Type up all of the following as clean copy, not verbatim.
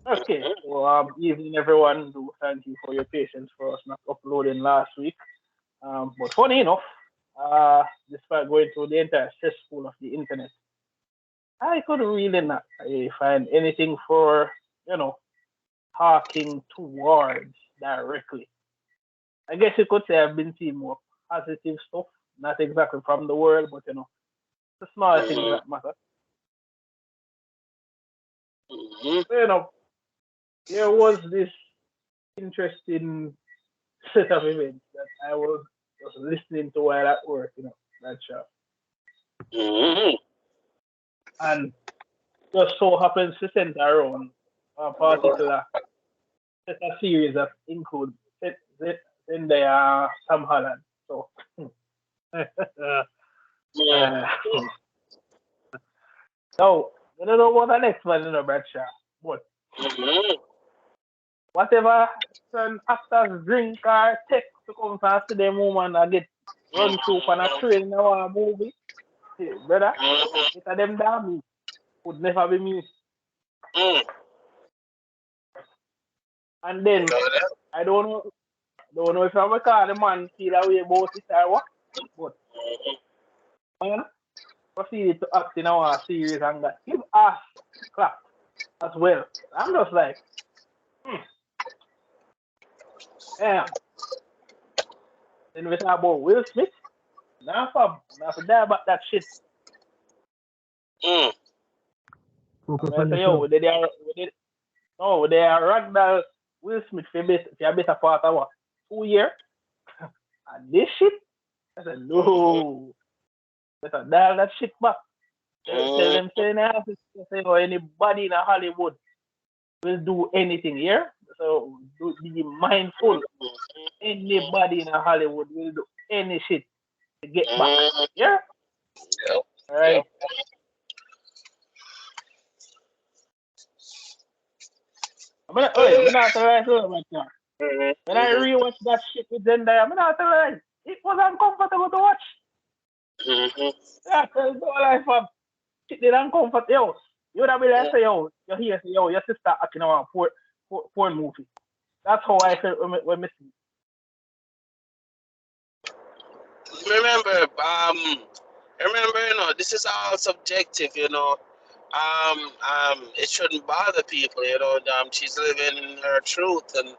Okay, so evening everyone. Do thank you for your patience for us not uploading last week. But funny enough, despite going through the entire cesspool of the internet, I could really not find anything for you know harking towards directly. I guess you could say I've been seeing more positive stuff, not exactly from the world, but the small things Mm-hmm. that matter. Mm-hmm. So, there was this interesting set of events that I was just listening to while at work, that show. Mm-hmm. And just so happens to center around a particular set of series that include Zendaya, Sam Holland. So, Yeah. uh, so, I don't know what the next one, Bradshaw, but Mm-hmm. whatever certain actors drink or take to come fast to them woman and get run through on a train in a movie, hey, brother, Mm-hmm. it's a them damn me. Would never be me. Mm. And then Got it. I don't know if I'm a car the man feel that way about it or what, but man proceeded to act in our series and got his ass clapped as well. I'm just like, hmm, damn. Then we talk about Will Smith. Now for die about that shit. Mm. I'm Focus gonna on say, yo, yourself. they are ragdoll Will Smith for a better part of what? 2 years? And this shit? I said, Mm-hmm. no. Better dial that shit back. Tell them saying I have to say or anybody in Hollywood will do anything here. So be mindful. Anybody in Hollywood will do any shit to get back. Mm-hmm. Yeah? Yep. Yep. Alright. I'm not telling you right now. When I Mm-hmm. rewatch that shit with Zendaya, I'm not telling you. It was uncomfortable to watch. Mm-hmm. Yeah, cause no life of shit did uncomfortable. Yo, you would have been like, say, yo, you hear, say, yo, your sister acting on a porn movie. That's how I felt when I see it. Remember, this is all subjective, it shouldn't bother people, she's living her truth, and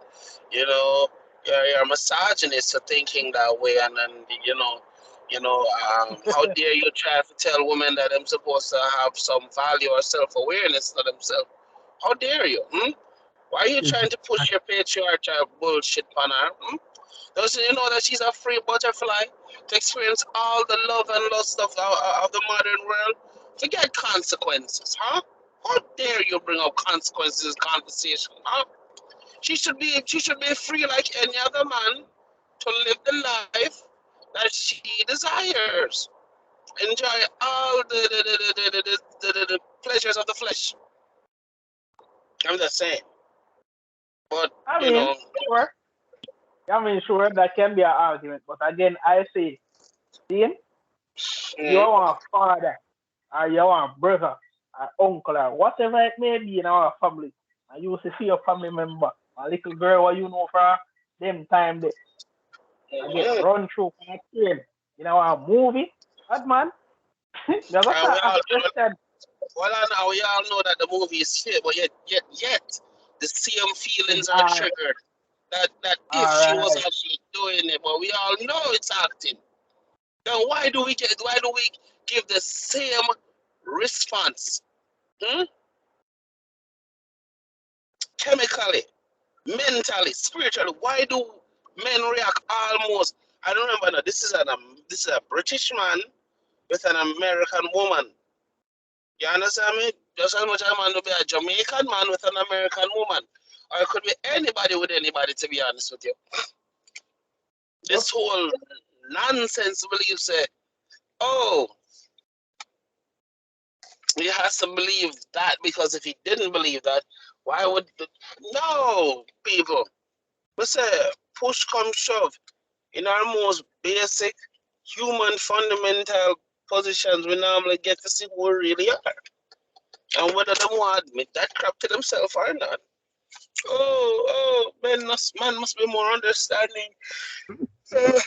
you know, you're a misogynist for thinking that way, and how dare you try to tell women that I'm supposed to have some value or self-awareness for themselves? How dare you? Why are you trying to push your patriarchal bullshit on her? Doesn't you know that she's a free butterfly to experience all the love and lust of the modern world? Forget consequences, huh? How dare you bring up consequences in conversation, huh? She should be free like any other man to live the life that she desires. Enjoy all the pleasures of the flesh. I'm just saying. But I mean, sure. I mean, sure, that can be an argument. But again, I say, Dean, if you mm, are a father, or you are a brother, or uncle, or whatever it may be in our family, and you see your family member, a little girl what you know for them time they I get mm, run through on a train in our movie, that man, they're gonna and we start all ask questions. well, I know we all know that the movie is fake, but yet, the same It's feelings are triggered. That if all she was right. actually doing it, but we all know it's acting. Then why do we give the same response? Hmm? Chemically, mentally, spiritually. Why do men react almost? I don't remember now. This is a British man with an American woman. You understand me? Just as much as a man to be a Jamaican man with an American woman. Or it could be anybody with anybody, to be honest with you. Yep. This whole nonsense belief say, oh, he has to believe that because if he didn't believe that, why would. No, people. We say, push come shove. In our most basic human fundamental positions, we normally get to see who we really are. And whether them want to admit that crap to themselves or not. Oh, man must be more understanding. Uh,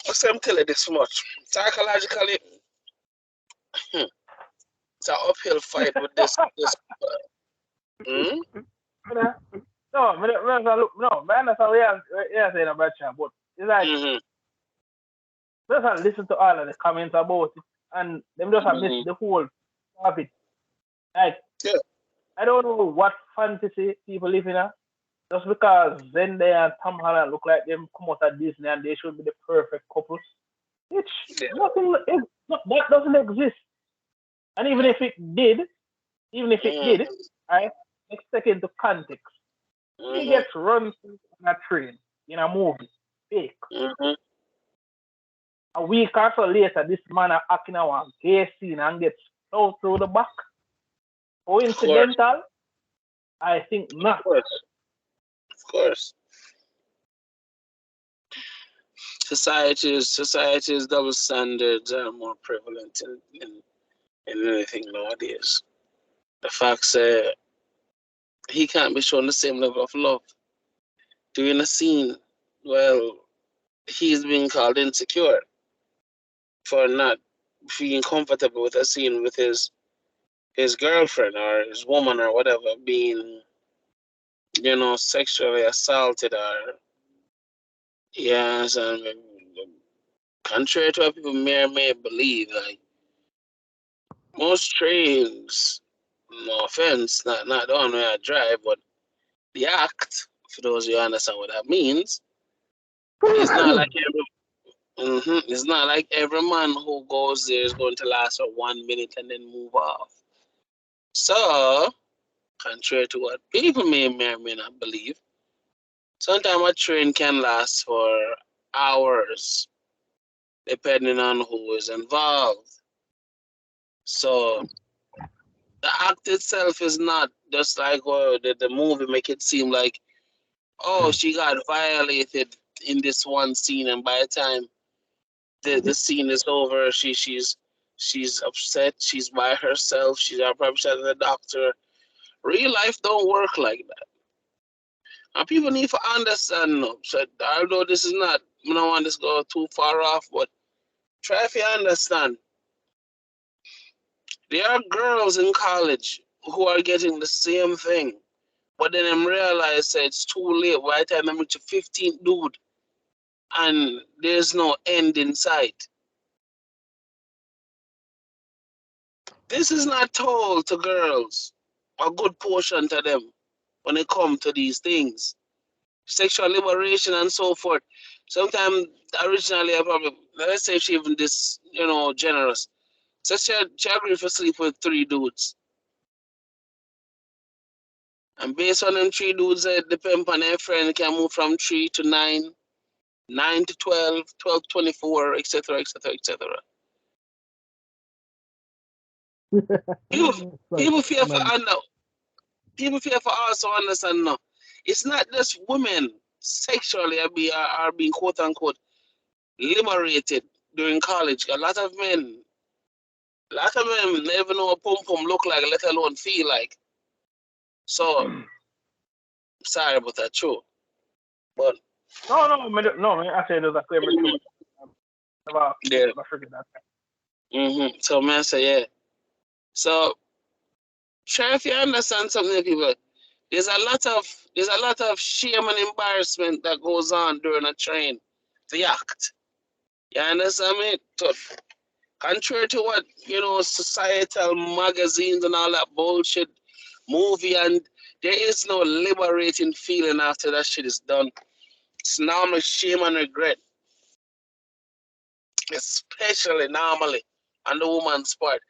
so I'm telling you this much. Psychologically, it's an uphill fight with this. Hmm? No, no, man, that's how we are saying about Bradshaw, but it's like, Mm-hmm. just listen to all of the comments about it, and them just miss Mm-hmm. the whole of it. Like, Yeah. I don't know what fantasy people live in, just because Zendaya and Tom Holland look like them come out of Disney and they should be the perfect couples. Which Yeah. nothing that doesn't exist. And even if it did, Mm-hmm. right, let's take into context. He Mm-hmm. gets run through on a train in a movie. Fake. Mm-hmm. A week or so later, this man are acting a one gay scene and gets thrown through the back. Of course. Coincidental? I think Of not. course. Of course. Society's double standards are more prevalent in anything nowadays. The fact that he can't be shown the same level of love during a scene. Well, he's being called insecure for not feeling comfortable with a scene with his girlfriend or his woman or whatever being, sexually assaulted or yes, and contrary to what people may believe, like most trains, no offense, not the one where I drive, but the act, for those who understand what that means, it's not like it's not like every man who goes there is going to last for 1 minute and then move off. So, contrary to what people may or may not believe, sometimes a train can last for hours, depending on who is involved. So, the act itself is not just like the movie make it seem like, oh, she got violated in this one scene, and by the time the scene is over, she's upset, she's by herself, she's probably at the doctor. Real life don't work like that. And people need to understand, no. So although this is not, I don't want this to go too far off, but try to understand. There are girls in college who are getting the same thing, but then them realize that it's too late. By the time they reach a 15th dude, and there's no end in sight. This is not told to girls, a good portion to them, when it comes to these things. Sexual liberation and so forth. Sometimes originally I probably, let's say she even this, generous. So she agreed to sleep with 3 dudes. And based on them 3 dudes, the pimp and her friend can move from 3 to 9, 9 to 12, 12 to 24, etc., etc., etc. People, Sorry, people fear for man. people fear for also understand now. It's not just women sexually are being quote unquote liberated during college. A lot of men never know what pum pum look like, let alone feel like. So sorry about that, true. But No, I say there's a claim it true. Never yeah, forget that. So man, I say yeah. So try if you understand something, people. There's a lot of shame and embarrassment that goes on during a train, the act. You understand me? So, contrary to what societal magazines and all that bullshit movie, and there is no liberating feeling after that shit is done. It's normally shame and regret, especially normally on the woman's part.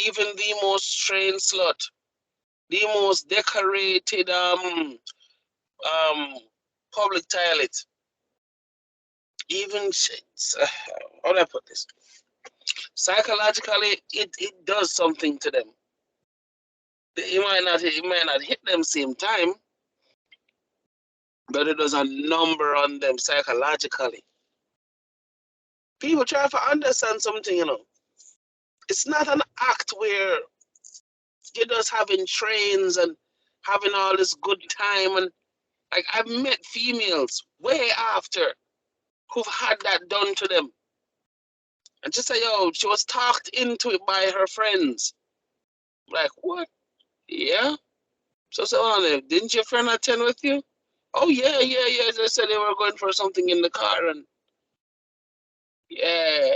Even the most trained slut, the most decorated um public toilet, even how do I put this? Psychologically, it does something to them. It might not hit them same time, but it does a number on them psychologically. People try to understand something. It's not an act where you're just having trains and having all this good time. And like I've met females way after who've had that done to them. And just say, yo, she was talked into it by her friends. Like, what? Yeah? So, didn't your friend attend with you? Oh, yeah, yeah, yeah. They said they were going for something in the car. And yeah,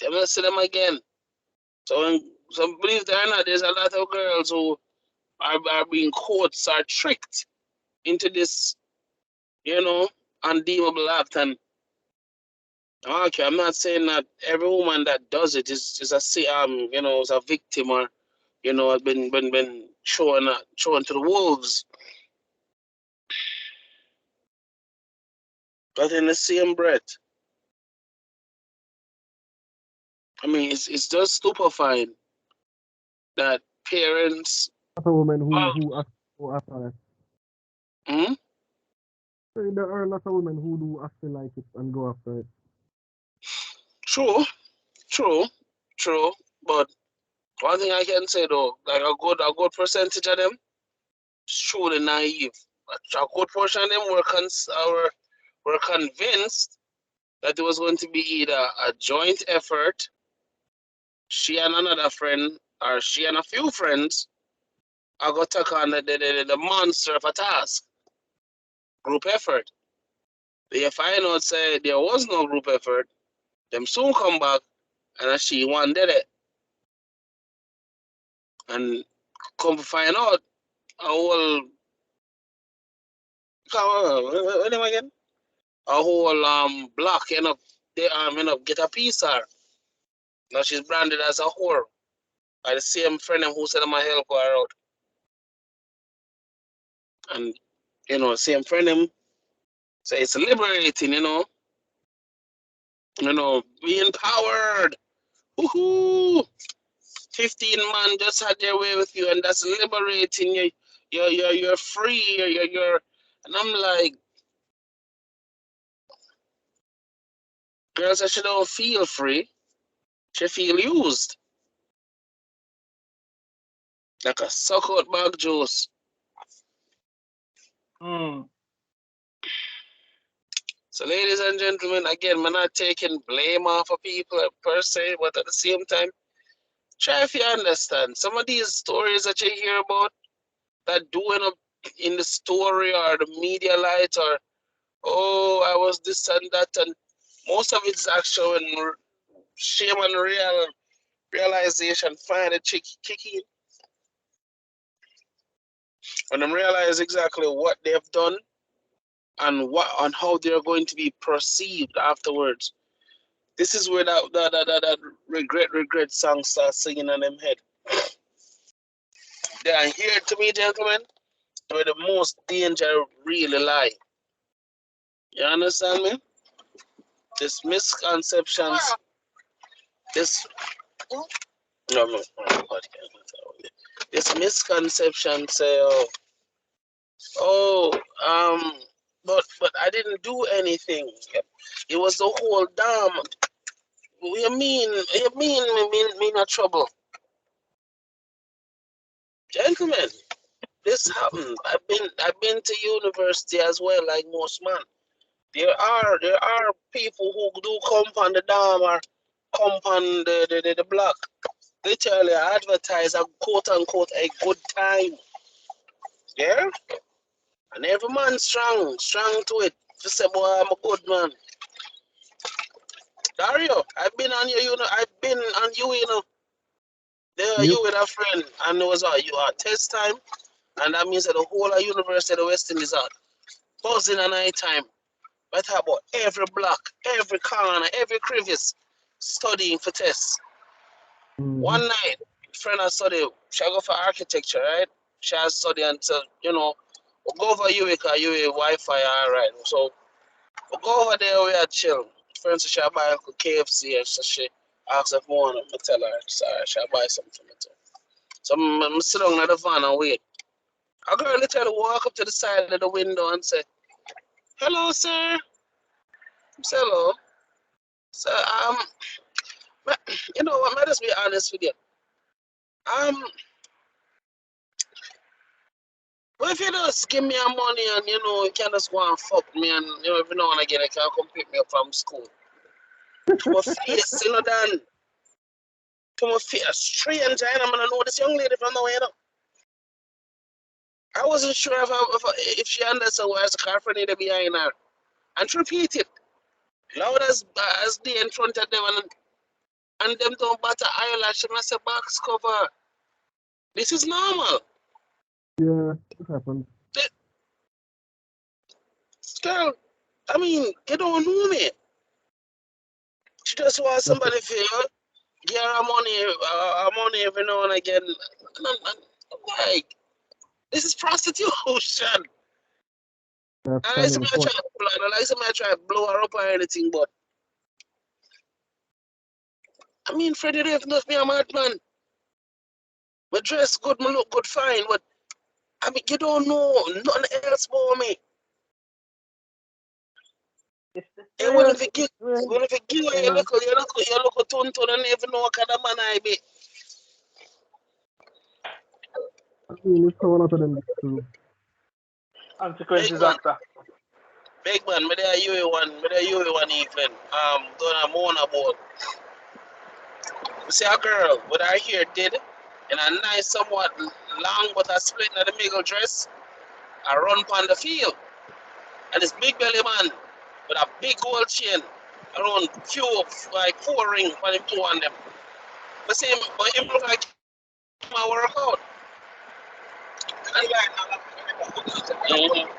they will see them again. So believe it or not, there's a lot of girls who are being courts, are tricked into this, undeemable act. And okay, I'm not saying that every woman that does it is is a victim or has been shown to the wolves. But in the same breath, I mean, it's just stupefying that parents. Of a woman Oh, who act go after it. hmm? So there are a lot of women who do actually like it and go after it. True, true, true. But one thing I can say though, like a good percentage of them is truly naive. A good portion of them were convinced that it was going to be either a joint effort, she and another friend, or she and a few friends are going to take on the monster of a task, group effort. They find out say there was no group effort, them soon come back and she one did it. And come to find out a whole what name again? A whole block end up get a piece of her. Now she's branded as a whore by the same friend who said I'ma help her out. And same friend him say it's liberating, being empowered. Woohoo! 15 man just had their way with you, and that's liberating. You're free. And I'm like, girls, that she don't feel free. She feel used, like a suck out bag juice. Mm. So, ladies and gentlemen, again, we're not taking blame off of people per se, but at the same time, try if you understand. Some of these stories that you hear about that do end up in the story or the media light or oh, I was this and that, and most of it's actually when shame and realization finally kick in, when them realize exactly what they've done and how they're going to be perceived afterwards. This is where that regret song starts singing on them head. They are here to me, gentlemen, where the most danger really lie. You understand me? This misconceptions, this no, this misconception say, oh, but I didn't do anything. It was the whole dam. You mean me not trouble, gentlemen? This happened. I've been to university as well, like most man. There are people who do come on the dam or come on the block. Literally advertise a quote unquote a good time. Yeah? And every man strong to it. To say, boy, I'm a good man. Dario, I've been on you. There Yep. you with a friend, and it was you are test time, and that means that the whole of University of the West Indies are buzzing at night time. But how about every block, every corner, every crevice studying for tests. Mm-hmm. One night, friend I study, she go for architecture, right? She has study until, we'll go over Utica, Wi-Fi, alright. So we'll go over there, we are chill. Friends, she buy a KFC, and so she asks if I want to tell her, sorry, she buy something. So I'm sit down at the van and wait. A girl literally walk up to the side of the window and say, hello, sir. I say, hello. So, But, you know what? Let us be honest with you. Well, if you just give me a money and you can just go and fuck me and every now and again you can come pick me up from school. To my face, then to my face, a stranger, and I'm gonna know this young lady from nowhere. I wasn't sure if she understood why the car friend needed behind her. And she repeated, loud as they in front of them and them don't batter eyelash and I said box cover. This is normal. Yeah, it happens. The- Girl, I mean, you don't know me. She just wants That's it. somebody for give her money every now and again. And I'm like, this is prostitution. That's I like kind of the somebody try point. to pull her, I like somebody try to blow her up or anything, but I mean, Freddie Dave knows me a madman. My dress good, my look good, fine, but I mean, you don't know nothing else about me. It's the And when thrill. if you It's give, thrill. when if you give her Thrill. you look a tune and even know what kind of man I be. I mean, it's how a lot of them get through. Big Consequences man, after. me there you one evening. Doing a moan about. We see a girl with her hair did in a nice, somewhat long but a split in the middle dress. I run upon the field. And this big belly man with a big gold chain around few like 4 rings for him two on them. But him look like my workout. Mhm.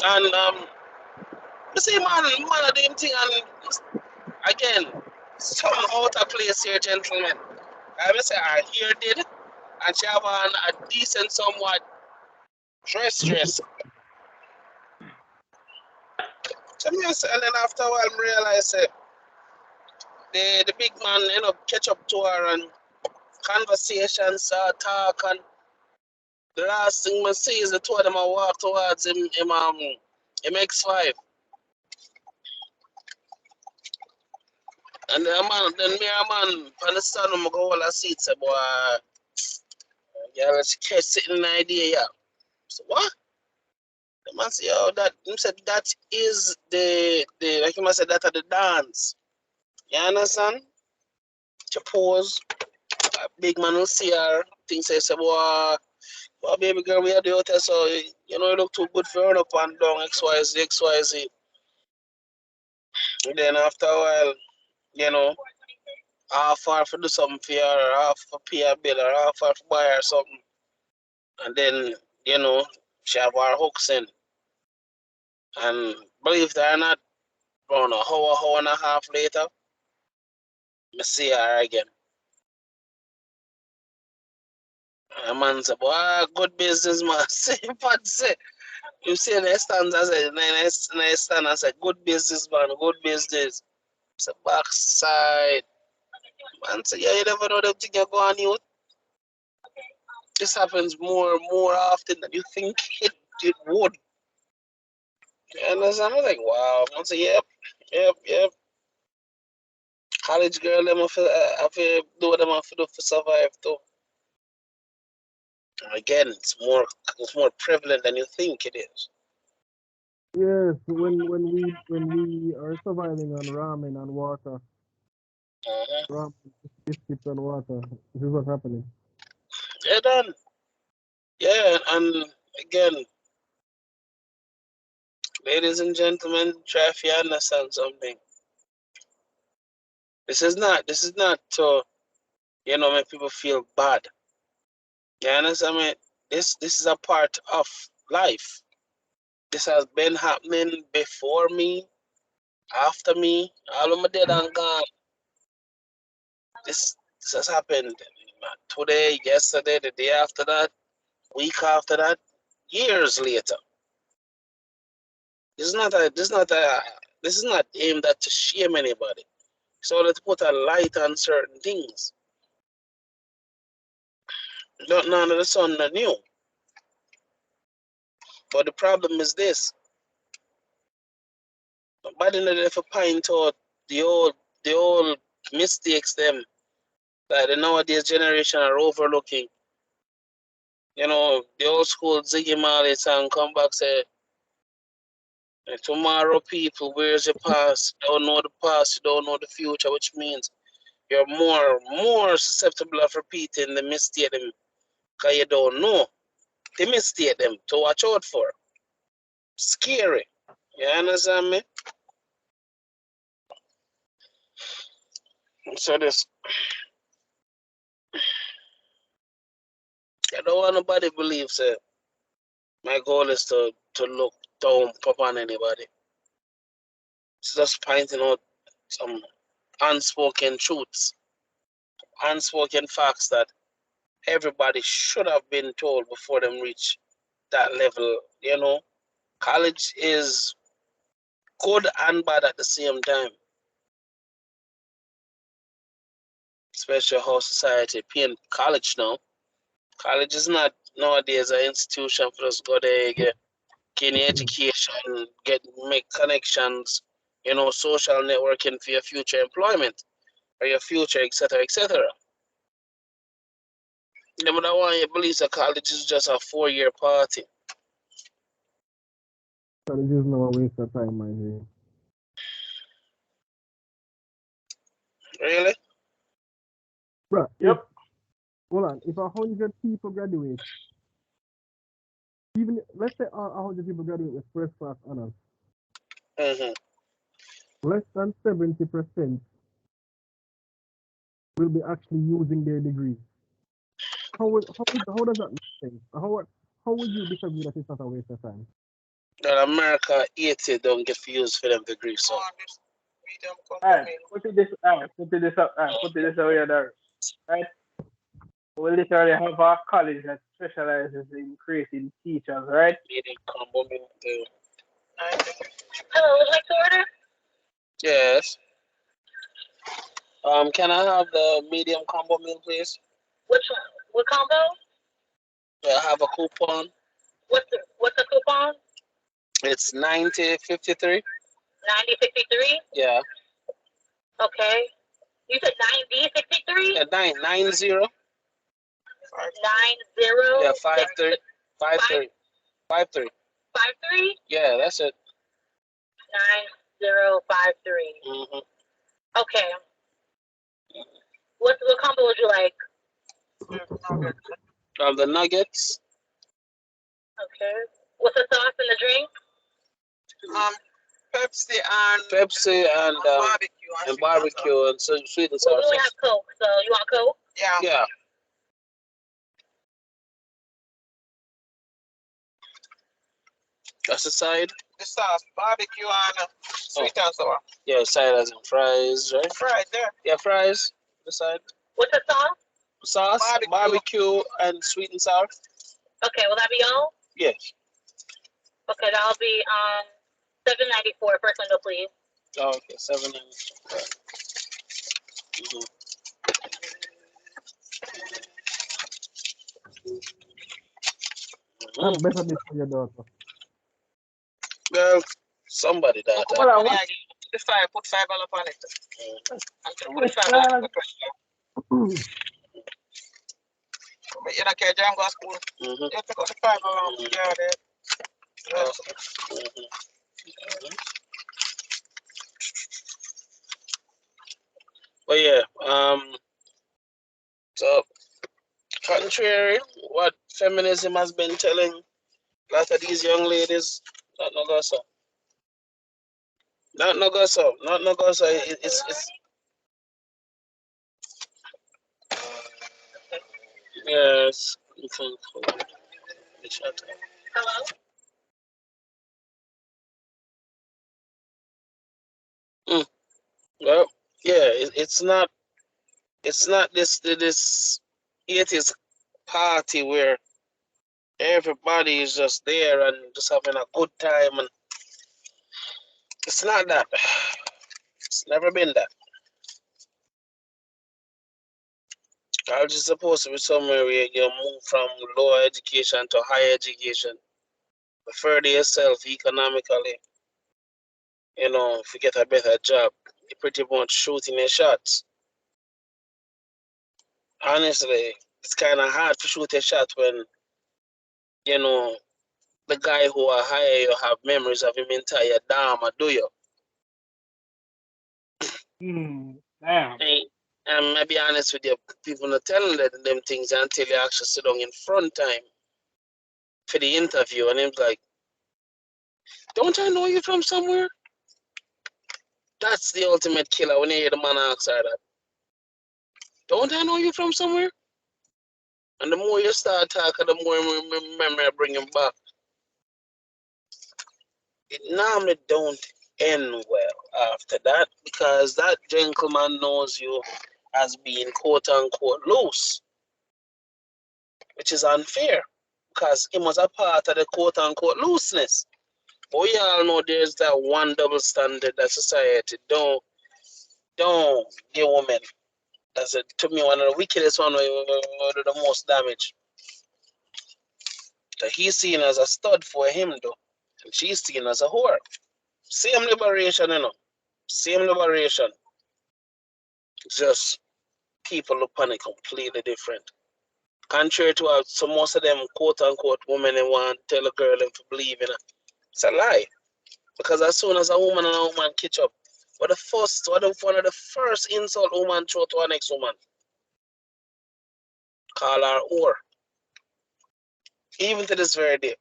And you see man of them thing and again something out of place here, gentlemen. I will say I hear did and she have on a decent somewhat dress. So me and then after a while I realize the big man catch up to her and conversations talk and the last thing I see is the two of them I walk towards him X5. And then me a man on the stand I'm go all I see say boy yeah let's catch sitting in the idea yeah. So what? The man say oh that him said that is the like him said that at the dance. You understand? She pose, a big man will see her, things say boy well, baby girl, we are the hotel, so you look too good for her up and down XYZ. And then after a while, you know, half hour for do something for her, or half for pay a bill, or half hour for buy her something. And then, you know, she have her hooks in. And believe it or not, around an hour and a half later, I see her again. And the man said, boy, good business, man. Say, but say, you see, the stand, I said, nice stand, I said, good business, man, good business. It's a backside. Man, say, yeah, you never know them thing you go on you. This happens more often than you think it would. And I'm like, wow. I say, yep. College girl, them have to do what them have to do for survive too. Again, it's more prevalent than you think it is. Yes, when we are surviving on ramen and water, Uh-huh. ramen, biscuits and water, this is what's happening. Yeah, done. Yeah, and again, ladies and gentlemen, try if you understand something. This is not to make people feel bad. You understand me? This is a part of life. This has been happening before me, after me, all of my dead and gone. This has happened today, yesterday, the day after that, week after that, years later. This is not aimed at to shame anybody. So let's put a light on certain things. Not none of the sun not new. But the problem is this. Nobody not there for point out the old mistakes them that the nowadays generation are overlooking. You know, the old school Ziggy Marley song come back say, tomorrow people, where's your past? You don't know the past, you don't know the future, which means you're more susceptible of repeating the mistake them because you don't know the mistake them to watch out for. Scary. You understand me? So this I don't want nobody believes it. My goal is to look down upon anybody. It's just pointing out some unspoken truths, unspoken facts that everybody should have been told before them reach that level. You know, college is good and bad at the same time, especially how society paying college now. College is not nowadays an institution for us to go there, gain education, make connections, you know, social networking for your future employment or your future, etc., etc. Number one, you believe that college is just a 4-year party. College is no waste of time, my dear. Really? Bruh, Yep. hold on, if 100 people graduate, even let's say 100 people graduate with first class honors, Mm-hmm. less than 70% will be actually using their degree. How does that make sense? How would you disagree that it's not a waste of time? That America 80 don't get used for them degrees. So. Alright, put it this way there. Right? We literally have a college that specializes in creating teachers, right? Hello, would you like to order? Yes. Can I have the medium combo meal, please? Which one? What combo? I have a coupon. What's the coupon? It's 9053. 9063? Yeah. Okay. You said 9063? Yeah, 990. 90? Yeah, 53. 53. 53. 53? Yeah, that's it. 9053. Mm-hmm. Okay. What combo would you like? The nuggets. Okay. What's the sauce and the drink? Pepsi and barbecue and sweet and Well, sour we only sauce. have Coke, so you want Coke? Yeah. That's the side. The sauce, barbecue and sweet and sour. Yeah, side as in fries, right? Fries there. Yeah, fries. The side. What's the sauce? Sauce, barbecue and sweet and sour. Okay, will that be all? Yes. Okay, that'll be $7.94 first window, please. Oh, okay, 7 and. Mm-hmm. I'm better this for your daughter. Well, somebody that. Well, I want The five, put $5 on it. And put $5 on the pressure. But you don't care, John go to school. Mm-hmm. You take out the $5 yeah, there. Mm-hmm. But yeah, so contrary what feminism has been telling a lot of these young ladies, not no go so. Not no go so. Not no go so. It's yes. Hello? Well, yeah, it's not. It's not this. It is party where everybody is just there and just having a good time, and it's not that. It's never been that. College is supposed to be somewhere where you move from lower education to higher education, further yourself economically. You know, if you get a better job, you're pretty much shooting your shots. honestly, it's kind of hard to shoot a shot when, you know, the guy who are hire you have memories of him entire dama, do you? Damn. Hey, and I be honest with you, people not telling them things until you actually sit down in front time for the interview, and him's like, "Don't I know you from somewhere?" That's the ultimate killer when you hear the man ask her that. Don't I know you from somewhere? And the more you start talking, the more memory I bring him back. It normally don't end well after that because that gentleman knows you as being quote unquote loose, which is unfair because it was a part of the quote unquote looseness. But we all know there's that one double standard that society don't give women. That's to me one of the wickedest one who do the most damage. That he's seen as a stud for him though, and she's seen as a whore. Same liberation, you know. Same liberation. Just people look on it completely different. Contrary to how so most of them quote unquote women they want to tell a girl them to believe in it. It's a lie. Because as soon as a woman and a woman catch up, one of the first insult woman throw to her next woman. Call her whore. Even to this very day.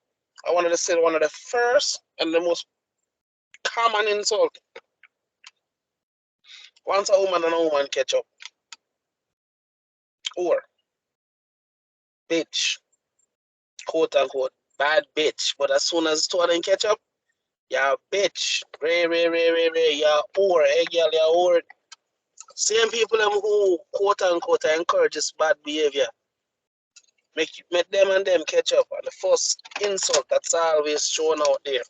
I wanted to say one of the first and the most common insult. Once a woman and a woman catch up. Whore. Bitch. Quote unquote. Bad bitch. But as soon as two of them catch up, yeah, bitch. Yeah, whore. Hey, girl, yeah, whore. Same people them who quote unquote encourages bad behavior. Make them and them catch up. And the first insult that's always shown out there.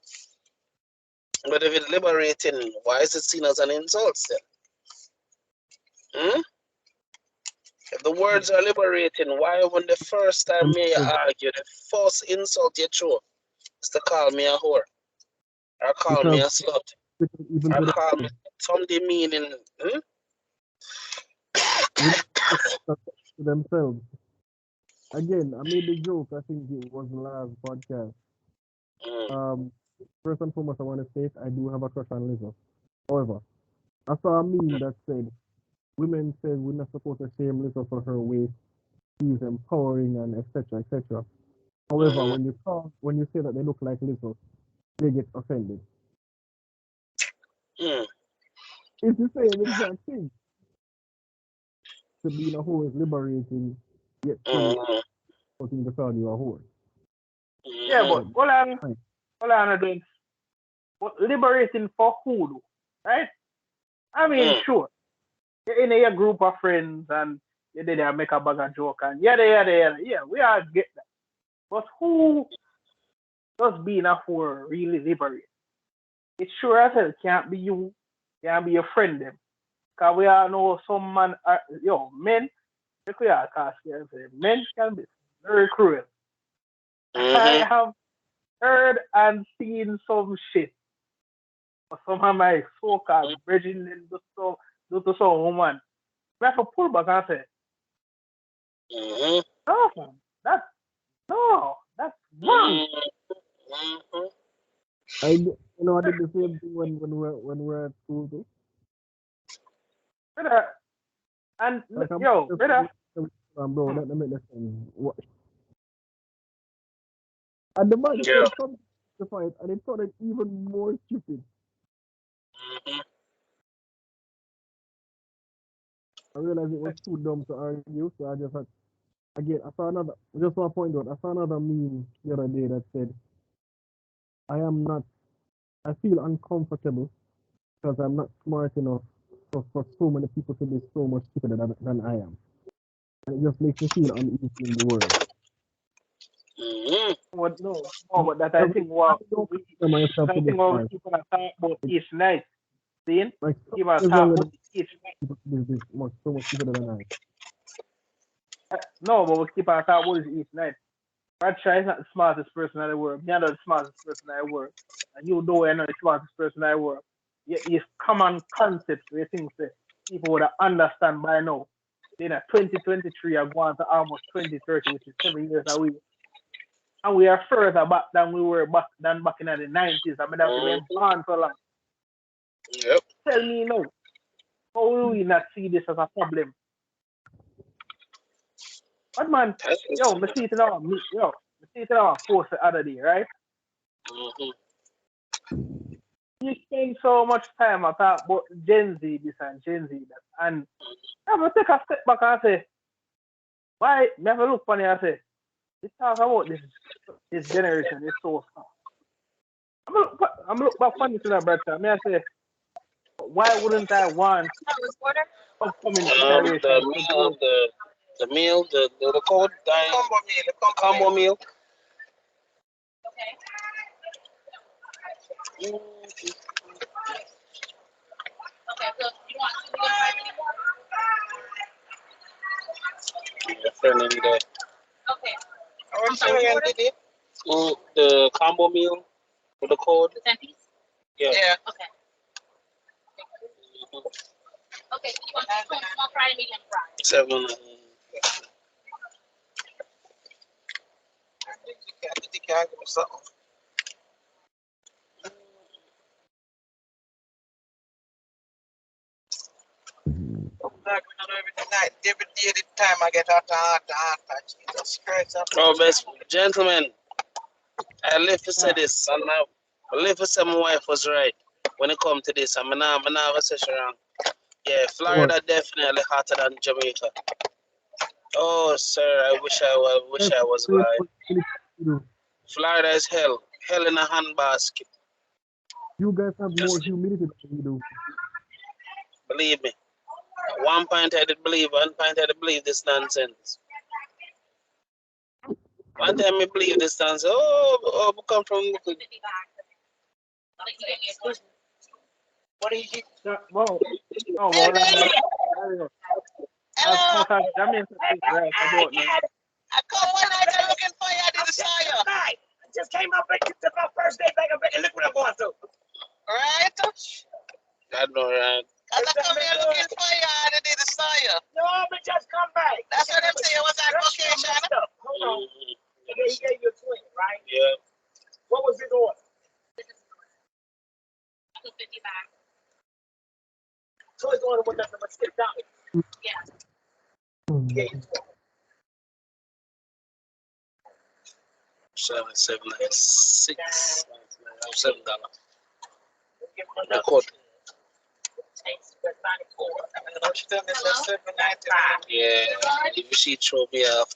But if it's liberating, why is it seen as an insult then? Hmm? If the words are liberating, why when the first time me argue, the first insult you throw is to call me a whore? Or call me Because a slut? even Or to call me some demeaning? Hmm? themselves. Again, I made the joke. I think it was the last podcast. Mm. First and foremost, I want to state I do have a crush on Lizzo. However, I saw a meme that said women said we're not supposed to shame Lizzo for her weight. She's empowering and etc. etc. However, Mm-hmm. when you say that they look like Lizzo, they get offended. Mm. It's the same exact thing. To being a whore is liberating, yet still Mm-hmm. putting the crowd you a whore. Yeah, Mm-hmm. but hold on again. But liberating for who, though? Right? I mean, Mm. sure. You're in a group of friends and you did make a bag of joke and yada yada yada. Yeah, we all get that. But who does being a fool really liberate? It sure as hell can't be you, can't be your friend them. Cause we all know some man men, if we are cast here, men can be very cruel. I Mm-hmm. have heard and seen some shit. Some of my so-called brethren do to some woman. We have to pull back and say, Mm-hmm. no, fam, that's no, that's wrong. Mm-hmm. I did the same thing when we were at school too. Brother, and Like I'm yo, just brother, bro, hmm, let me make this thing. And the man Yeah. said something to fight, and it sounded even more stupid. Mm-hmm. I realized it was too dumb to argue, so I just had again. I saw another. Just want to point out, I saw another meme the other day that said, "I am not. I feel uncomfortable because I'm not smart enough for so many people to be so much stupider than I am, and it just makes me feel uneasy in the world." Mm-hmm. what no, but that I Every think what I don't we consider myself to that be thing what we smart. keep on talking about each night. Seeing? Like Keep on as talking younger about than each night. people to be this much so much stupider than I. No, but we keep on talking about it each night. Bradshaw is not the smartest person in the world. Me, I'm not the smartest person in the world. And you know I'm not the smartest person in the world. Yet it's common concepts where things that people would understand by now. in a 2023 are going to almost 2030, which is 7 years away. And we are further back than we were back in the 90s. I mean, that's been born so long. Yep. Tell me now, how will we not see this as a problem? But man, yo, I see it on post the other day, right? You spend so much time about Gen Z this and Gen Z that, and I have to take a step back and say, why? Me have a look funny and say, let's talk about this generation is so fast. I'm look back funny to that, Bradshaw. Me I say, why wouldn't I want upcoming generation to grow? The meal, the code, combo meal. Okay. Okay, so you want to do anymore? Okay. I'm sorry, the combo meal with the code. The 10 piece? Yeah. Okay. Okay, so you want small fry and medium fry? 7. Every day, the time I get hotter. Jesus Christ. Oh, best gentlemen, I live to say this, and I live to say my wife was right when it comes to this. I'm not have a session around. Yeah, Florida definitely hotter than Jamaica. Oh, sir, I wish I was lying. Florida is hell in a handbasket. You guys have more humidity than we do. Believe me. One point I did believe this nonsense. One time I believe this nonsense. Oh, we come from. What do you eat? Well, Hello. I come one night I'm looking for you. I didn't saw you. I just came up and took my first day back up and look what I'm going through. Right? I know, right? I come here looking for you. I didn't saw you. No, but just come back. That's what I'm saying. Was that location? Hold on. He gave you a twin, right? Yeah. What was his order? 250 back. So his order was nothing but $6. Yeah. Yeah. 796 $7. Record. Yeah, if you see throw me off.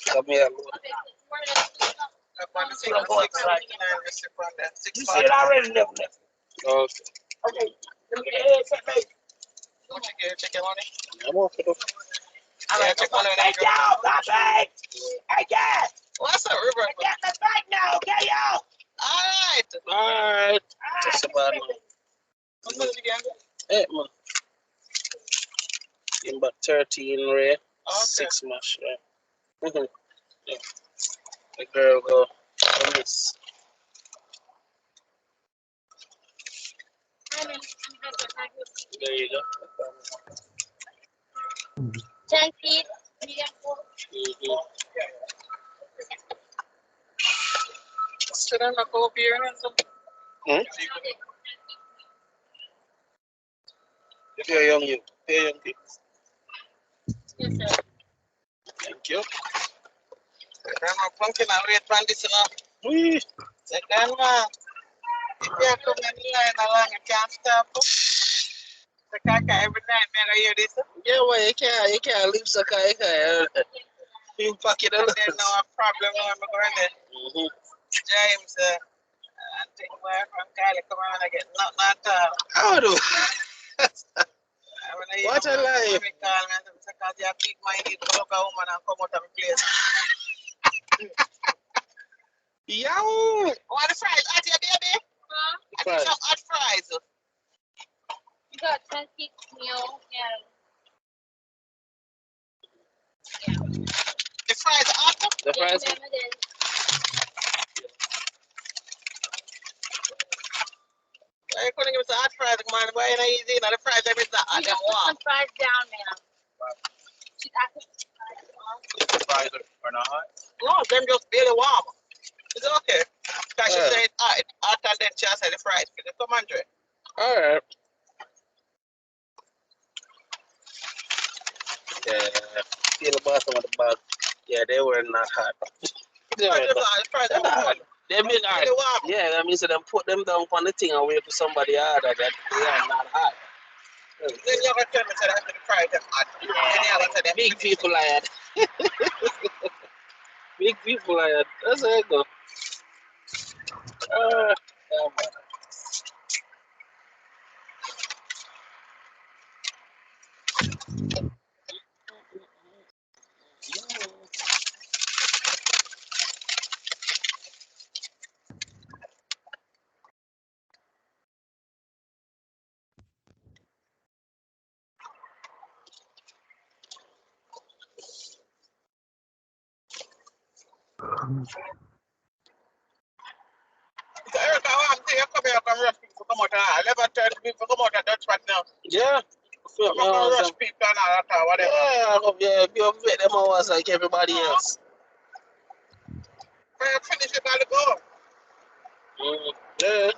Come here. You see it already, never. Okay. Okay, let me get a headset, baby. Check your money. I'm off it. Yeah, check one of them. Hey, y'all, Bobby! Hey, guys! What's up, River? Get the back now, okay, y'all? All right. That's about it. What's the again? Hey, man. In about 13 Ray. Okay. 6 much, right? Yeah. The girl go. Miss. There you go. 10 feet, medium full. Should I not go up here and something? If you're young, people. Yes, sir. Thank you. Grandma pumpkin and red bandits enough. Say, Grandma, if you come in the line along, you can't stop. The caca every night, man, I hear this. Yeah, well, you can't leave the car. You pack it up. There's no problem when I'm going there. James, I think my from Cali come around and get nothing at all. How do? What a life. Because you're big minded, look a woman and come out of the place. Yow! What the fries? Auntie, baby? I need some hot fries. You got 10 feet meal and the fries are hot? The fries? Yes, it is. I couldn't give us a hot fries, man. Why ain't I easy? Now the fries, everything hot. You can put some fries down, ma'am. Fried or not hot? No, them just barely warm. It's okay. Because she Yeah. said hot and then she said the fries. Come on, Dre. All right. Yeah. Feel the bottom of the bag. Yeah, they were not hot. They were not Fries they're are hot. warm. They been hot. Really warm. Yeah, that means that them put them down on the thing and wait for somebody harder that they are not hot. Then you have to tell me that the fries are hot. Then you have to tell them Big people like that. Big people like that. That's how it go. Yeah, man. Erica, I'm saying, come here, come rush people, come out. I never tell people, come out and Dutch spot now. Yeah. Come on, rush people and all that, whatever. Yeah, I hope you vet them hours like everybody else. Man, finish it, gotta go. Yeah.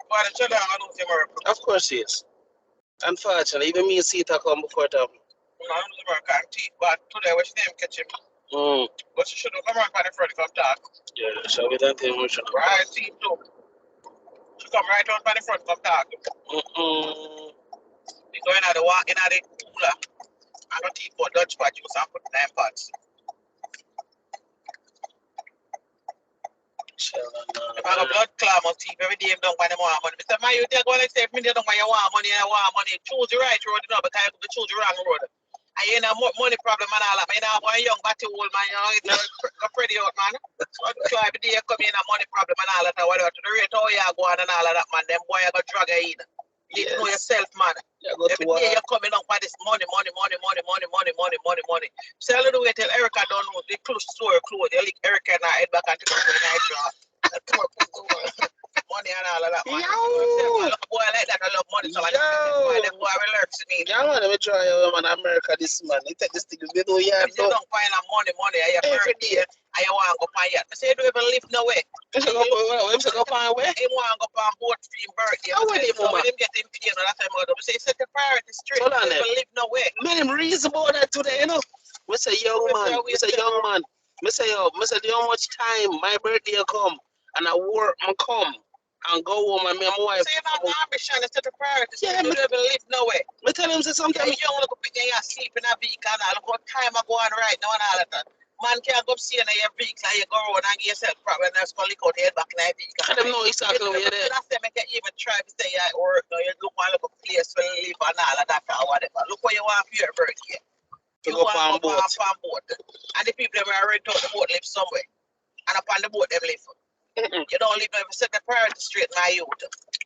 Why the children are losing America? Of course he is. Unfortunately, even me see it come before it happen. I don't lose America and teeth, but today, what's your name, catch him? But she should have come on by the front, come talk. Yeah, shall we don't think we should Right, teeth too. She come right out by the front, come talk. You go in at the cooler. I don't teeth for Dutch pot juice and put 9 pots. If I have a blood clot on teeth every day, I don't want them want money. Mr. Man, you tell go like say, if me don't want you want money, I want money. Choose the right road, you know, because you choose the wrong road. And you know, money problem and all that. Man, I want a young batty old man, you know, it's a pretty old man. So every day you come in a money problem and all that, whatever. To the rate how you go on and all of that, man, them boy, you go drag you in. You need to know yourself, man. Every day you're coming up by this money. So I don't know tell Erica don't know the close store clothes. They lick Erica and I head back and take the night draw. Money and all of that, man. I look a boy like that, I love money, so I them boy will learn to me. Yeah, man, let me try man, America this man. You take this thing, they do If you don't find a money, and your birthday, and you want to go find it. I say, you don't even live nowhere. You should go find where? He want to go find boat for his birthday. How will he so him get him paid, that time I say, set the priority straight. Hold on, you don't live nowhere. Man, I'm reason about that today, you know. We say young man, we say young man. Me say how much time my birthday come and I work and come and go home and me and my wife. So you're not ambition to set the priority. Yeah, you don't even live nowhere. Me tell him say sometimes you don't look up in your sleep in a vehicle and all. Look what time I go on right now and all that. Man can't go see in your vehicle and you go around and get yourself problem and that's going to lick out your head back in your vehicle. I don't know exactly where you're there. That's them can even try to say at work or you look at a place where you live and all of that or whatever. Look what you want for your birthday. To go on boat. And the people that are rent out the boat live somewhere. And upon the boat them live. You don't live there, set the priority straight, my youth.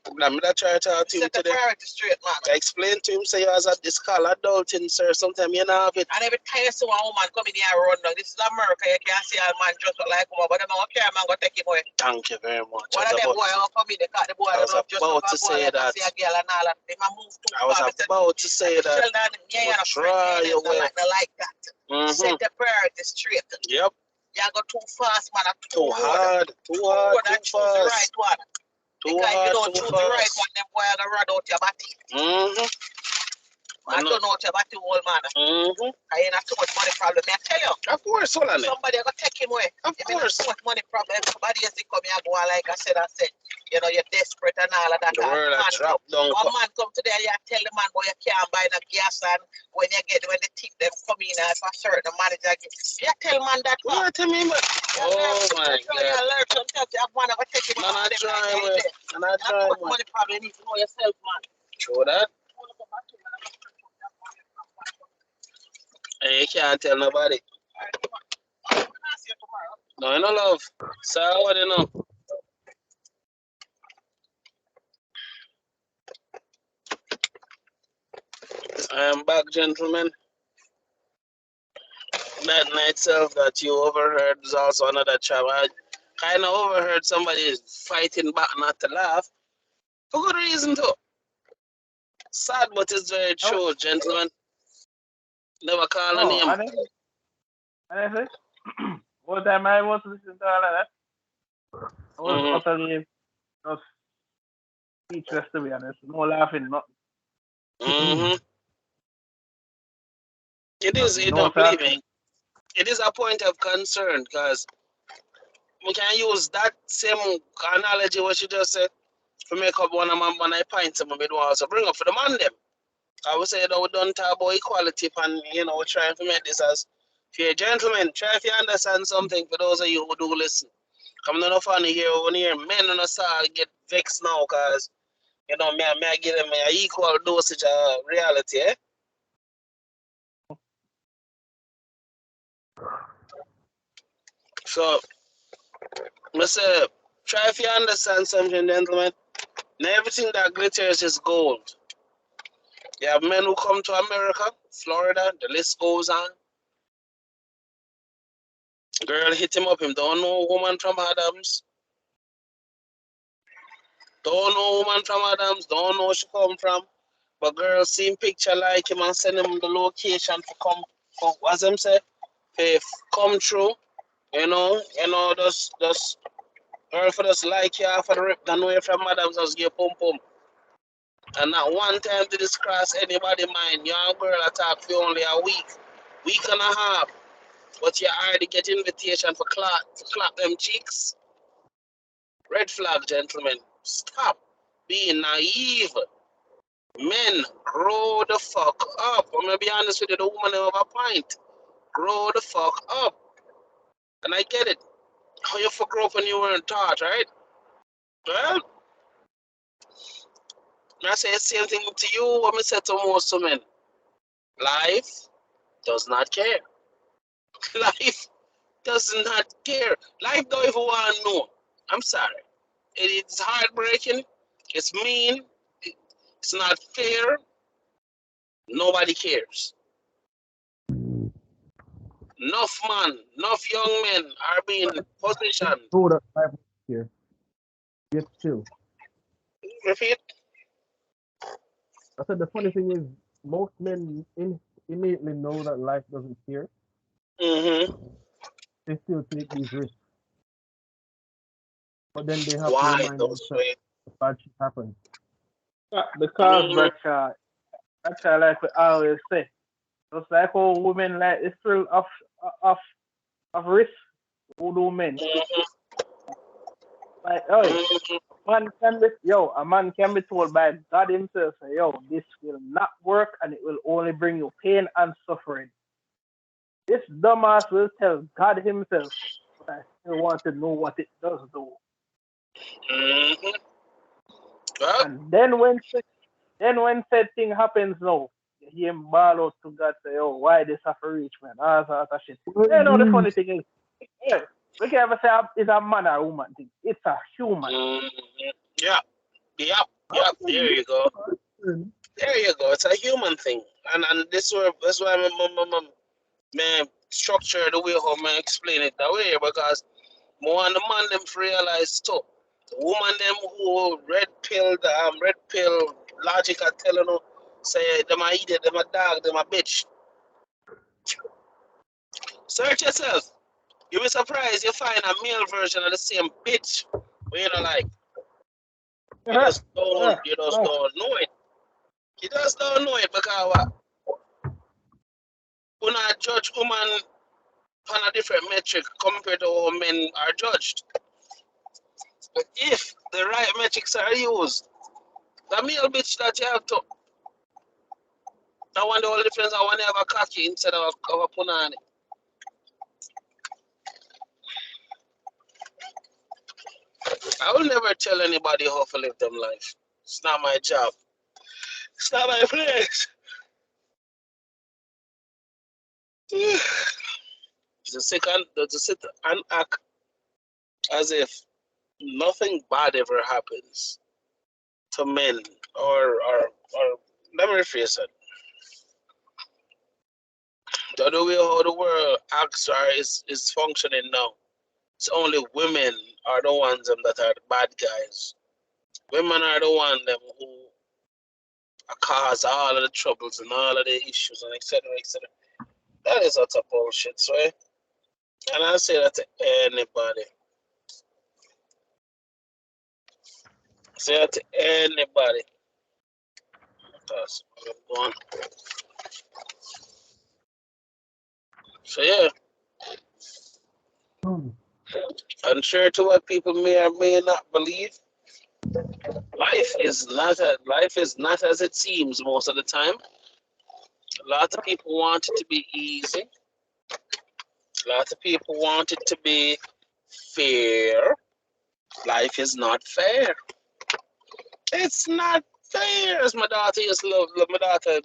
I'm going to try to talk to him Set the today. priority straight, man. I explain to him, say, as a this call adulting, sir, sometimes you don't have it. And every time you see a woman coming here and run down, this is America, you can't see a man just like woman, but them don't care, man, go take him away. Thank you very much. One of them boys will come in, they cut the boy, I was about to say that. See a girl and all that. They might move too I was about to say that. Try your way. Like that. Set the priority straight. Yep. You go too fast, man. Too hard. Too hard. Too Choose the fast. right one. Too because hard. if you don't Too choose fast. the right one, them boy are gonna run out your body. I don't know what you're about to old man. I ain't have too much money problem. I tell you. Of course, hold on. Somebody gonna take him away. Of course. Too much money problem. Somebody has to come here and go on like I said. You know, you're desperate and all of that. The word that drop down. One man come today and you tell the man, boy, you can't buy the gas and when the tip them come in as a certain manager. You tell man that. What tell me, man? Oh my God. You learn sometimes you have one to take him out. I'm not trying. Money problem. You need to know yourself, man. True that. And you can't tell nobody. No, no love. So what do you know? I am back, gentlemen. That night self that you overheard is also another trap. I kind of overheard somebody fighting back not to laugh. For good reason too. Sad, but it's very Oh, true, gentlemen. Never call a oh, name. honestly, what time I was listening to all of that, I was Mm-hmm. utterly just speechless to be honest. No laughing, nothing. Mm-hmm. It is, you No know, believe talking. me, it is a point of concern because we can use that same analogy what you just said to make up one of my pints and we do also bring up for the man them. I would say that we don't talk about equality and you know we're trying to make this as fair gentlemen. Try if you understand something for those of you who do listen. I'm not funny here when you hear men on the side get vexed now because you know me I give them an equal dosage of reality, eh? So I say try if you understand something, gentlemen. Not everything that glitters is gold. You have men who come to America, Florida, the list goes on. Girl hit him up, him don't know woman from Adams. Don't know woman from Adams, don't know where she come from. But girl seen picture like him and send him the location to come, for, as them say, if come true. Just girl for just like you for the rip than away from Adams just get pum pum. And not one time did this cross anybody mind. Young girl attack for only a week and a half. But you already get invitation for clap them cheeks. Red flag, gentlemen. Stop being naive. Men, grow the fuck up. I'm gonna be honest with you, the woman have a point. Grow the fuck up. And I get it. How you fuck up when you weren't taught, right? Well, I say the same thing to you when I said to most men. Life does not care. Life does not care. Life don't even want to know. I'm sorry. It's heartbreaking. It's mean. It's not fair. Nobody cares. Enough man, enough young men are being positioned. Know that life is here. Yet still. Repeat. I said the funny thing is most men innately know that life doesn't care. Mm-hmm. They still take these risks. But then they have to Why remind those themselves way? that bad shit happens. Yeah, because Mm-hmm. Bradshaw, like we always say, just like how women like the thrill of of risk, who do men. Like, oh, Mm-hmm. a man can be told by God himself, say, yo, this will not work and it will only bring you pain and suffering. This dumbass will tell God himself, but I still want to know what it does do. Mm-hmm. Well, And then when said thing happens now, you hear him bawl out to God, say, oh, why this have to reach, man? All sort of shit. You know, the Mm-hmm. funny thing is, yeah, we can ever say it's a man or woman thing. It's a human. mm-hmm. Yeah. Yep. There you go. There you go. It's a human thing. And this why man structure the way how man explain it that way because more and the man them realize too. The woman them who red pill logic are telling you say them a idiot, them a dog, them a bitch. Search yourself. You'll be surprised you find a male version of the same bitch. But you know like Uh-huh. you just Uh, don't know it. You just don't know it because what? You not judge woman on a different metric compared to how men are judged. But if the right metrics are used, the male bitch that you have to, I wonder all the difference. I want to have a cocky instead of a punani. I will never tell anybody how to live them life. It's not my job. It's not my place. To sit and act as if nothing bad ever happens to men or let me rephrase it. The way how the world acts or is functioning now, it's only women are the ones that are the bad guys. Women are the ones them who cause all of the troubles and all of the issues and etc. etc. That is utter bullshit, so and I say that to anybody. Say that to anybody. That's what I'm going. So yeah, contrary to what people may or may not believe, life is not as it seems most of the time. A lot of people want it to be easy. A lot of people want it to be fair. Life is not fair. It's not fair, as my daughter used to my daughter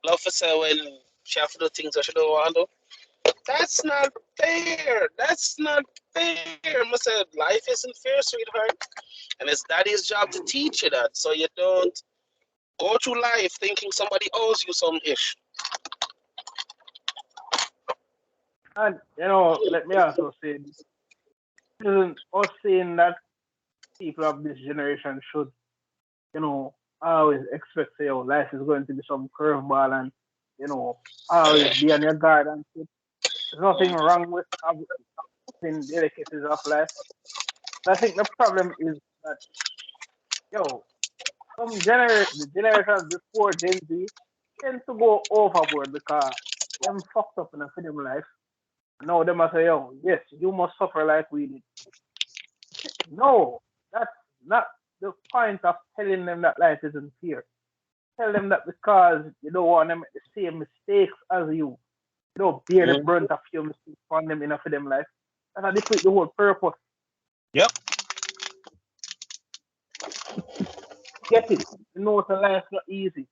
love to say when she have to do things that she don't want to do. That's not fair. That's not fair. I said, life isn't fair, sweetheart. And it's daddy's job to teach you that, so you don't go through life thinking somebody owes you some ish. And let me also say, this isn't us saying that people of this generation should, always expect, say, oh, life is going to be some curveball and, always be on your guard and shit. There's nothing wrong with having delicacies of life. I think the problem is that, the generations before Gen Z tend to go overboard because them fucked up in a film life. Now them must say, yo, yes, you must suffer like we did. No, that's not the point of telling them that life isn't fair. Tell them that because you don't want them to make the same mistakes as you. You don't bear the brunt of your mistakes on them enough for them life. That's how they put the whole purpose. Yep. Get it. You know it's a life not easy.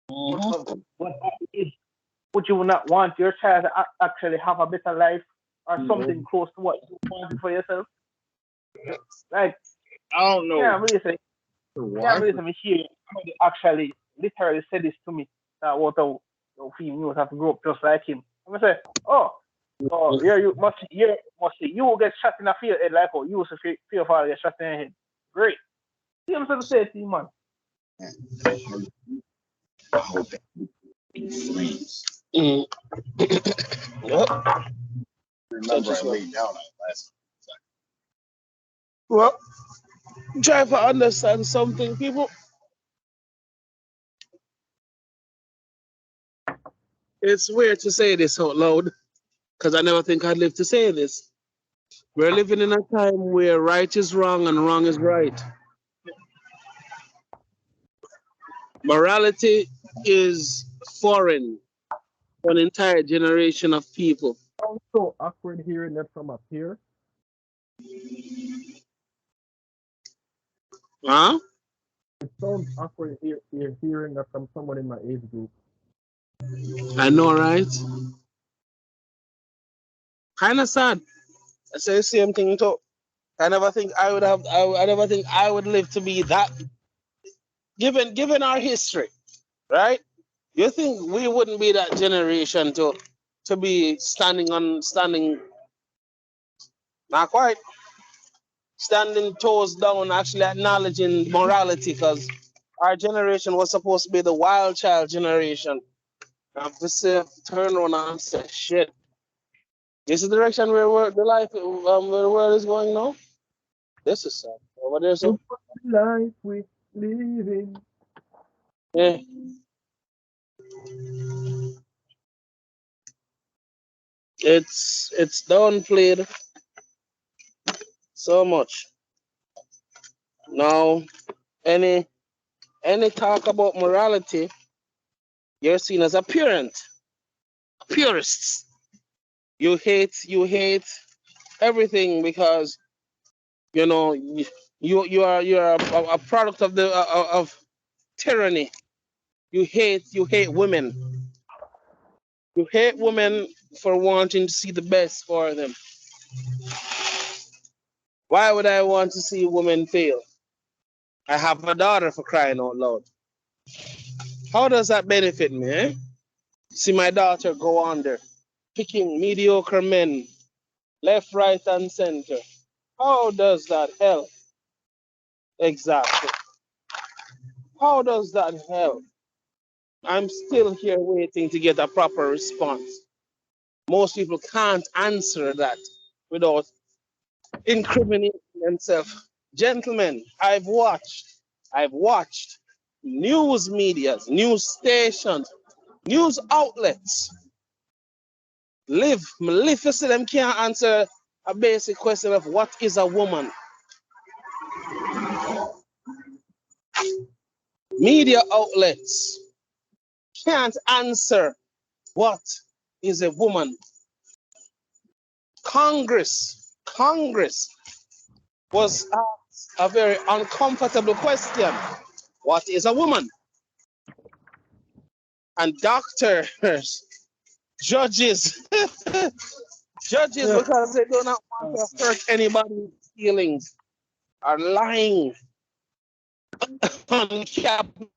But would you not want your child to actually have a better life or something close to what you wanted for yourself? Like, I don't know. yeah, I'm really saying, me here. Somebody actually literally said this to me that what a female have to grow up just like him. I'm gonna say, yeah, you get shot in the head like oh, you used to fear for get shot in the head. Great. See him to the say to you, man. Yep. Remember, I laid down on last. Well, try to understand something, people. It's weird to say this out loud because I never think I'd live to say this. We're living in a time where right is wrong and wrong is right. Morality is foreign to an entire generation of people. Sounds so awkward hearing that from up here. Huh? It sounds awkward hearing that from someone in my age group. I know, right? Kind of sad. I say the same thing too. I never think I would have. I never think I would live to be that. Given our history, right? You think we wouldn't be that generation to be standing, not quite, standing toes down, actually acknowledging morality, because our generation was supposed to be the wild child generation. And to say, turn around and say, shit, this is the direction where where the world is going now. This is sad. Over there, so Life we living. yeah. It's downplayed so much. Now, any talk about morality, you're seen as a purists. You hate everything because you're a product of of tyranny. You hate women. You hate women for wanting to see the best for them. Why would I want to see women fail? I have a daughter, for crying out loud. How does that benefit me? See my daughter go under, picking mediocre men, left, right, and center. How does that help? Exactly. How does that help? I'm still here waiting to get a proper response. Most people can't answer that without incriminating themselves. Gentlemen, I've watched news medias, news stations, news outlets live Maleficent them can't answer a basic question of what is a woman. Media outlets can't answer what is a woman. Congress was asked a very uncomfortable question. What is a woman? And doctors, judges, Yeah. because they do not want to hurt anybody's feelings, are lying on Capitol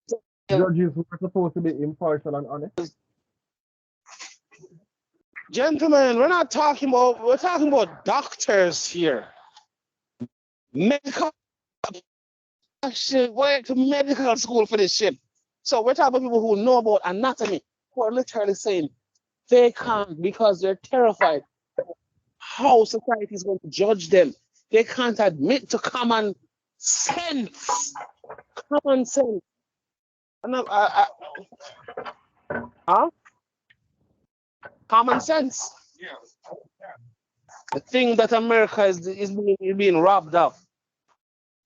Hill. Judges who are supposed to be impartial and honest. Gentlemen, we're talking about doctors here. Medical shit, went to medical school for this shit. So we're talking about people who know about anatomy, who are literally saying they can't because they're terrified how society is going to judge them. They can't admit to common sense. Common sense. Huh? Common sense. The thing that America is being robbed of.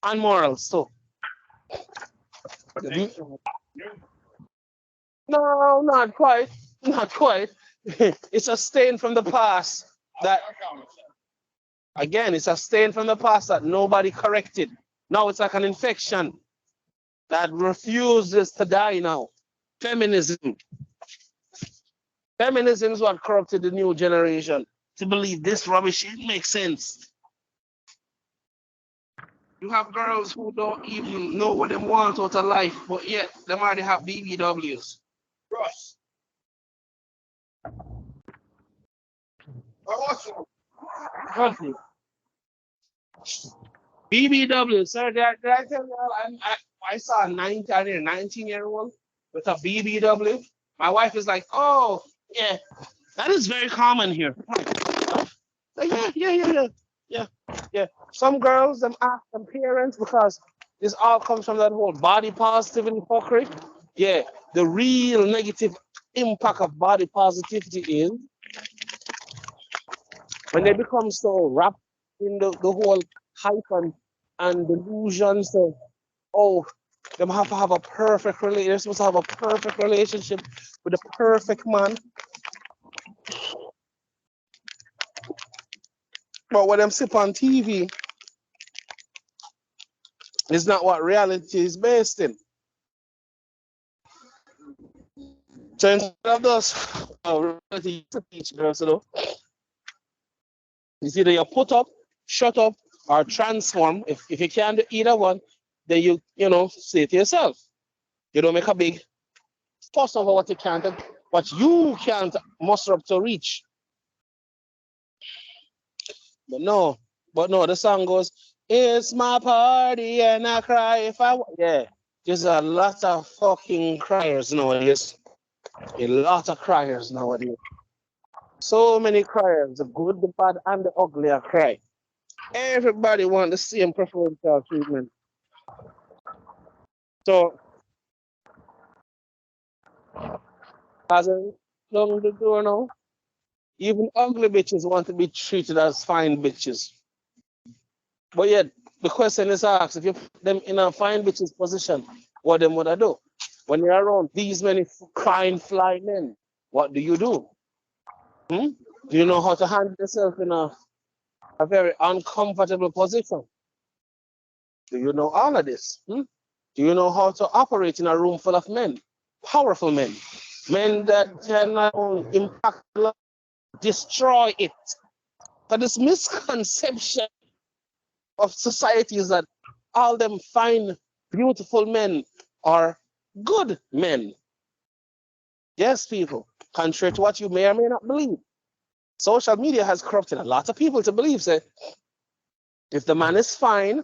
And morals, so. No, not quite. Not quite. It's a stain from the past that, again, it's a stain from the past that nobody corrected. Now it's like an infection that refuses to die now. Feminism. Feminism is what corrupted the new generation to believe this rubbish. It makes sense. You have girls who don't even know what they want out of life, but yet they already have BBWs. Ross. BBW, sir. Did I tell you I saw a 19-year-old with a BBW. My wife is like, oh, yeah, that is very common here. Like, yeah. Some girls, them ask them parents because this all comes from that whole body positivity fuckery. Yeah, the real negative impact of body positivity is when they become so wrapped in the whole hype and delusion. So, oh, them have to have a perfect relationship. They're supposed to have a perfect relationship with a perfect man. But when them sip on TV, it's not what reality is based in. So instead of those reality to teach girls, it's either you put up, shut up, or transform. If you can't do either one, then you say to yourself, you don't make a big fuss over what you can't muster up to reach. But no, the song goes, it's my party and I cry if I want. Yeah, there's a lot of fucking criers nowadays. A lot of criers nowadays. So many criers, the good, the bad, and the ugly are cry. Everybody want the same preferential treatment. So, as a long the door now, even ugly bitches want to be treated as fine bitches. But yet, the question is asked, if you put them in a fine bitch's position, what them would I do? When you're around these many fine fly men, what do you do? Do you know how to handle yourself in a very uncomfortable position? Do you know all of this? Do you know how to operate in a room full of men? Powerful men. Men that can not only impact life, destroy it. But this misconception of society is that all them fine, beautiful men are good men. Yes, people, contrary to what you may or may not believe, social media has corrupted a lot of people to believe that if the man is fine,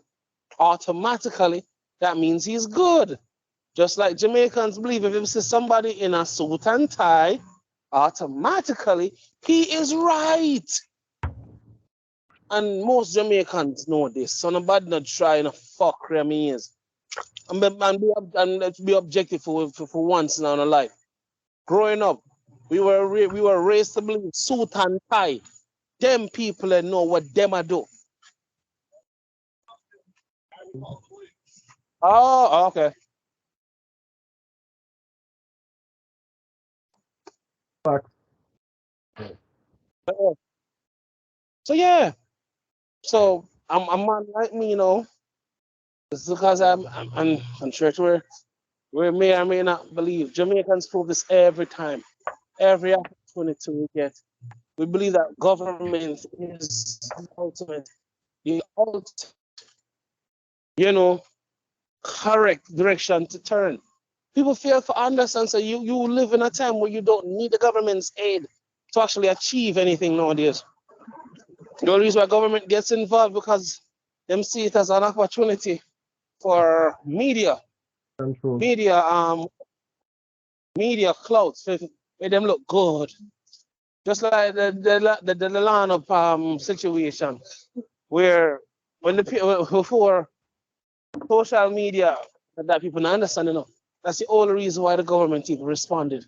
automatically that means he's good. Just like Jamaicans believe if you see somebody in a suit and tie, automatically he is right. And most Jamaicans know this. So nobody not trying to fuck me is. And let's be objective for once in our life. Growing up, we were raised to believe suit and tie. Them people that know what them a do. Oh, okay. Facts. So yeah. So I'm a man like me, you know. It's because I'm sure where we may or may not believe. Jamaicans prove this every time. Every opportunity we get. We believe that government is the ultimate, you know, correct direction to turn. People fail to understand. So you live in a time where you don't need the government's aid to actually achieve anything nowadays. The only reason why government gets involved because them see it as an opportunity for media, Control. media clouds, make them look good. Just like the land of situation where when the before social media that people not understand enough. That's the only reason why the government even responded.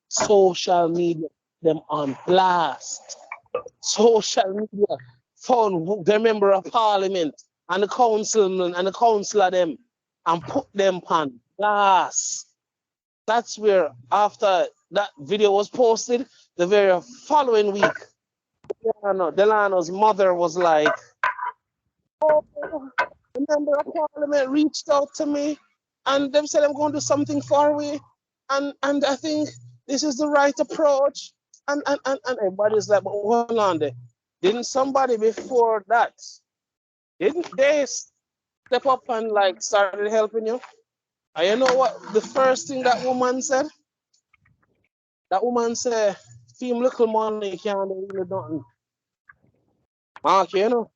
Social media them on blast. Social media found the member of parliament and the councilman and the councillor them and put them on blast. That's where after that video was posted, the very following week, Delano's mother was like, "Oh, the member of parliament reached out to me and they said I'm going to do something for me. And I think this is the right approach." And everybody's like, "But hold on there. Didn't somebody before that, didn't they step up and like started helping you?" And you know what? The first thing that woman said? That woman said, "Team little money can't do really nothing." Mark, you know,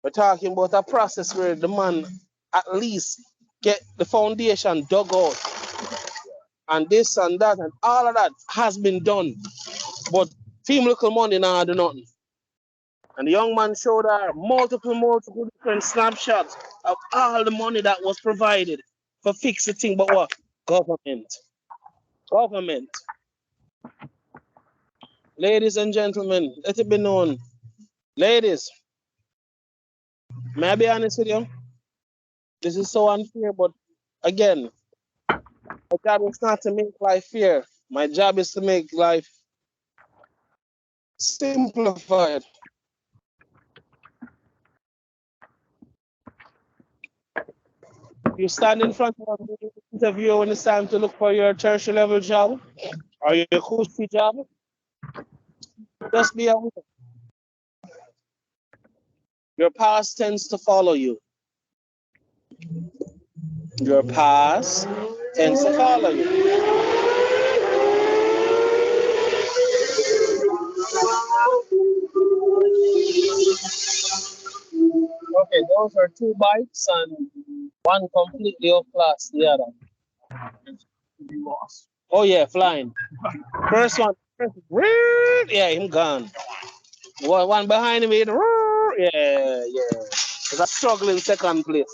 we're talking about a process where the man at least get the foundation dug out and this and that and all of that has been done. But team little money now do nothing. And the young man showed her multiple different snapshots of all the money that was provided for fix the thing. But what? Government. Government. Ladies and gentlemen, let it be known. Ladies, may I be honest with you? This is so unfair, but again, my job is not to make life fair. My job is to make life simplified. You stand in front of an interviewer when it's time to look for your tertiary level job or your coaching job. Just be aware. Your past tends to follow you. Your past tends to follow you. Okay, those are two bikes and one completely off class, the other. Oh yeah, flying. First one, yeah, him gone. One behind me, yeah. There's a struggling second place.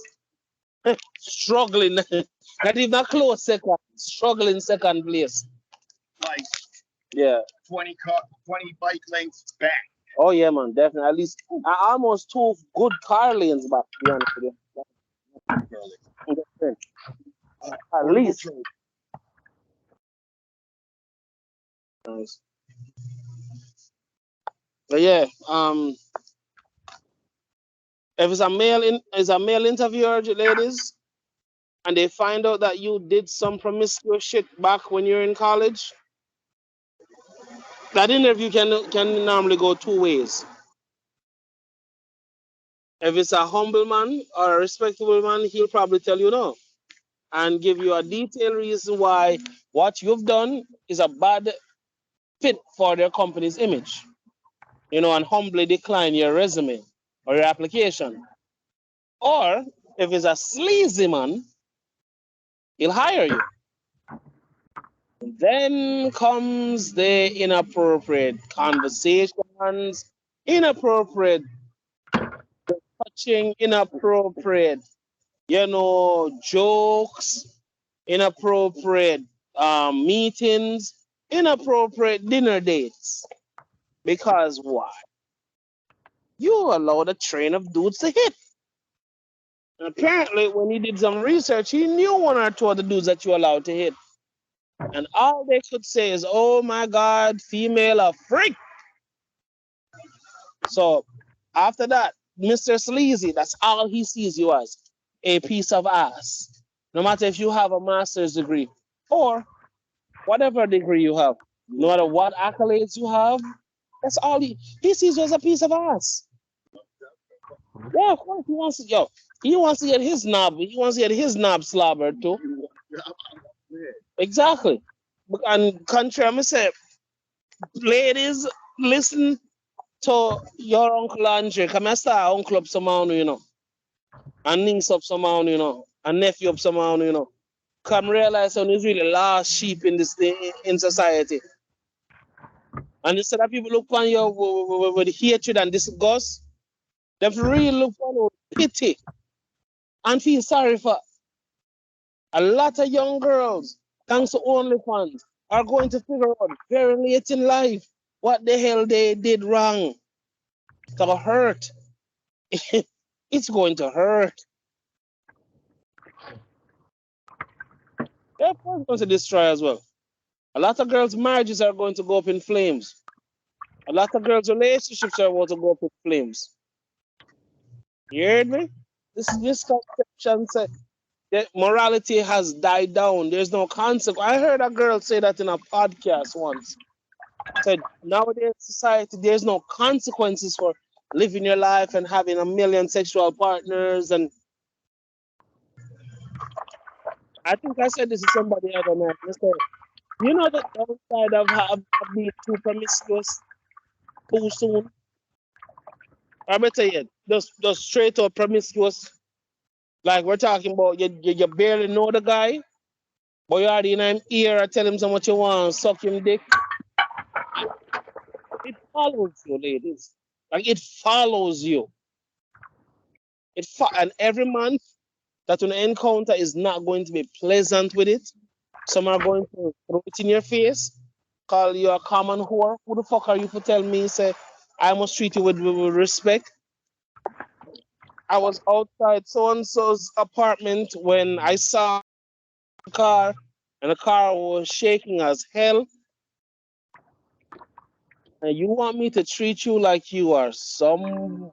Struggling, not even a close second. Struggling second place. Like Yeah. 20 bike lengths back. Oh yeah, man, definitely. At least almost two good car lanes back. To be honest with you. At least. Nice. But yeah, if it's a male interviewer, ladies, and they find out that you did some promiscuous shit back when you're in college, that interview can normally go two ways. If it's a humble man or a respectable man, he'll probably tell you no and give you a detailed reason why what you've done is a bad fit for their company's image, and humbly decline your resume or your application. Or if it's a sleazy man, He'll hire you. Then comes the inappropriate conversations, inappropriate touching, inappropriate, jokes, inappropriate meetings, inappropriate dinner dates. Because why? You allowed a train of dudes to hit. And apparently, when he did some research, he knew one or two of the dudes that you allowed to hit. And all they could say is, oh my God, female a freak. So after that, Mr. Sleazy, that's all he sees you as, a piece of ass. No matter if you have a master's degree or whatever degree you have, no matter what accolades you have, that's all he sees you as a piece of ass. Yeah, of course he wants to get his knob slobbered too. Exactly. And contrary, I say, ladies, listen to your Uncle Andre. Come and start uncle up somehow, and niece up somehow, and nephew up somehow, Come realize that he's really last sheep in this in society. And instead of people look on you with hatred and disgust, they really look on you with pity and feel sorry for. A lot of young girls, thanks to OnlyFans, are going to figure out very late in life what the hell they did wrong. It's gonna hurt. It's going to hurt. They're going to destroy as well. A lot of girls' marriages are going to go up in flames. A lot of girls' relationships are going to go up in flames. You heard me? This misconception said that morality has died down. There's no consequence. I heard a girl say that in a podcast once. Said nowadays society, there's no consequences for living your life and having a million sexual partners. And I think I said this to somebody the other night. I said, you know the downside of being too promiscuous too soon? I better yet, just straight up promiscuous. Like we're talking about, you barely know the guy, but you already in him ear and tell him so much you want, suck him dick. It follows you, ladies. Like it follows you. And every month that you encounter is not going to be pleasant with it. Some are going to throw it in your face, call you a common whore. Who the fuck are you to tell me, say, I must treat you with respect? I was outside so-and-so's apartment when I saw a car, and the car was shaking as hell. And you want me to treat you like you are someone?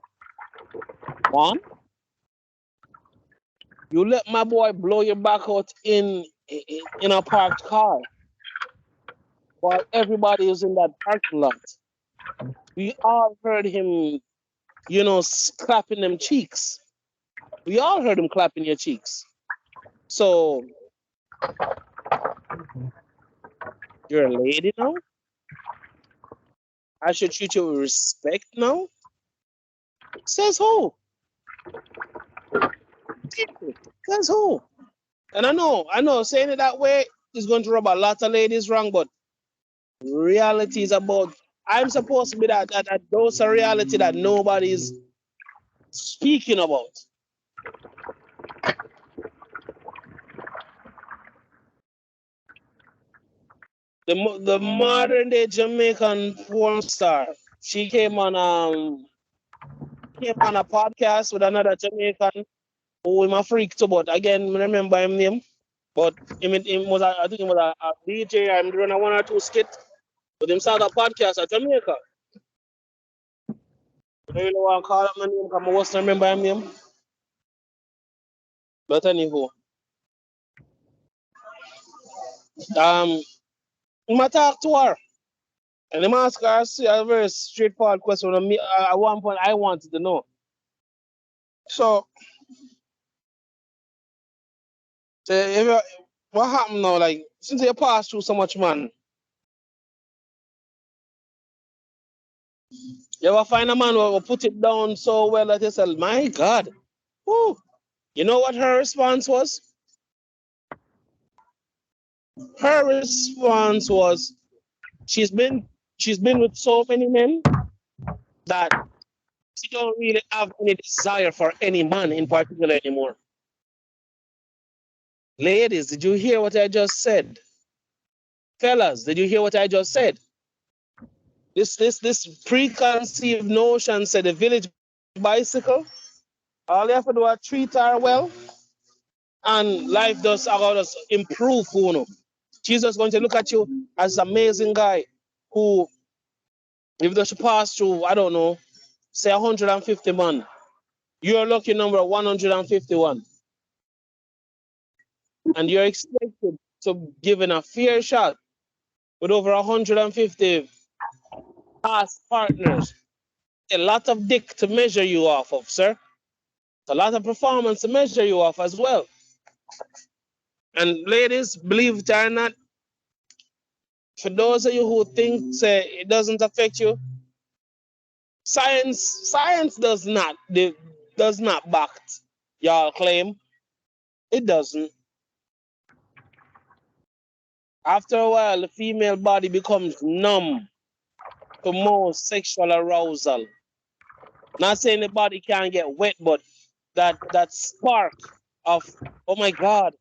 You let my boy blow your back out in a parked car while everybody is in that parking lot. We all heard him, clapping them cheeks. We all heard him clapping your cheeks. So, you're a lady now? I should treat you with respect now? Says who? Says who? And I know, saying it that way is going to rub a lot of ladies wrong, but reality is about, I'm supposed to be that dose of reality that nobody's speaking about. The modern day Jamaican porn star, she came on a podcast with another Jamaican who I'm a freak to, but again, I remember him name. But him was I think he was a DJ and run a one or two skit. But him start a podcast at Jamaica. I don't really want to call up my name because I wasn't remember him name. But anyhow. I talk to her. And I'm ask her a very straightforward question. At one point I wanted to know. So what happened now? Like since you passed through so much, man, you ever find a man who will put it down so well that you say, my God. Woo. You know what her response was? Her response was, she's been with so many men that she don't really have any desire for any man in particular anymore. Ladies, did you hear what I just said? Fellas, did you hear what I just said? This preconceived notion said the village bicycle, all you have to do is treat her well, and life does about us improve, you know. Jesus is going to look at you as an amazing guy who, if they should pass through, I don't know, say 150 man, you're lucky number 151. And you're expected to give in a fair shot with over 150 past partners. A lot of dick to measure you off of, sir. A lot of performance to measure you off as well. And ladies, believe it or not, for those of you who think say it doesn't affect you, science does not back y'all claim. It doesn't. After a while, the female body becomes numb to more sexual arousal. Not saying the body can't get wet, but that spark of, oh my God,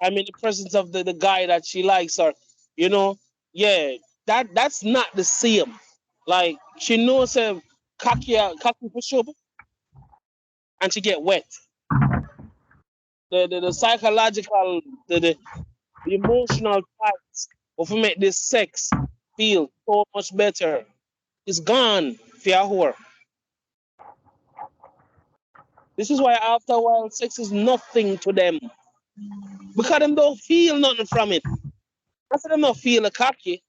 I'm in the presence of the guy that she likes, or you know, yeah, that's not the same. Like she knows him cocky for sure, and she get wet. The psychological, the emotional parts of make this sex feel so much better. It's gone for your whore. This is why after a while, sex is nothing to them. Because them don't feel nothing from it. That's why them don't feel a cocky.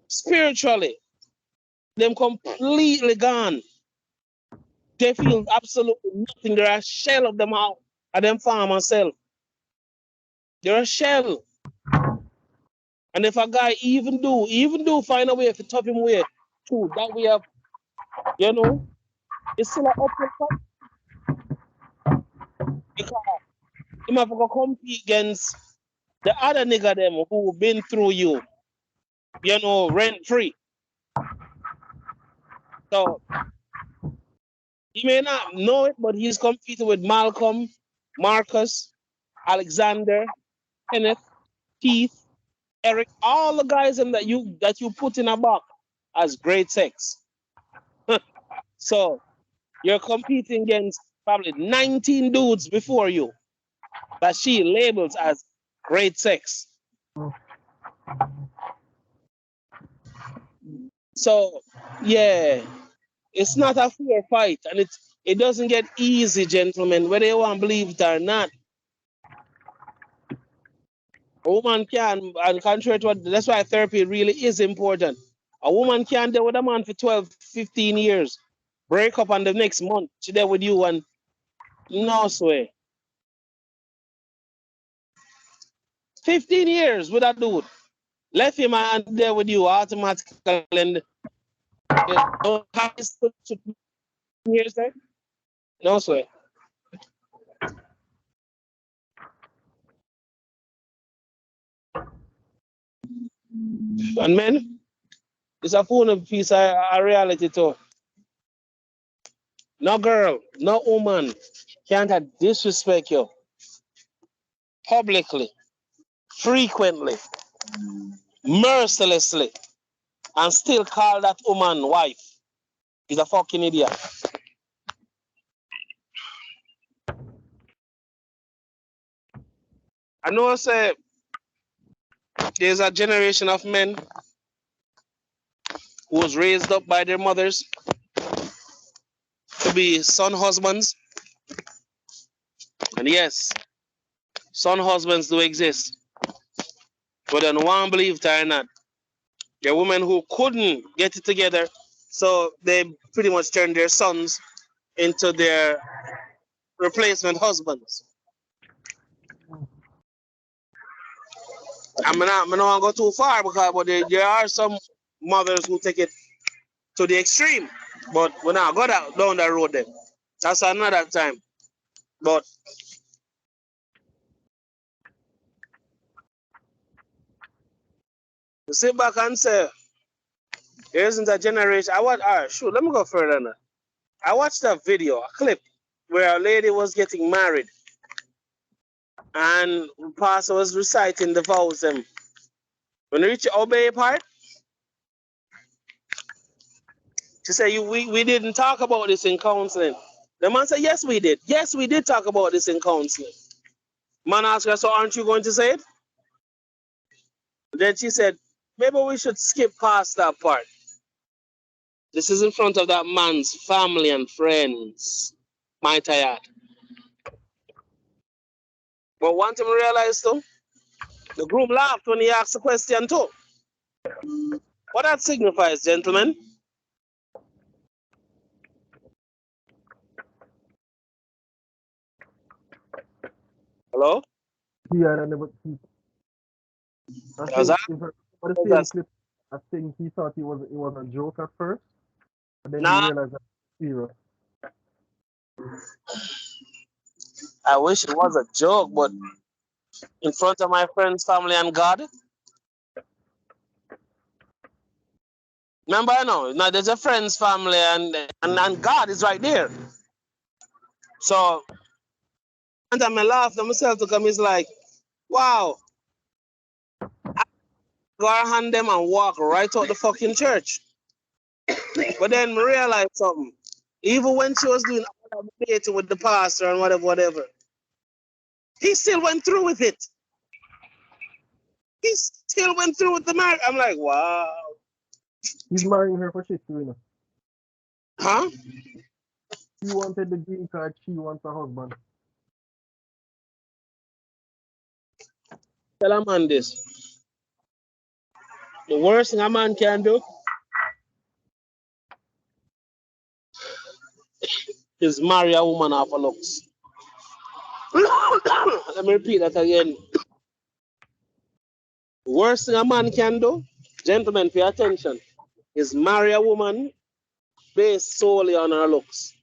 Spiritually, them completely gone. They feel absolutely nothing. They're a shell of them out of them farmer self. They're a shell. And if a guy even do find a way to top him way too, that we have, you know, it's still an uphill fight. Because him have to compete against the other nigga them who been through you know, rent free. So he may not know it, but he's competing with Malcolm, Marcus, Alexander, Kenneth, Keith, Eric, all the guys that you put in a box as great sex. So you're competing against probably 19 dudes before you that she labels as great sex. So yeah, it's not a fair fight, and it doesn't get easy, gentlemen, whether you want to believe it or not. A woman can, and contrary to what, that's why therapy really is important. A woman can deal with a man for 12, 15 years, break up, and the next month she there with you, and no swear. 15 years with that dude. Left him and there with you automatically, and you don't have to years there. No swear. And men, it's a phone piece of reality too. No girl, no woman can't disrespect you publicly, frequently, mercilessly, and still call that woman wife. He's a fucking idiot. I know, say there's a generation of men who was raised up by their mothers to be son husbands. And yes, son husbands do exist. But then one believe it or not, there are women who couldn't get it together, so they pretty much turned their sons into their replacement husbands. I don't want to go too far because there are some mothers who take it to the extreme. But we're not go down that road then. That's another time. But You sit back and say, there isn't a generation. All right, shoot, let me go further now. I watched a video, a clip, where a lady was getting married and the pastor was reciting the vows. When they reach the obey part, she said, we didn't talk about this in counseling. The man said, yes, we did. Yes, we did talk about this in counseling. Man asked her, so aren't you going to say it? Then she said, maybe we should skip past that part. This is in front of that man's family and friends. Might I add. But one thing I realized though, the groom laughed when he asked the question too. What that signifies, gentlemen? Hello? Yeah, I never see. I How's think that? in fact, for the same clip, I think he thought it was a joke at first, and then he Nah, realized that it's serious. I wish it was a joke, but in front of my friends, family, and God. Remember, I know, now there's a friend's family and God is right there. So, and I laughed at myself to come, it's like, wow, I go hand them and walk right out the fucking church. But then I realized something. Even when she was doing all that debating with the pastor and whatever, he still went through with it. He still went through with the marriage. I'm like, wow. He's marrying her for shit, you know. Huh? He wanted the green card, she wants a husband. Tell a man this. The worst thing a man can do is marry a woman off her looks. Let me repeat that again. The worst thing a man can do, gentlemen, pay attention, is marry a woman based solely on her looks.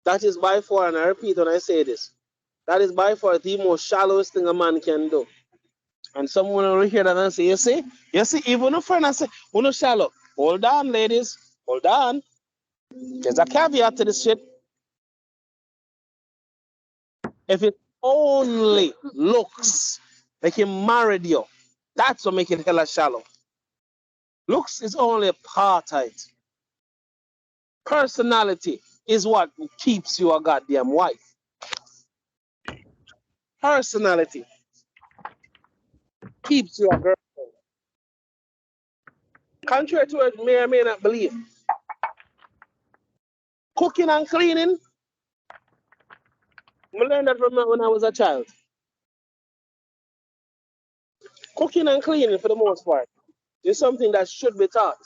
That is by far, and I repeat when I say this, that is by far the most shallowest thing a man can do. And someone will hear that and say, you see, even a friend, I say, no shallow. Hold on, ladies, hold on. There's a caveat to this shit. If it only looks like he married you, that's what make it hella shallow. Looks is only a part of it. Personality is what keeps you a goddamn wife. Personality keeps you a girlfriend. Contrary to what you may or may not believe, cooking and cleaning, I learned that from when I was a child. Cooking and cleaning, for the most part, is something that should be taught.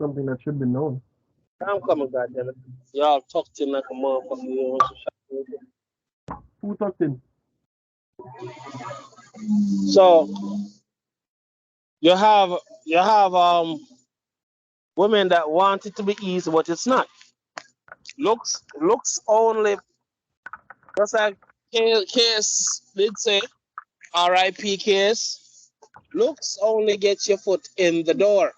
Something that should be known. I'm coming, goddammit. Y'all tucked in like a motherfucker. You know, Who tucked in? so you have women that want it to be easy, but it's not. Looks only, just like Case did say, R.I.P. Case. Looks only gets your foot in the door.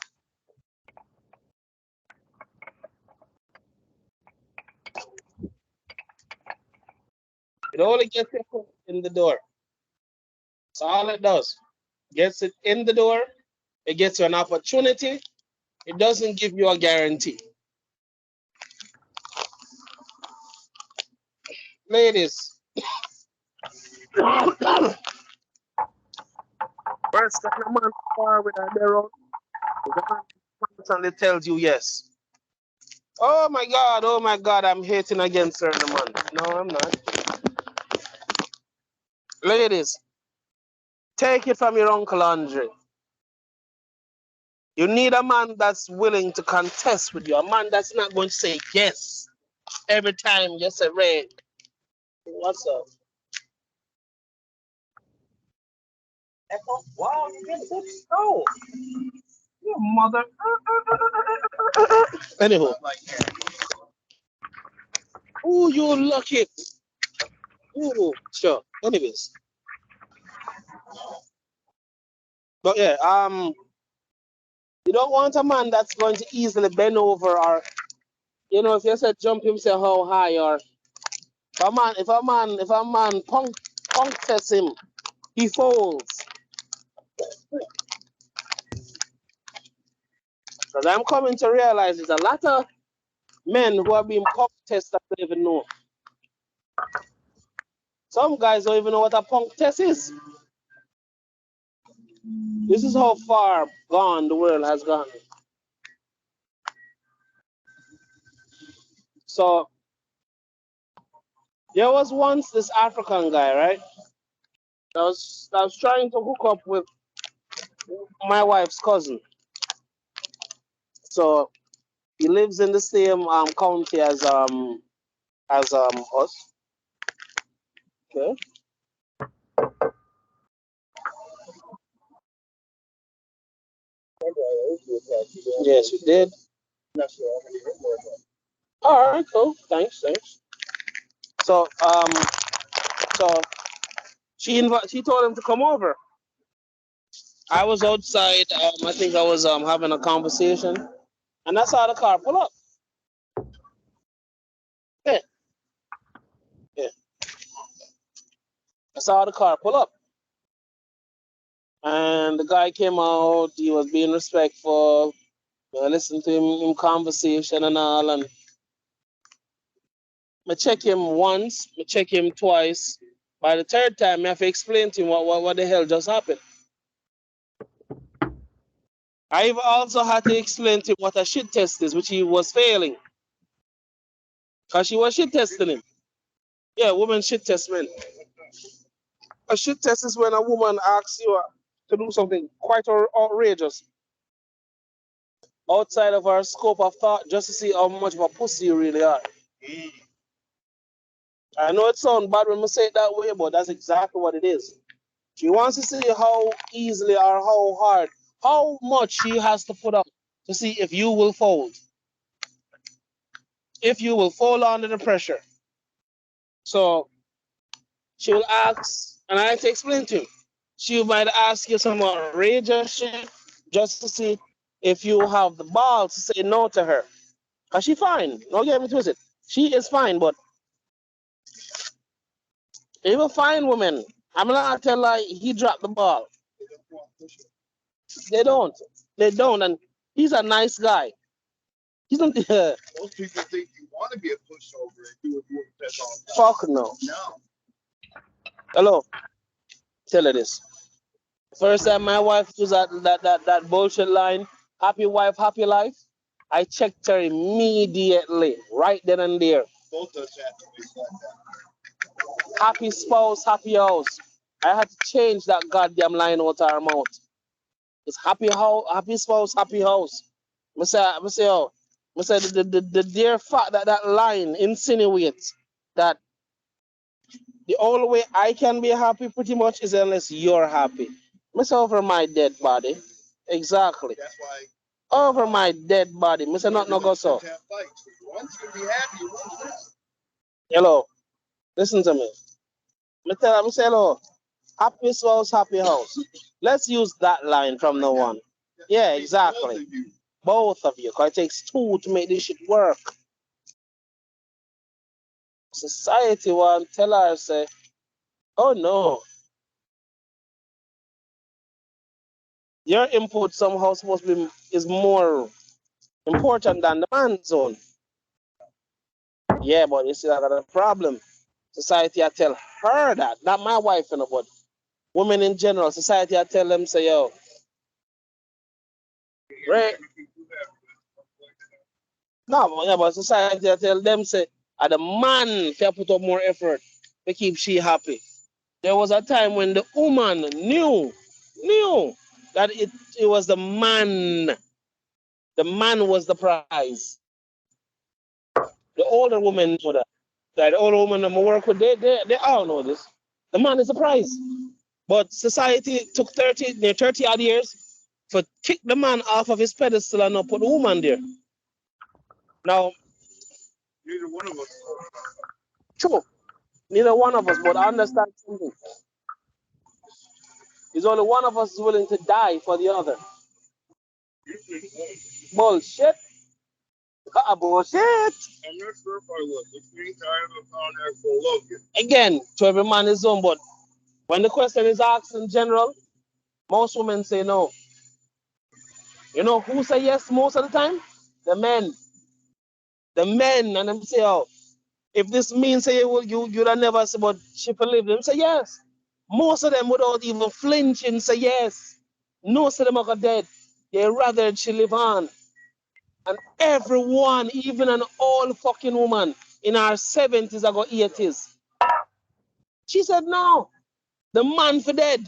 It only gets your foot in the door. That's all it does. Gets it in the door. It gets you an opportunity. It doesn't give you a guarantee. Ladies, first time a man far with their own, the man constantly tells you yes. Oh my God, I'm hating against certain man. No, I'm not. Ladies, take it from your Uncle Andre. You need a man that's willing to contest with you, a man that's not going to say yes every time you say, Ray, what's up? Echo? Wow, you get good. Oh, your mother. Anywho, Ooh, you lucky. Ooh, sure. Anyways. But yeah, you don't want a man that's going to easily bend over, or if you said jump him, say how high, or if a man punk tests him, he folds. Because I'm coming to realize there's a lot of men who are being punk tested that don't even know. Some guys don't even know what a punk test is. This is how far gone the world has gone. So there was once this African guy, right? I was trying to hook up with my wife's cousin. So he lives in the same county as us. Okay. Yes, we did. All right, cool. Thanks. So so she told him to come over. I was outside. I think I was having a conversation, and I saw the car pull up. Yeah, yeah. I saw the car pull up, and the guy came out. He was being respectful. I listened to him in conversation and all, and I check him once, I check him twice. By the third time, I have to explain to him what the hell just happened. I've also had to explain to him what a shit test is, which he was failing. Because she was shit testing him. Yeah, woman shit test men. A shit test is when a woman asks you to do something quite outrageous outside of her scope of thought just to see how much of a pussy you really are. I know it sounds bad when I say it that way, but that's exactly what it is. She wants to see how easily or how hard, how much she has to put up to see if you will fold. If you will fold under the pressure. So she will ask, and I have to explain to you. She might ask you some outrageous shit just to see if you have the balls to say no to her. Because she fine. Don't get me twisted. She is fine, but even fine women, I'm not tell her he dropped the ball. They don't. They don't. And he's a nice guy. He's not. Most people think you want to be a pushover and do what you want all the time. Fuck no. No. Hello. Tell her this. First time my wife was at that bullshit line, happy wife, happy life, I checked her immediately, right then and there. Both of us have to be like that. Happy spouse, happy house. I had to change that goddamn line out of her mouth. It's happy spouse, happy house. I say, the dear fact that line insinuates that the only way I can be happy pretty much is unless you're happy. Miss over my dead body. Exactly. That's why. Over my dead body. Miss not no go so. Once you be happy, Hello. Listen to me. Me say hello. Happy spouse, happy house. Let's use that line from now on. Yeah, exactly. Both of you. Because it takes two to make this shit work. Society want tell her say, oh no. Your input somehow supposed to be is more important than the man's own. Yeah, but you see, I got a problem. Society, I tell her that, not my wife, but women in general. Society, I tell them, say, yo, right? No, yeah, but society, I tell them, say, the man can put up more effort to keep she happy. There was a time when the woman knew that it was the man. The man was the prize. The older women know that. Like the older women I'm work with, they all know this. The man is the prize. But society took 30 odd years for kick the man off of his pedestal and not put the woman there. Now, Neither one of us. True. Neither one of us, but understand something. It's only one of us is willing to die for the other. Bullshit. Bullshit. I'm not sure if I would. Which means I haven't found actual love yet. Again, to every man his own, but when the question is asked in general, most women say no. You know who say yes most of the time? The men. The men, and them say, oh, if this means say you'd have never say, but she will live, them say yes. Most of them without even flinching say yes. Most of them are dead. They rather she live on. And everyone, even an old fucking woman in her 70s or 80s, she said no. The man for dead.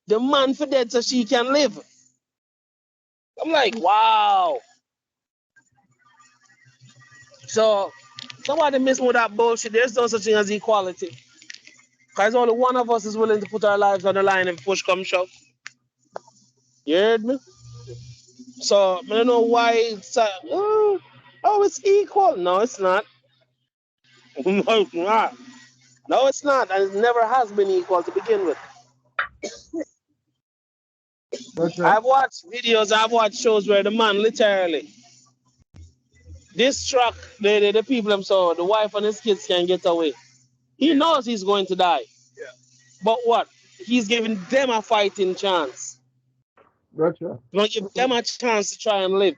The man for dead so she can live. I'm like, wow. So somebody miss with that bullshit. There's no such thing as equality. Because only one of us is willing to put our lives on the line if push comes shove. You heard me? So I don't know why it's it's equal. No, it's not. No, it's not. No, it's not. And it never has been equal to begin with. That's right. I've watched videos, I've watched shows where the man literally distract the people themselves, the wife and his kids can get away. He knows he's going to die. Yeah. But what? He's giving them a fighting chance. Gotcha. He's going to give them a chance to try and live.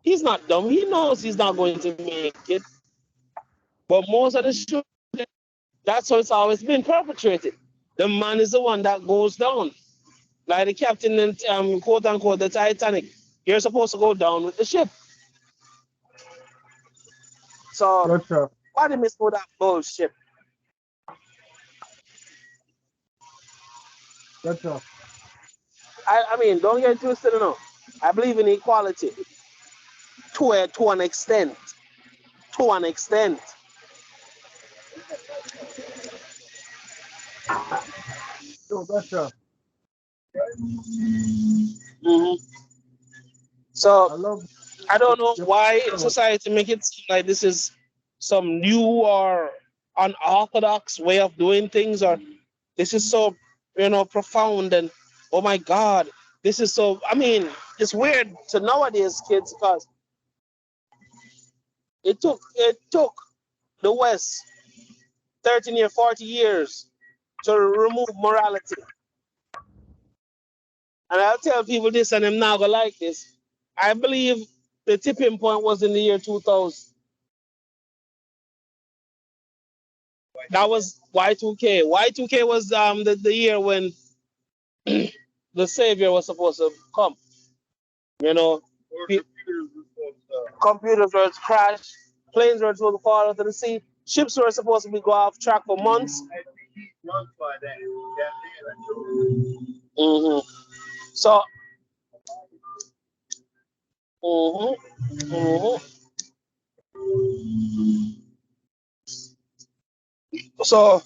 He's not dumb. He knows he's not going to make it. But most of the shootings, that's how it's always been perpetrated. The man is the one that goes down. Like the captain in quote unquote the Titanic. You're supposed to go down with the ship. So Gotcha. why do you miss all that bullshit? Gotcha. I mean, don't get twisted enough. I believe in equality to an extent. To an extent. Yo, gotcha. Mm-hmm. So I love I don't know your why point. society make it seem like this is some new or unorthodox way of doing things, or this is so profound and oh my God, this is so. I mean, it's weird to nowadays kids because it took the West 13 years, 40 years to remove morality. And I'll tell people this, and I'm not gonna like this. I believe the tipping point was in the year 2000. That was Y2K. Y2K was the year when the savior was supposed to come. You know, Or pe- computers were supposed to. computers were to crash, planes were supposed to fall into the sea, ships were supposed to be go off track for months. I think he's months by that. That Mm-hmm. So, mm-hmm, mm-hmm. So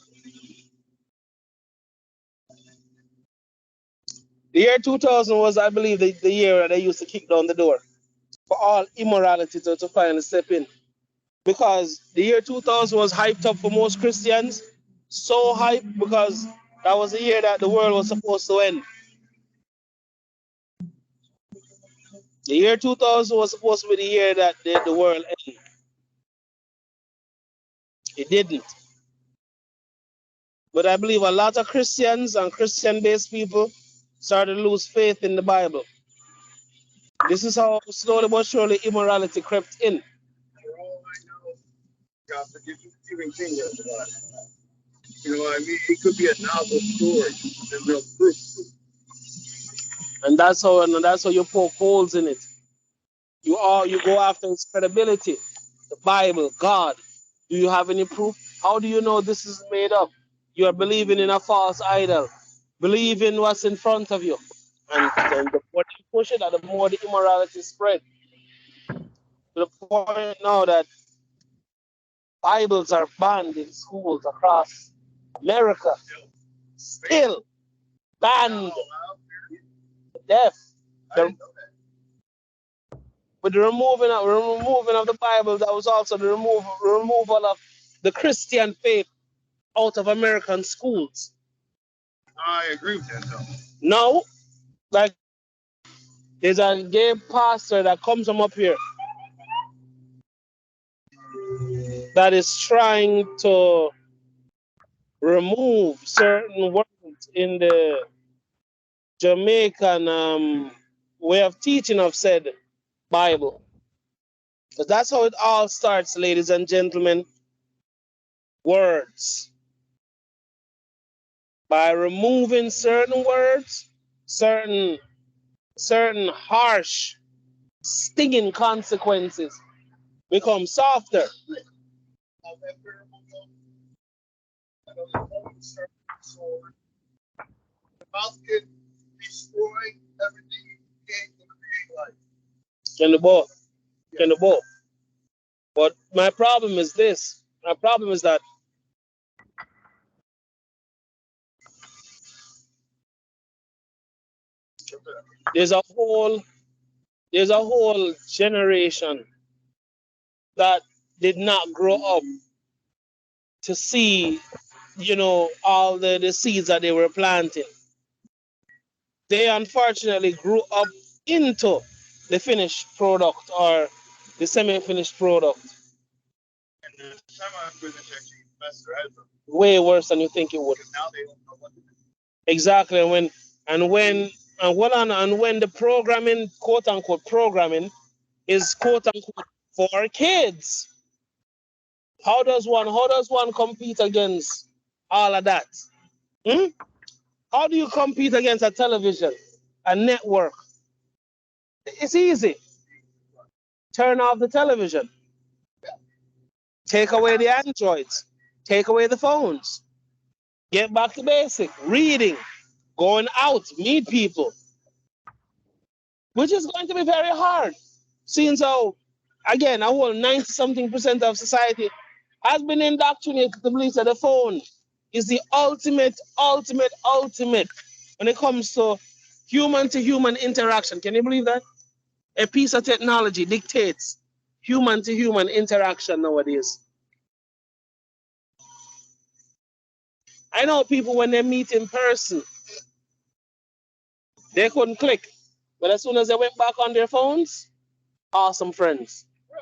the year 2000 was, I believe, the year that they used to kick down the door for all immorality to finally step in. Because the year 2000 was hyped up for most Christians, so hyped because that was the year that the world was supposed to end. The year 2000 was supposed to be the year that the world ended. It didn't. But I believe a lot of Christians and Christian-based people started to lose faith in the Bible. This is how slowly but surely immorality crept in. For all I know, God forgive me, Stephen King has one. You know what I mean? It could be a novel story. There's no proof. And that's how you poke holes in it. You go after its credibility. The Bible, God. Do you have any proof? How do you know this is made up? You are believing in a false idol. Believe in what's in front of you. And then the more you push it, the more the immorality spread. To the point now that Bibles are banned in schools across America. Still banned. Deaf. The with the removing of the Bible, that was also the removal of the Christian faith out of American schools. I agree with that, though. Now, like, there's a gay pastor that comes from up here that is trying to remove certain words in the Jamaican way of teaching of said Bible. Because that's how it all starts, ladies and gentlemen. Words. By removing certain words, certain harsh, stinging consequences become softer. The mouth can destroy everything you can to create life. Can do both. Can do both. But my problem is this. My problem is that there's a whole generation that did not grow up to see, all the seeds that they were planting. They unfortunately grew up into the finished product or the semi-finished product. And the semi-finished actually messed their heads up. Way worse than you think it would. Because now they don't know what to do. Exactly. And when the programming, quote unquote programming, is quote unquote for kids. How does one compete against all of that? How do you compete against a television, a network? It's easy. Turn off the television. Take away the Androids. Take away the phones. Get back to basic. Reading. Going out. Meet people. Which is going to be very hard. Seeing so, again, a whole 90-something% of society has been indoctrinated to believe that the phone is the ultimate when it comes to human interaction. Can you believe that? A piece of technology dictates human interaction nowadays. I know people when they meet in person, they couldn't click. But as soon as they went back on their phones, awesome friends. Bro,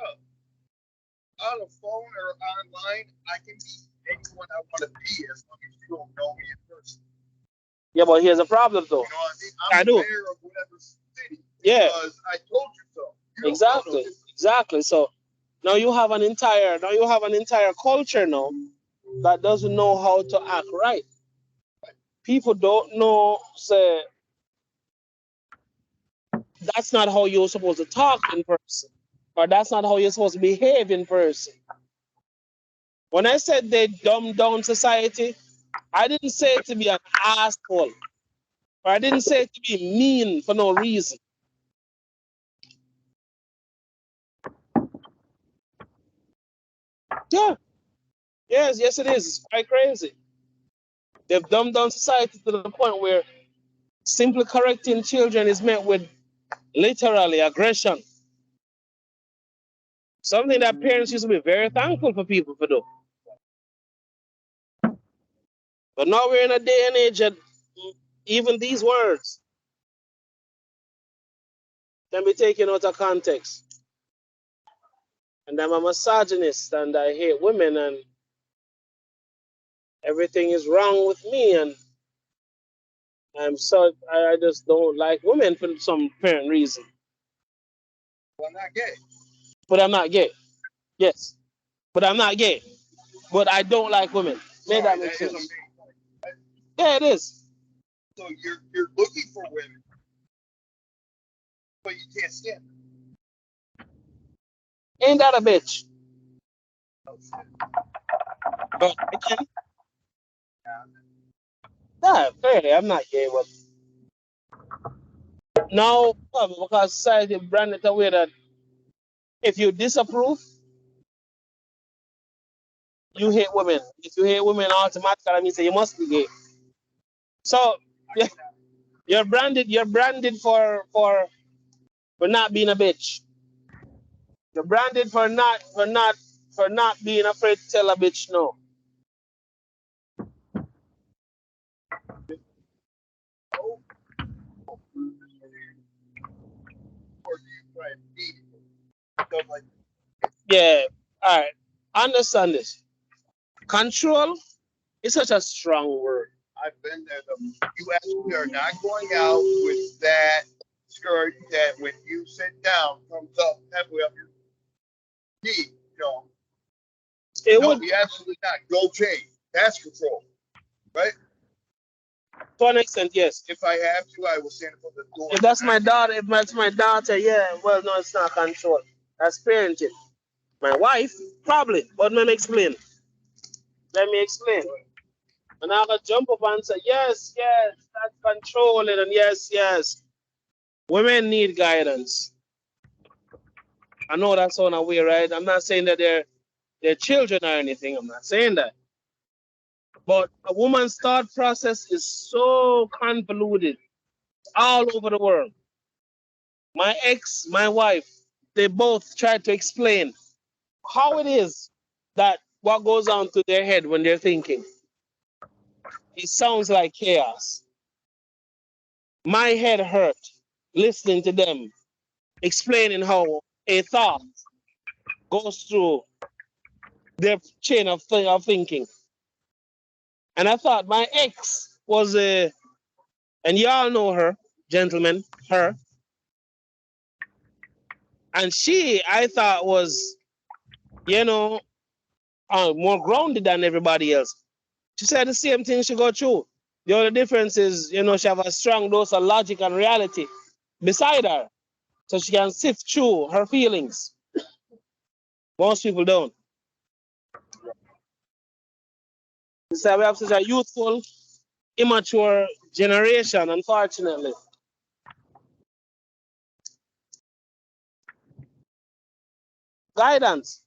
on a phone or online, I can be anyone I want to be as long as you don't know me in person. Yeah, but here's a problem though. You know what I mean? I'm I do. mayor of whatever city. Yeah. Because I told you so. You Exactly. So now you have an entire culture now that doesn't know how to act right. People don't know, say, that's not how you're supposed to talk in person, or that's not how you're supposed to behave in person. When I said they dumb down society, I didn't say it to be an asshole, or I didn't say it to be mean for no reason. Yeah. Yes, it is. It's quite crazy. They've dumbed down society to the point where simply correcting children is met with literally aggression. Something that parents used to be very thankful for people for do. But now we're in a day and age that even these words can be taken out of context. And I'm a misogynist and I hate women and everything is wrong with me and I just don't like women for some apparent reason. Well, I'm not gay. But I'm not gay. Yes. But I'm not gay. But I don't like women. Made that make sense? Yeah, it is. So you're looking for women, but you can't stand them. Ain't that a bitch? But again, nah, fairly, I'm not gay, but now because society branded away that if you disapprove, you hate women. If you hate women, automatically that means that you must be gay. So yeah, you're branded for not being a bitch. You're branded for not being afraid to tell a bitch no. Yeah, all right. Understand this. Control is such a strong word. I've been there. You actually are not going out with that skirt that when you sit down comes up halfway up your knee. No, It no, would, you absolutely not. Go change. That's control, right? to an extent, yes. If I have to, I will stand for the door. If that's my daughter, yeah. Well, no, it's not control. That's parenting. My wife, probably. But let me explain. And I gotta jump up and say, yes, that's controlling, and yes. Women need guidance. I know that's on our way, right? I'm not saying that they're children or anything. I'm not saying that. But a woman's thought process is so convoluted all over the world. My ex, my wife, they both tried to explain how it is that what goes on through their head when they're thinking. It sounds like chaos. My head hurt listening to them explaining how a thought goes through their chain of thinking. And I thought my ex was and y'all know her, gentlemen, her. And she, I thought, was, more grounded than everybody else. She said the same thing she go through. The only difference is, she have a strong dose of logic and reality beside her. So she can sift through her feelings. Most people don't. So we have such a youthful, immature generation, unfortunately. Guidance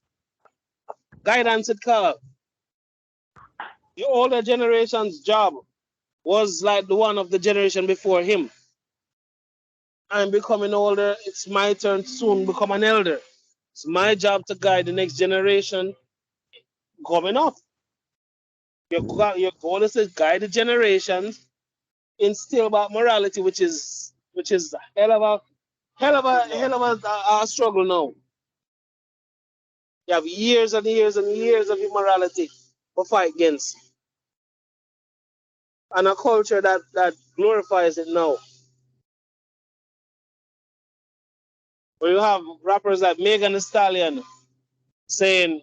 it called. The older generation's job was like the one of the generation before him. I'm becoming older. It's my turn to soon become an elder. It's my job to guide the next generation coming up. Your goal is to guide the generations, instill about morality, which is a hell of a struggle now. You have years and years and years of immorality to fight against, and a culture that glorifies it now. Where you have rappers like Megan Thee Stallion saying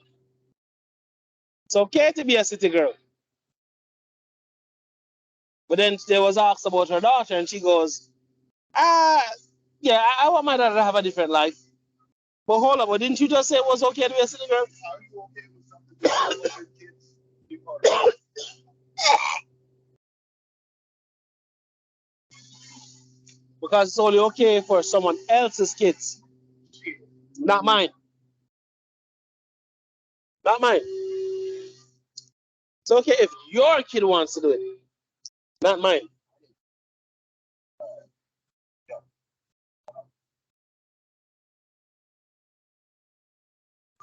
it's okay to be a city girl. But then there was asked about her daughter, and she goes, yeah, I want my daughter to have a different life. But hold up, but didn't you just say it was okay to be a city girl? Are you okay with something that your kids be part of? Because it's only okay for someone else's kids, not mine. Not mine. It's okay if your kid wants to do it, not mine.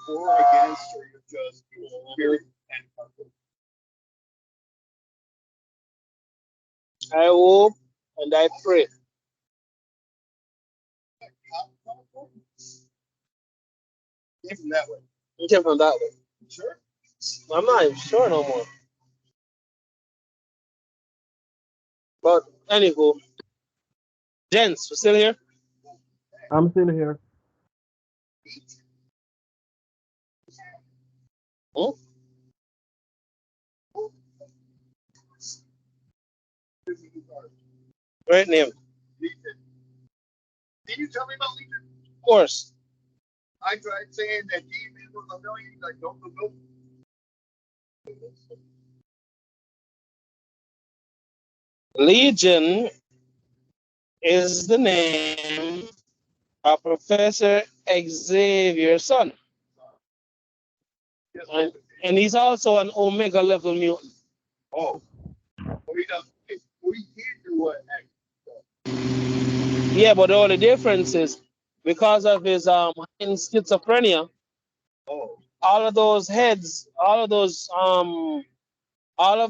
For or against, or you're just spirit and purpose. I hope and I pray. Even that way. You came from that way. Sure. I'm not even sure no more. But anywho, gents, we're still here. I'm still here. Hmm? Great name. Did you tell me about Legion? Of course. I tried saying that demon was a million, like don't know. Legion is the name of Professor Xavier's son. Yes, And he's also an Omega level mutant. oh. We don't. We can't do what? Yeah, but the only difference is because of his schizophrenia. Oh, All of those heads, all of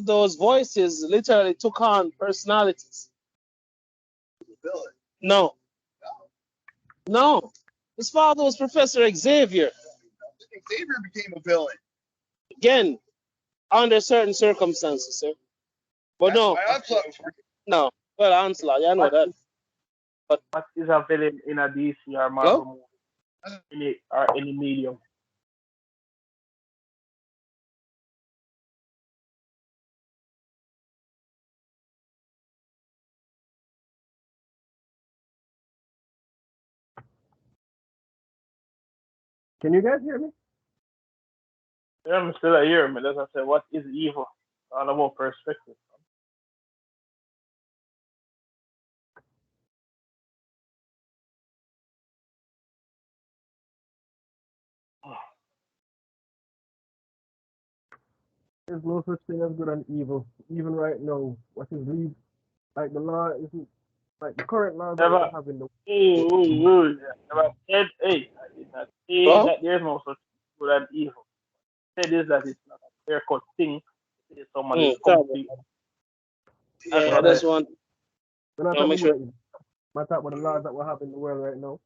those voices literally took on personalities. the villain. No, no. His father was Professor Xavier. Xavier became a villain. Again, under certain circumstances, sir. But That's no, why I thought it was no. Well, Onslaught, yeah, I know What that. But what is a villain in a DC or hello? Marvel movie? Any medium? Can you guys hear me? Yeah, I'm still here, man. As I said, what is evil? All about perspective. There's no such thing as good and evil. Even right now, what is legal, like the law isn't like the current laws that Never, we have in the hey, hey, hey, never said, hey, I did not say Well, that there's no such good and evil. Said is that it's not a clear cut thing. It's somebody's terrible. complete. That's Yeah, we're what not I that's said. one. we're not I'll talking make sure. about evil. We're talking about the laws that we have in the world right now.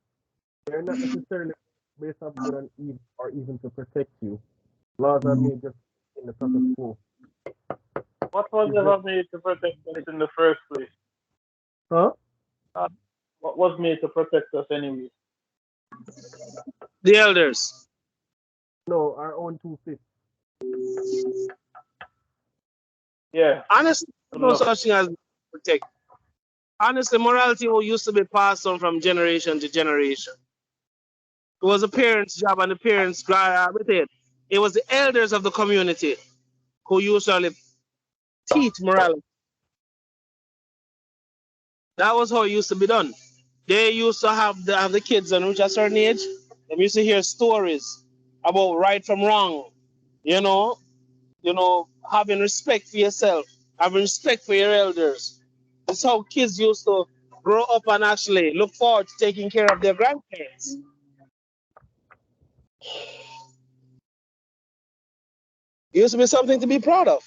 They're not necessarily based on good and evil or even to protect you. Laws are made just in the status quo. What was Is that ever made to protect us in the first place? huh? Uh, what was made to protect us anyway? The elders. No, our own 2 5. Yeah, Honestly, good there's no luck. such thing as protect. Honestly, morality used to be passed on from generation to generation. It was a parent's job, and the parents it. It was the elders of the community who usually teach morality. That was how it used to be done. They used to have the kids and reach a certain age. They used to hear stories about right from wrong. You know, having respect for yourself, having respect for your elders. That's how kids used to grow up and actually look forward to taking care of their grandparents. It used to be something to be proud of.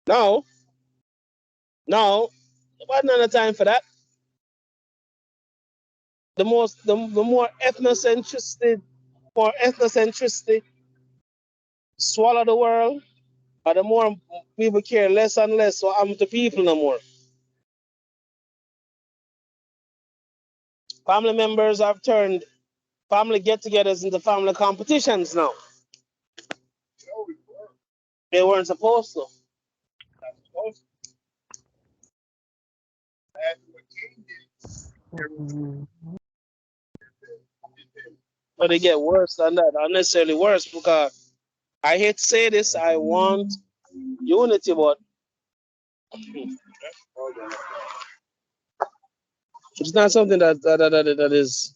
Now, now, wasn't none of time for that. The more ethnocentricity swallow the world, the more people care less and less what happened to people no more. Family members have turned family get-togethers into family competitions now. They weren't supposed to, that's what King did. but they get worse than that, unnecessarily worse. Because I hate to say this, I want unity, but it's not something that is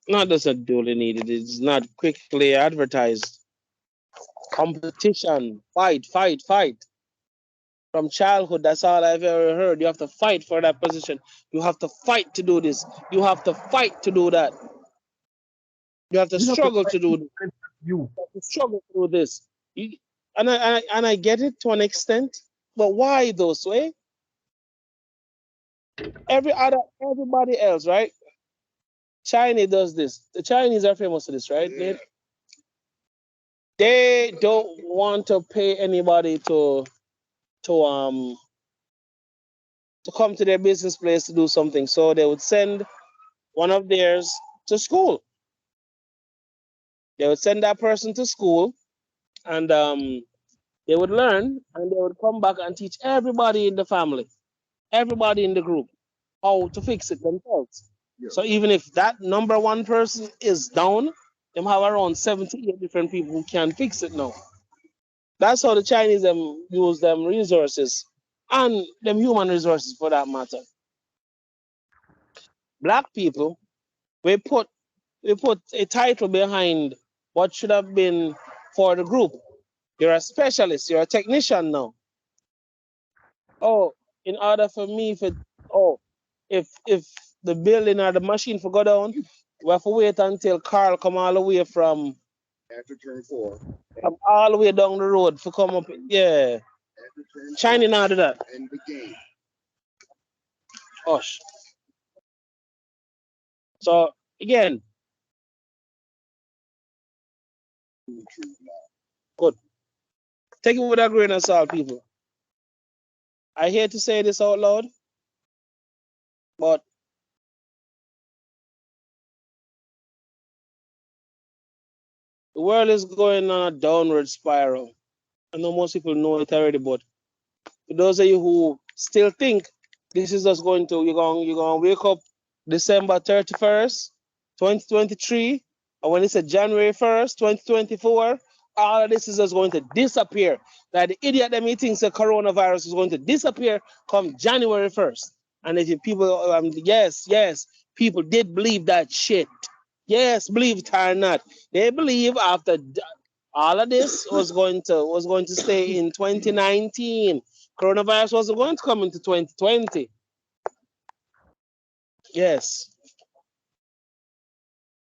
not just duly needed. It's not quickly advertised. Competition, fight, fight, fight. From childhood, that's all I've ever heard. You have to fight for that position. You have to fight to do this. You have to fight to do that. You have to You have to struggle fight to do this. you. You have to struggle through this. And I get it to an extent, but why those way? Everybody else, right? China does this. The Chinese are famous for this, right? Yeah. They don't want to pay anybody to um to come to their business place to do something. So they would send one of theirs to school. They would send that person to school, and they would learn, and they would come back and teach everybody in the family, everybody in the group, how to fix it themselves. Yeah. So even if that number one person is down, them have around 78 different people who can fix it now. That's how the Chinese use them resources and them human resources for that matter. Black people, we put a title behind what should have been for the group. You're a specialist, you're a technician now. oh, in order for me for if the building or the machine for go down, we have to wait until Carl come all the way from After turn 4. come all the way down the road to come up. Yeah, After turn shining out of that. End the game. Hush. So again, good. Take it with a grain of salt, people. I hate to say this out loud, but the world is going on a downward spiral. I know most people know it already, but for those of you who still think this is just going to, you're going to wake up December 31st, 2023, and when it's a January 1st, 2024, all of this is just going to disappear. That the idiot that me thinks the coronavirus is going to disappear come January 1st. And if you people, yes, people did believe that shit. Yes, believe it or not. They believe after all of this was going to stay in 2019. Coronavirus wasn't going to come into 2020. Yes,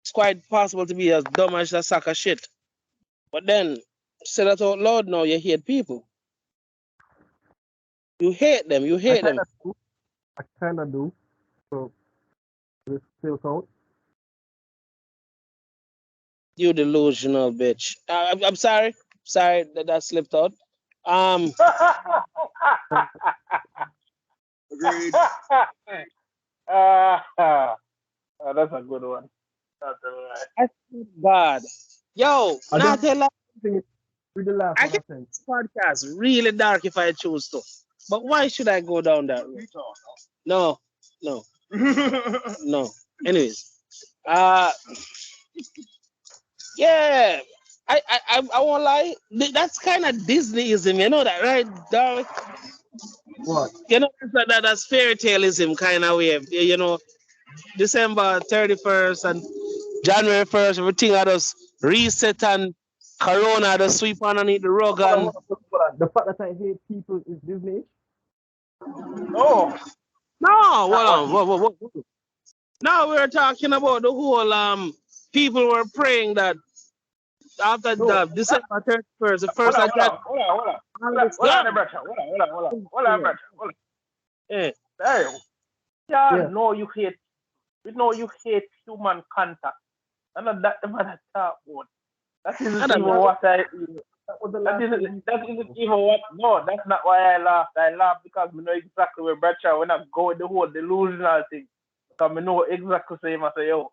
it's quite possible to be as dumb as a sack of shit. But then, say that out loud now, you hate people. You hate them. You hate them. I kind of do. So it still count. You delusional bitch. I'm sorry. Sorry that slipped out. Agreed. That's a good one. That's all right. I feel bad. Yo, I not just a lot. think with the last I one I can think. make this podcast really dark if I choose to. But why should I go down that road? No. No. Anyways, yeah. I won't lie. That's kind of Disneyism, you know that, right, Dark? What? You know that's fairy taleism kind of way. You know, December 31st and January 1st, everything I just reset and Corona just sweep underneath the rug and Hold on. The fact that I hate people is Disney. Oh, no, hold that on, one. what? No, we were talking about the whole people were praying that after No. the December 31st, the Hold first on, of hold January, on, hold on, hold on. all this Hold on, gone. Bradshaw. Hold on, Bradshaw. Hold on. Yeah. Dario, yeah, Yeah. know you hate. We know you hate human contact. And that the man talk about. That I isn't don't even know. what I. That was the That last isn't. thing. That isn't even what. No, that's not why I laughed. I laughed because we know exactly where Bradshaw. When I go with the whole delusional thing, because we know exactly the same. I say, yo,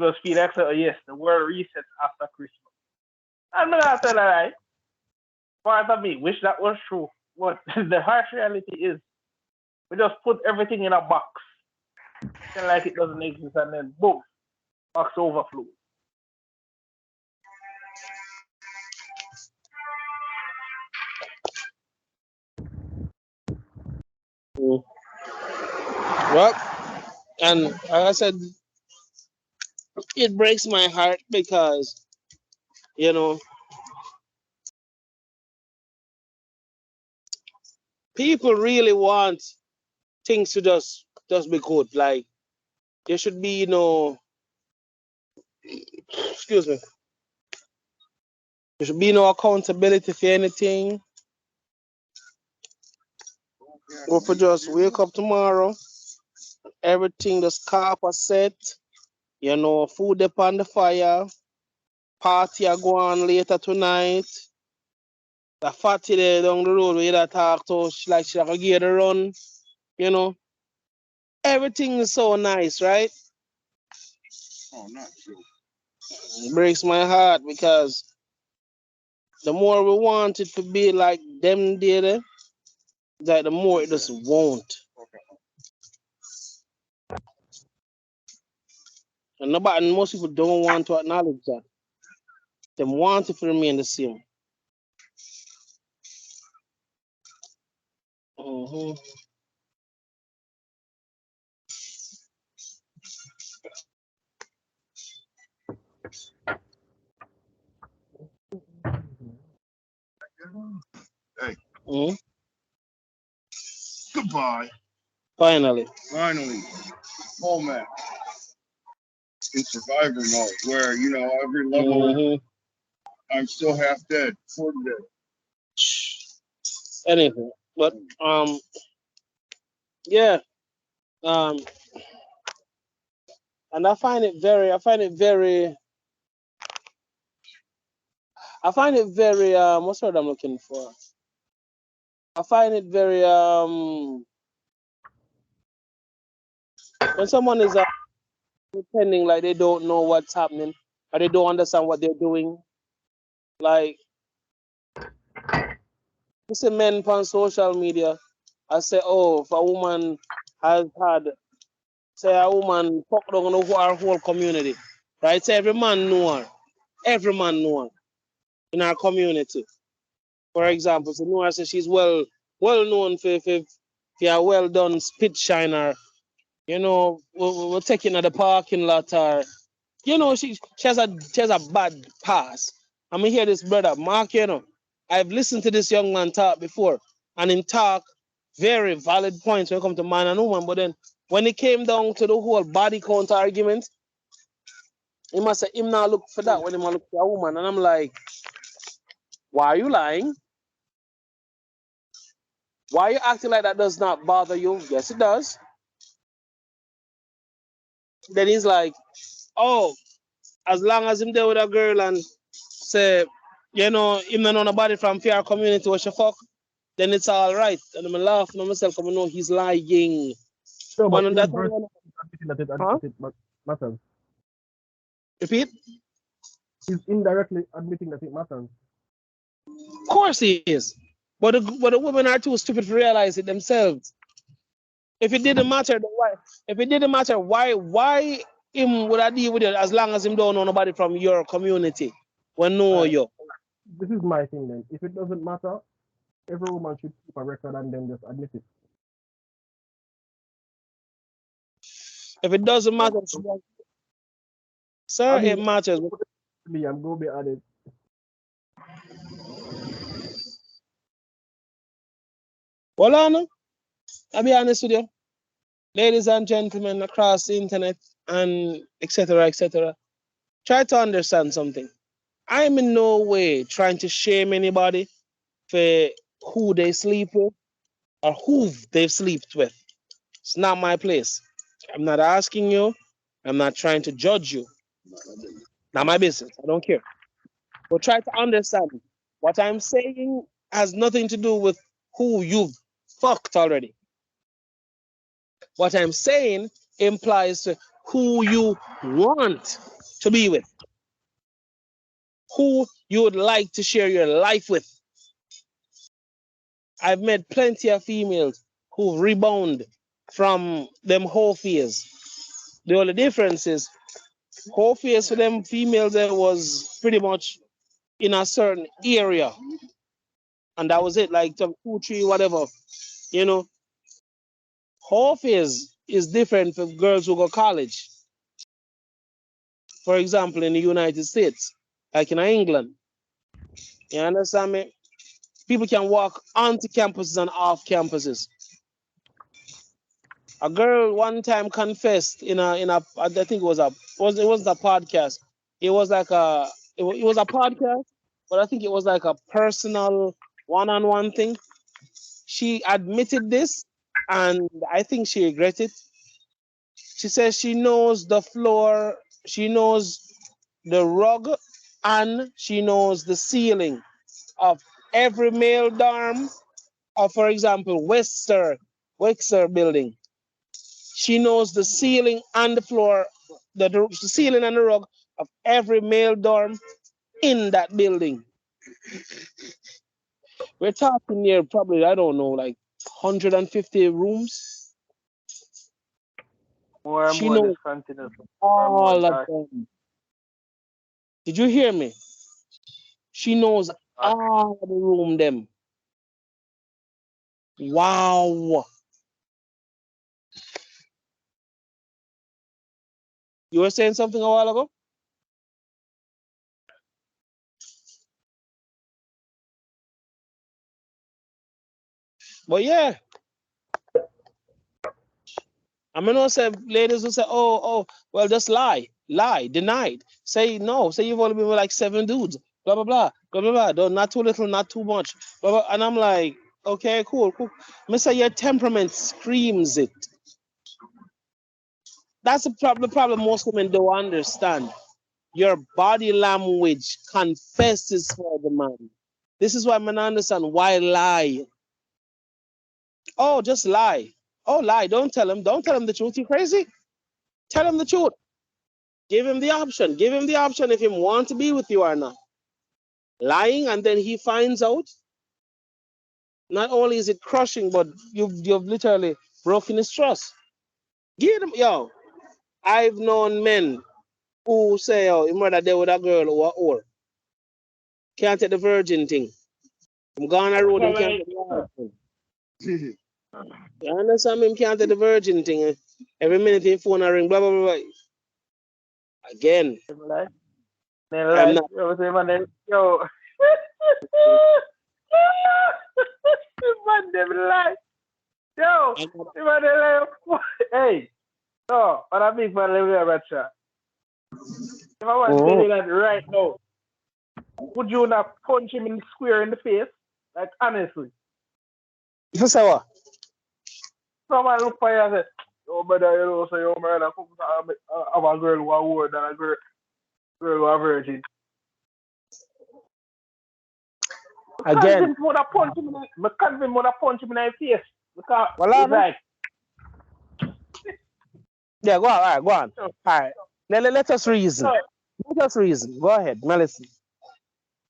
just feel like say, oh, yes, the world resets after Christmas. I'm not saying that. Part of me wish that was true. But the harsh reality is, we just put everything in a box, and like it doesn't exist, and then boom, box overflow. Mm. Well, and like I said, it breaks my heart because you know people really want things to just be good. Like there should be excuse me, there should be no accountability for anything. Or for just wake up tomorrow, everything just carpet set, food up on the fire, party are go on later tonight. The fatty there down the road where you that talk to, she like a get a run, you know. Everything is so nice, right? Oh, not true. It breaks my heart because the more we want it to be like them did it, that the more it just won't. And nobody, most people don't want to acknowledge that. They want it to remain the same. Mhm. Hey, Mhm. Goodbye. Finally. Finally. Oh man. In survivor mode where, you know, every level I'm still half dead, sort of dead. Anything. But yeah. And I find it very what's the word I'm looking for? I find it very when someone is pretending like they don't know what's happening or they don't understand what they're doing. Like you see men on social media, I say, oh, if a woman has had say a woman fuck down our whole community. Right? Say every man know her. Every man know her in our community. For example, so Noah says she's well known for a well done spit shiner. You know, we're taking her the parking lot or you know, she has a bad past. I'm hear this brother, Mark, you know. I've listened to this young man talk before, and in talk, very valid points when it comes to man and woman. But then when it came down to the whole body count argument, he must say him not look for that when he must look for a woman. And I'm like, why are you lying? Why are you acting like that does not bother you? Yes, it does. Then he's like, oh, as long as him there with a girl and say, you know, him not know nobody from fear community what she fuck, then it's all right. And I'm laughing at myself because I know he's lying. No, but Man, he's that admitting that it matters. Repeat? He's indirectly admitting that it matters. Of course he is. But the women are too stupid to realize it themselves. If it didn't matter, then why? If it didn't matter, why him would I deal with it as long as him don't know nobody from your community when know you? This is my thing then. If it doesn't matter, every woman should keep a record and then just admit it. If it doesn't matter, sir, I mean, it matters. me, I'm going to be honest. Well, I'll be honest with you. Ladies and gentlemen across the internet and etc. etc. Try to understand something. I'm in no way trying to shame anybody for who they sleep with or who they've slept with. It's not my place. I'm not asking you. I'm not trying to judge you. Not my business. I don't care. But try to understand what I'm saying has nothing to do with who you've fucked already. What I'm saying implies to who you want to be with, who you would like to share your life with. I've met plenty of females who rebound from them whole fears. The only difference is whole fears for them females there was pretty much in a certain area. And that was it, like 2, 3, whatever, you know. Whole fears is different for girls who go college. For example, in the United States, like in England. You understand me? People can walk onto campuses and off campuses. A girl one time confessed in a I think it wasn't a podcast. It was like it was a podcast, but I think it was like a personal one-on-one thing. She admitted this, and I think she regretted it. She says she knows the floor, she knows the rug, and she knows the ceiling of every male dorm, or for example, Wexer building. She knows the ceiling and the floor, the ceiling and the rug of every male dorm in that building. We're talking here probably, I don't know, like 150 rooms. More and She more knows discontinuous. More and more all of dark. them. Did you hear me? She knows all the room them. Wow. You were saying something a while ago? But yeah, I mean, also ladies will say, well, just lie, deny it. Say no, say you've only been with like 7 dudes, blah, blah, blah, blah, blah, blah. Don't, not too little, not too much. Blah, blah. And I'm like, okay, cool. Mister, your temperament screams it. That's the problem most women don't understand. Your body language confesses for the man. This is why I understand why lie. Oh, just lie. Oh, lie. Don't tell him. Don't tell him the truth. You crazy? Tell him the truth. Give him the option. Give him the option if he wants to be with you or not. Lying and then he finds out. Not only is it crushing, but you've literally broken his trust. Give him, yo. I've known men who say, oh, your mother there with a girl or can't take the virgin thing. I'm gone a road, him can't take the virgin thing. You understand me? Him can't take the virgin thing. Every minute his phone a ring, blah, blah, blah, blah. Again. I'm not. Yo. Man, them like. Yo. Man, them like. Hey. No, but I big man live there, Bradshaw. If I want to tell you that right now, would you not punch him in the square in the face? Like, honestly. You say what? Someone look for you and say, yo, brother, you know, so your brother, have a girl who a word and a girl who a virgin. Again. I can't punch him in the face. Because well, it's like... Yeah, go on. All right, go on. All right. Let us reason. Let us reason. Go ahead, Melissa.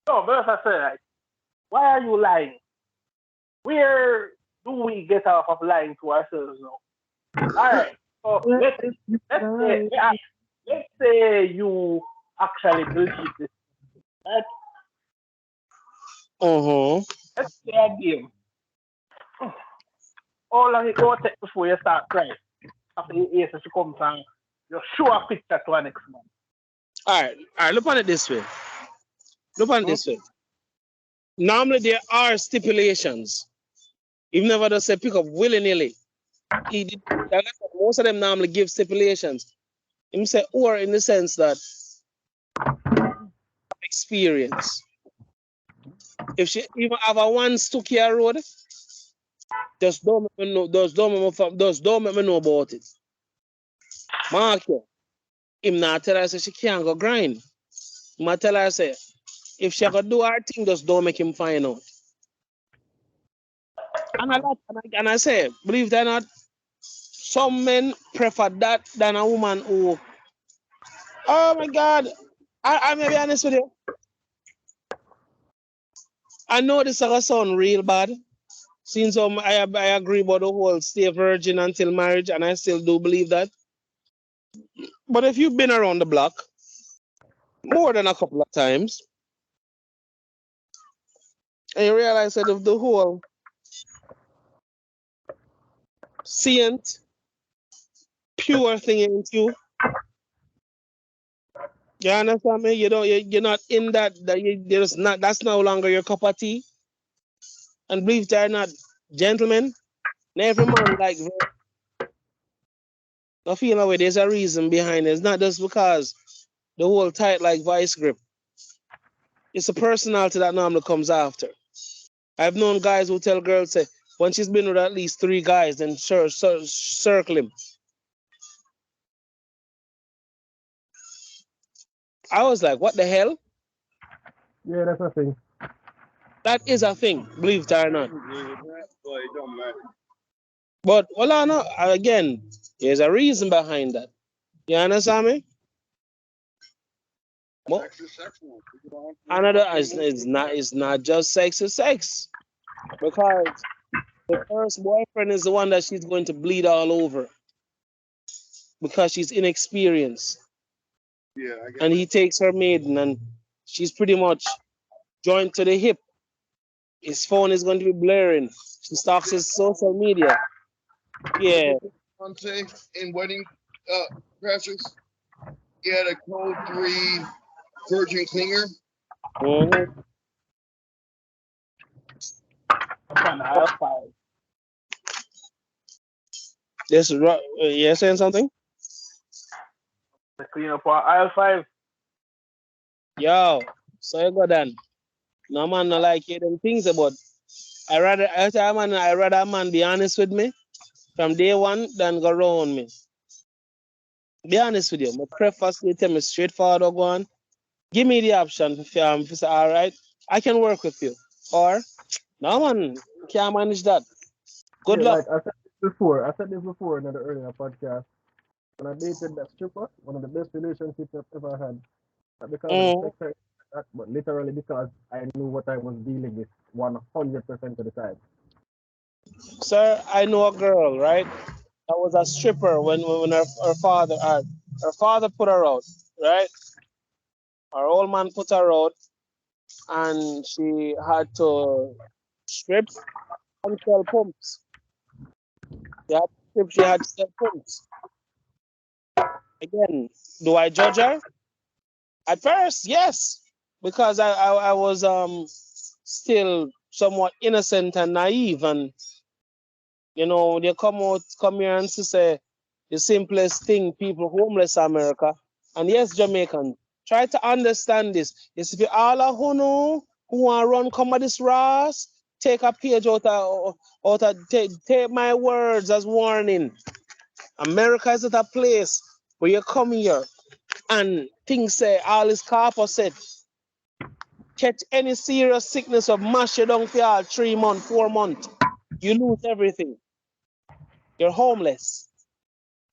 No, but as I said, like, why are you lying? Where do we get off of lying to ourselves now? All right. So let's say you actually believe this. Right? Let's play a game. How long it will take before you start crying? After the ace she comes and you show a picture to an next man. All right. Look on it this way. This way. Normally there are stipulations. You've never just say pick up willy-nilly. Most of them normally give stipulations. Him say or in the sense that experience. If she even have a one stuck here road, just don't make me know about it. Mark you. Him not tell her say she can't go grind. I tell her say if she could do her thing, just don't make him find out. And I say, believe it or not, some men prefer that than a woman who, oh my God, I may be honest with you. I know this is going to sound real bad. Since I agree about the whole stay virgin until marriage, and I still do believe that. But if you've been around the block more than a couple of times, and you realize that if the whole saint, pure thing ain't you, you understand me? You're not in that. That's no longer your cup of tea. And believe it or not, gentlemen, every man like I feel that way. There's a reason behind it. It's not just because the whole tight like vice grip. It's a personality that normally comes after. I've known guys who tell girls say when she's been with at least 3 guys, then circle him. I was like, what the hell? Yeah, that's a thing. That is a thing, believe it or not. But well, I know again, there's a reason behind that. You understand me? Well, another it's not just sex, it's sex. Because the first boyfriend is the one that she's going to bleed all over. Because she's inexperienced. Yeah, and he takes her maiden and she's pretty much joined to the hip. His phone is going to be blaring. She stalks his social media. Yeah. In wedding dresses, he had a code 3 virgin clinger. Yes, you're saying something? The clean up on aisle 5. Yo, so you go then. No man no like hear them things about. I rather a man be honest with me from day one than go around me. Be honest with you. My preface to tell me straightforward or go on. Give me the option if say, all right, I can work with you. Or no man can't manage that. Good Yeah, luck. like I said this before. I said this before in the earlier podcast. When I dated that stripper, one of the best relationships I've ever had. Not because of the Mm, sex, or that, but literally because I knew what I was dealing with 100% of the time. sir, I know a girl, right? That was a stripper when her father put her out, right? Her old man put her out and she had to strip and sell pumps. She had to sell pumps. Again, do I judge her? At first, yes. Because I was still somewhat innocent and naive, and you know, they come here and say the simplest thing, people homeless America. And yes, Jamaican, try to understand this. It's if you all are who want to run come at this Ross, take a page take my words as warning. America is not a place where you come here and things say all is copper said. Catch any serious sickness of mash you down for all 3 months, 4 months. You lose everything. You're homeless.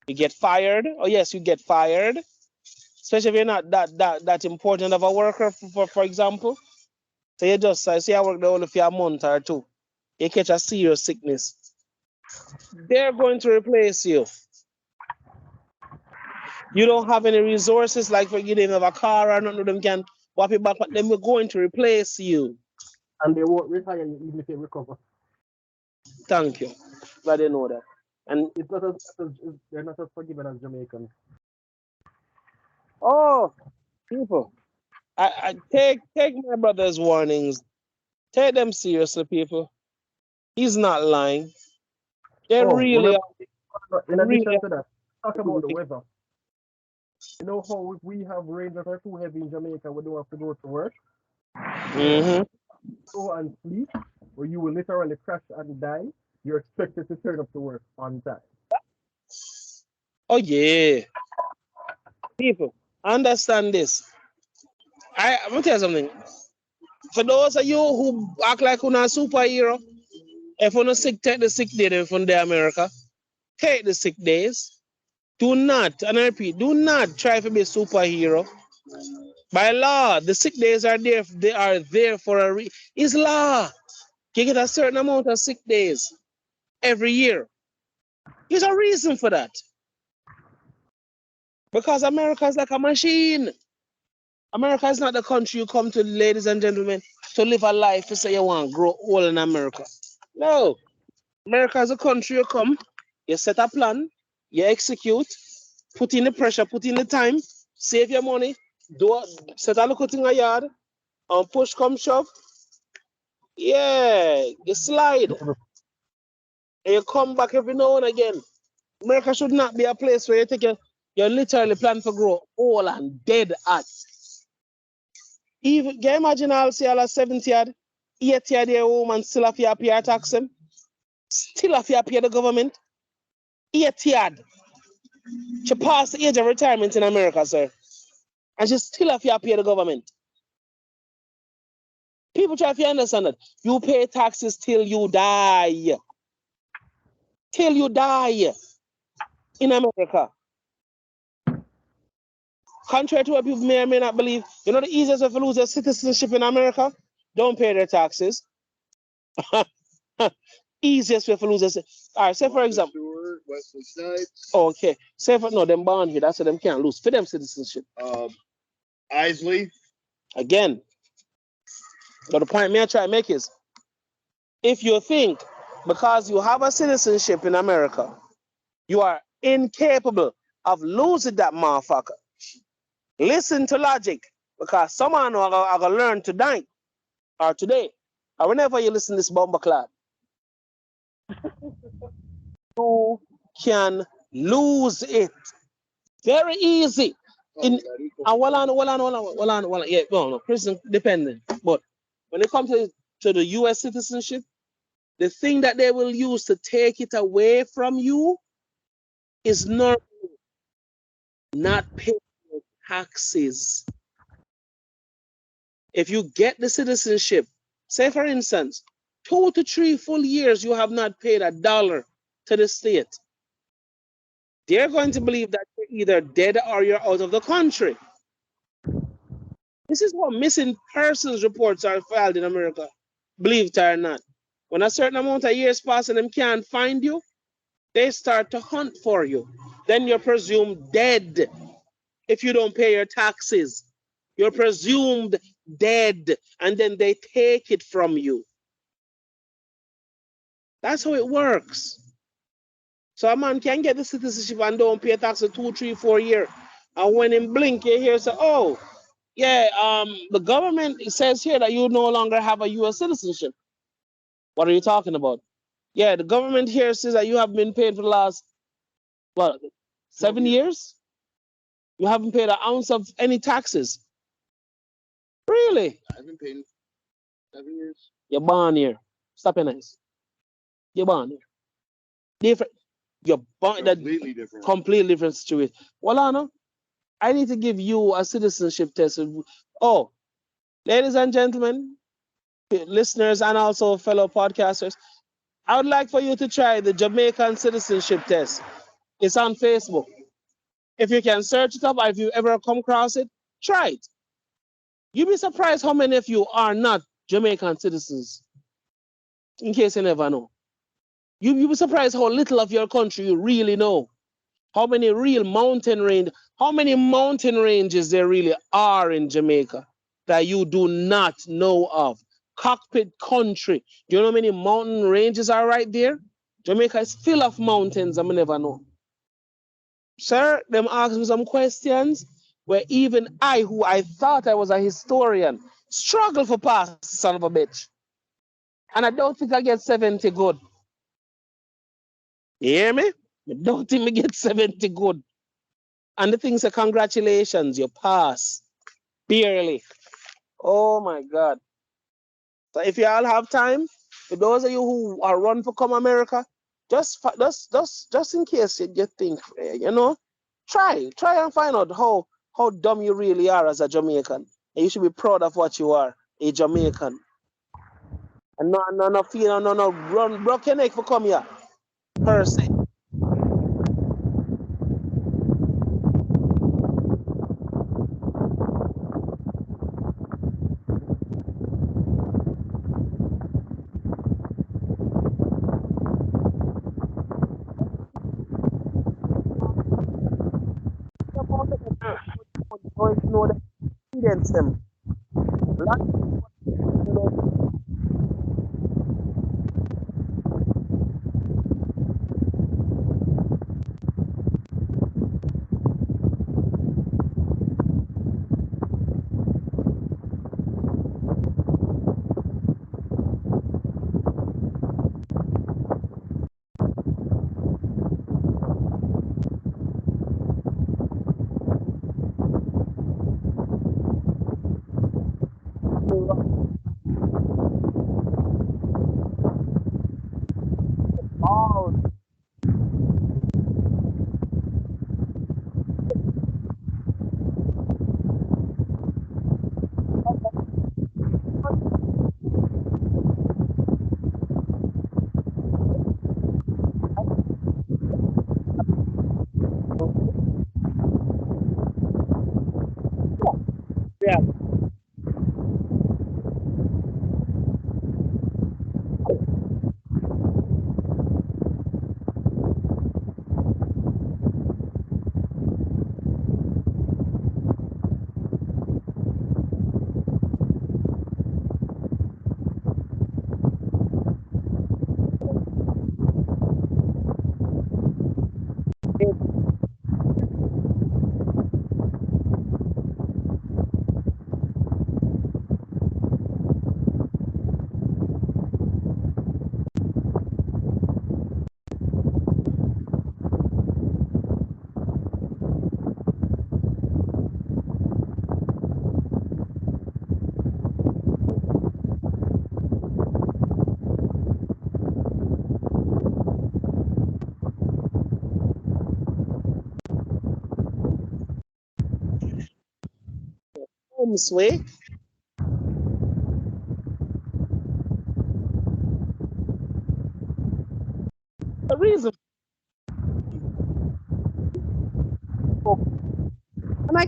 You get fired. Oh yes, you get fired. Especially if you're not that important of a worker, for example. So you just say I work there only for a month or two. You catch a serious sickness. They're going to replace you. You don't have any resources like for you didn't have a car or nothing of them can whap it back, but then we're going to replace you. And they won't retire you even if you recover. Thank you. Glad you know that. And It's not they're not as forgiving as Jamaicans. oh, people, I take my brother's warnings. Take them seriously, people. He's not lying. They Oh, really remember, are. in Really addition to that, talk about the are. weather. You know how if we have rains that are too heavy in Jamaica, we don't have to go to work, Mm-hmm. go and sleep, or you will literally crash and die. You're expected to turn up to work on time. Oh yeah, people, understand this. I'm gonna tell you something. For those of you who act like you're not a superhero, if you're not sick, take the sick day from the America. Take the sick days. Do not, and I repeat, do not try to be a superhero. By law, the sick days are there. They are there for a reason. It's law. You get a certain amount of sick days every year. There's a reason for that. Because America is like a machine. America is not the country you come to, ladies and gentlemen, to live a life to say you want to grow old in America. No. America is a country you come, you set a plan, you execute, put in the pressure, put in the time, save your money, set a little thing a yard, and push come shove. Yeah, you slide, and you come back every now and again. America should not be a place where you literally plan to grow old and dead at. Even can you imagine I'll see all a 70 yard, 80 yard year woman still have to pay tax them? Still have to pay the government? 80 yard. She passed the age of retirement in America, sir. And she still have to pay the government. People try to understand that. You pay taxes till you die. Till you die in America. Contrary to what people may or may not believe, you know the easiest way to lose their citizenship in America? Don't pay their taxes. Easiest way to lose their all right, say for example. Wesley Snipes. Okay. Say for no, them born here, that's why them can't lose. For them citizenship. Isley. Again. But the point me I try to make is if you think because you have a citizenship in America, you are incapable of losing that motherfucker. Listen to logic, because someone are gonna learn tonight or today, or whenever you listen to this bomber clad. You can lose it. Very easy. In hold on. Yeah, no, Christian dependent. But when it comes to the US citizenship, the thing that they will use to take it away from you is not paying taxes. If you get the citizenship, say for instance, 2 to 3 full years you have not paid $1 to the state, they're going to believe that you're either dead or you're out of the country. This is what missing persons reports are filed in America, believe it or not. When a certain amount of years pass and them can't find you, they start to hunt for you. Then you're presumed dead if you don't pay your taxes. You're presumed dead, and then they take it from you. That's how it works. So a man can get the citizenship and don't pay tax for 2, 3, 4 years. And when in blink, you hear say, oh, yeah, the government says here that you no longer have a U.S. citizenship. What are you talking about? Yeah, the government here says that you have been paid for the last, what, 7 years? You haven't paid an ounce of any taxes. Really? I've been paying 7 years. You're born here. Stop it nice. You're born here. Different. You're born Completely different. Completely different situation. Well, Anna, I need to give you a citizenship test. Oh, ladies and gentlemen, listeners, and also fellow podcasters, I would like for you to try the Jamaican citizenship test. It's on Facebook. If you can search it up, or if you ever come across it, try it. You'd be surprised how many of you are not Jamaican citizens, in case you never know. You'd be surprised how little of your country you really know. How many mountain ranges there really are in Jamaica that you do not know of. Cockpit country. Do you know how many mountain ranges are right there? Jamaica is full of mountains, I never know. Sir, them asked me some questions where even I, who I thought I was a historian, struggle for pass, son of a bitch. And I don't think I get 70 good. You hear me? I don't think I get 70 good. And the thing say, congratulations, you pass. Barely. Oh my God. So if you all have time, for those of you who are run for come America, just in case you think, try and find out how dumb you really are as a Jamaican. And you should be proud of what you are, a Jamaican. And no feel, no run, broke your neck for come here, per se. Know that against them. Yeah. this way. The reason. And I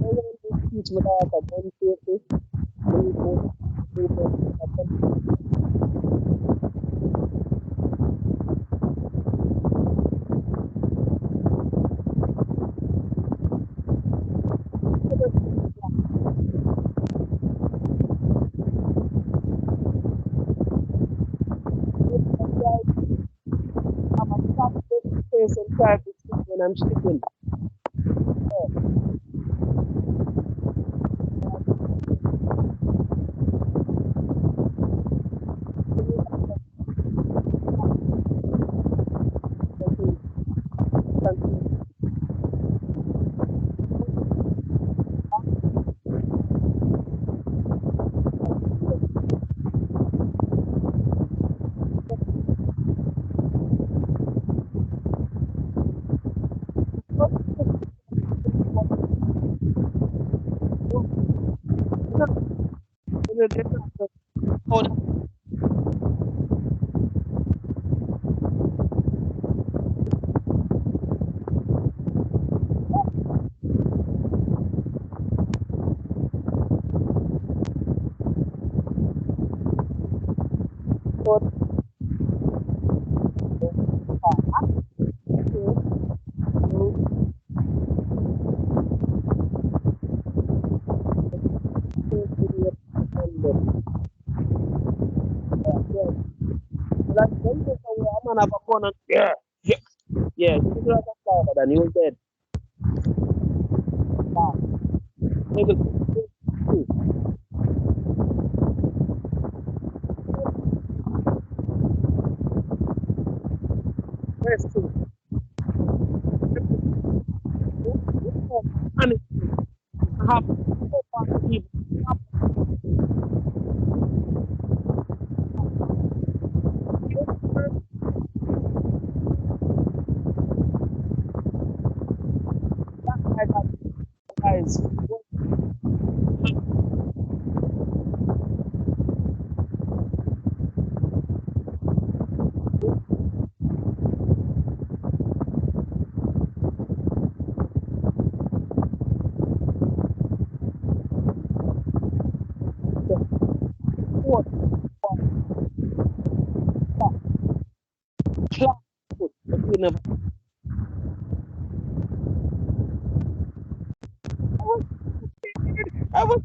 want to teach my dad about gun safety. I'm a stop face and try to speak when I'm speaking. I'm have a corner. Yeah. Yeah. This is like a flower, and he was dead. Guys, I was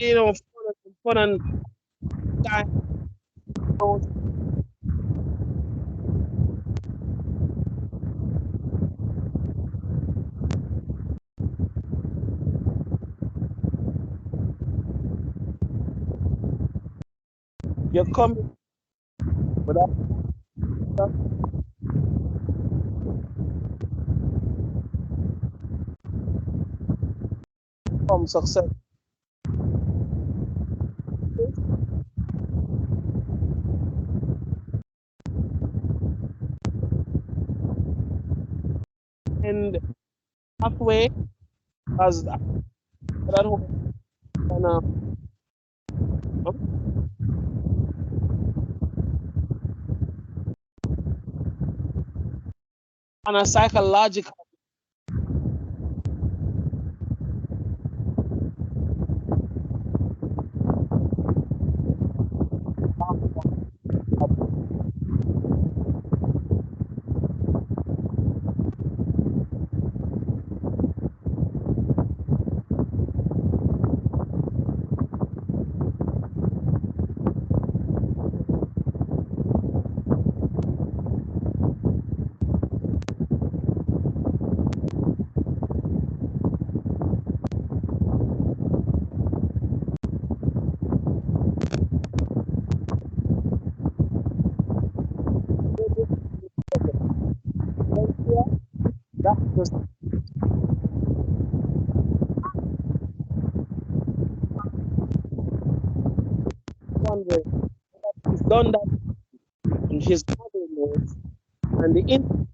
you know, fun and time. You're coming, but from success. And halfway, as that home, on a psychological just wondering that he's done that in his mother knows and the in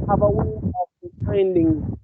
have a way of reminding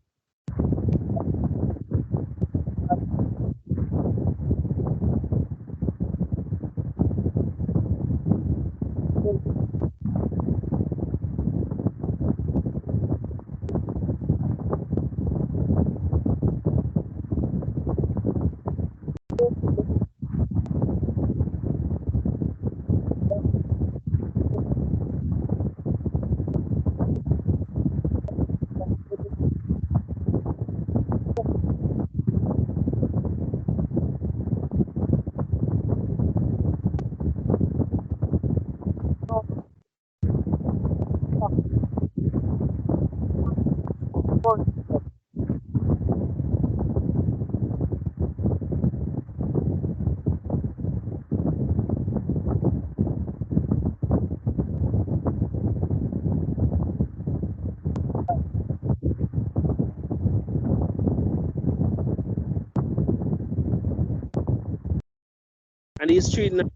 and he's treating them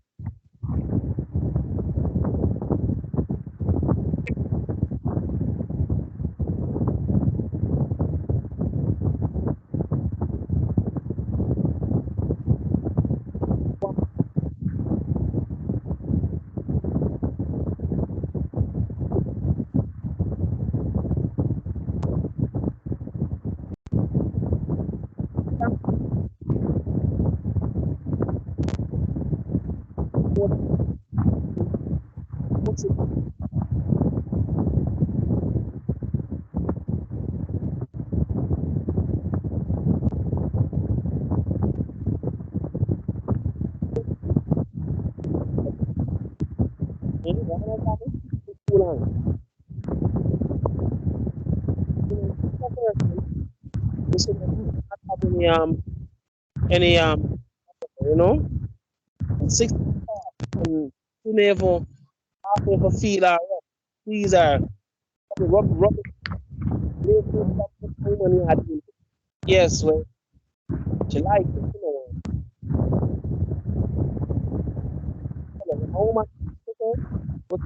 any you know 6 and you never feel these are rub yes well she like it how much what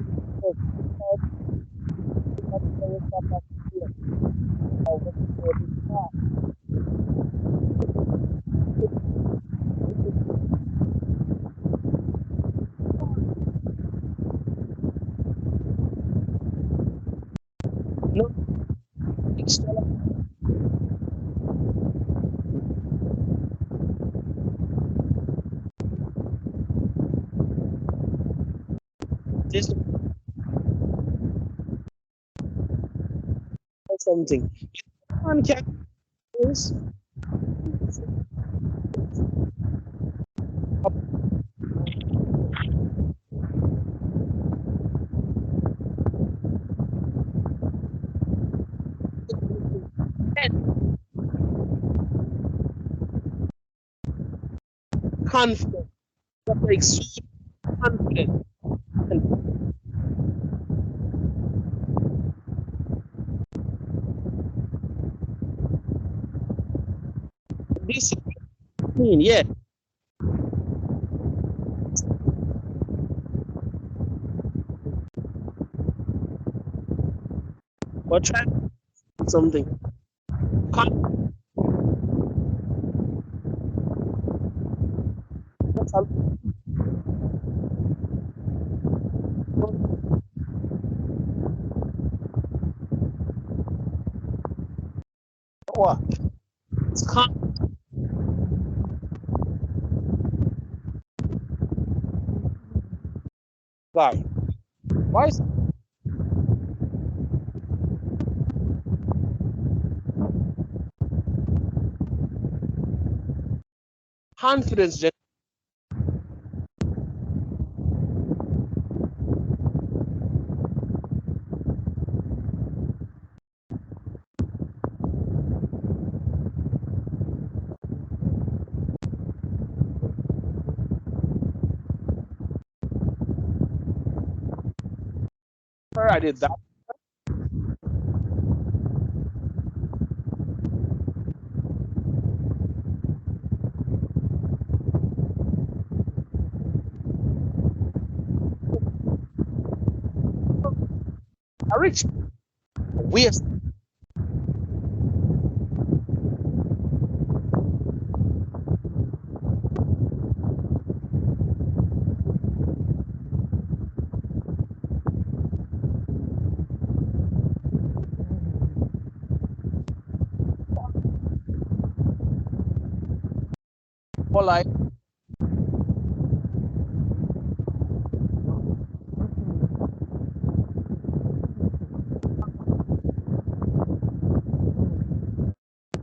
no it's just something one can is confident extreme confident and discipline yeah but try something what it's guy why is confidence. I did that. I reached waste. Polite.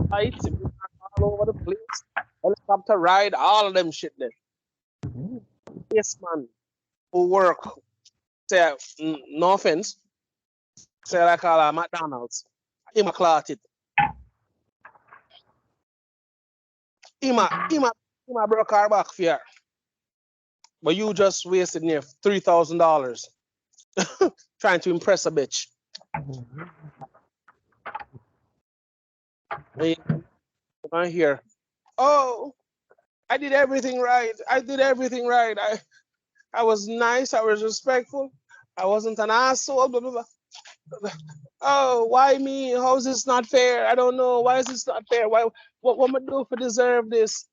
Lights all over the place. Helicopter ride, all of them shit there. Yes, man. Who work, say, no offense, say like all McDonald's. Him a clot it. Him a broke our back fear. But you just wasted near $3,000 trying to impress a bitch. I hear, oh, I did everything right. I did everything right. I was nice. I was respectful. I wasn't an asshole. Blah, blah, blah. Oh, why me? How is this not fair? I don't know. Why is this not fair? Why? What am I do for deserve this?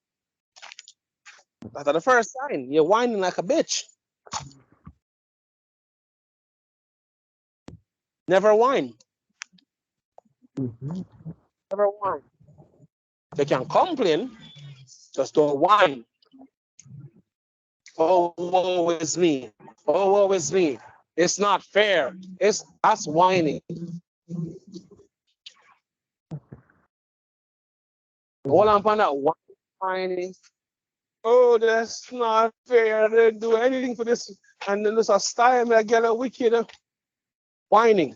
That's the first sign. You're whining like a bitch. Never whine. Never whine. They can complain, just don't whine. Oh, woe is me. Oh, woe is me. It's not fair. That's whining. Hold on for that whining. Oh, that's not fair. They didn't do anything for this. And then there's a style I get a wicked whining.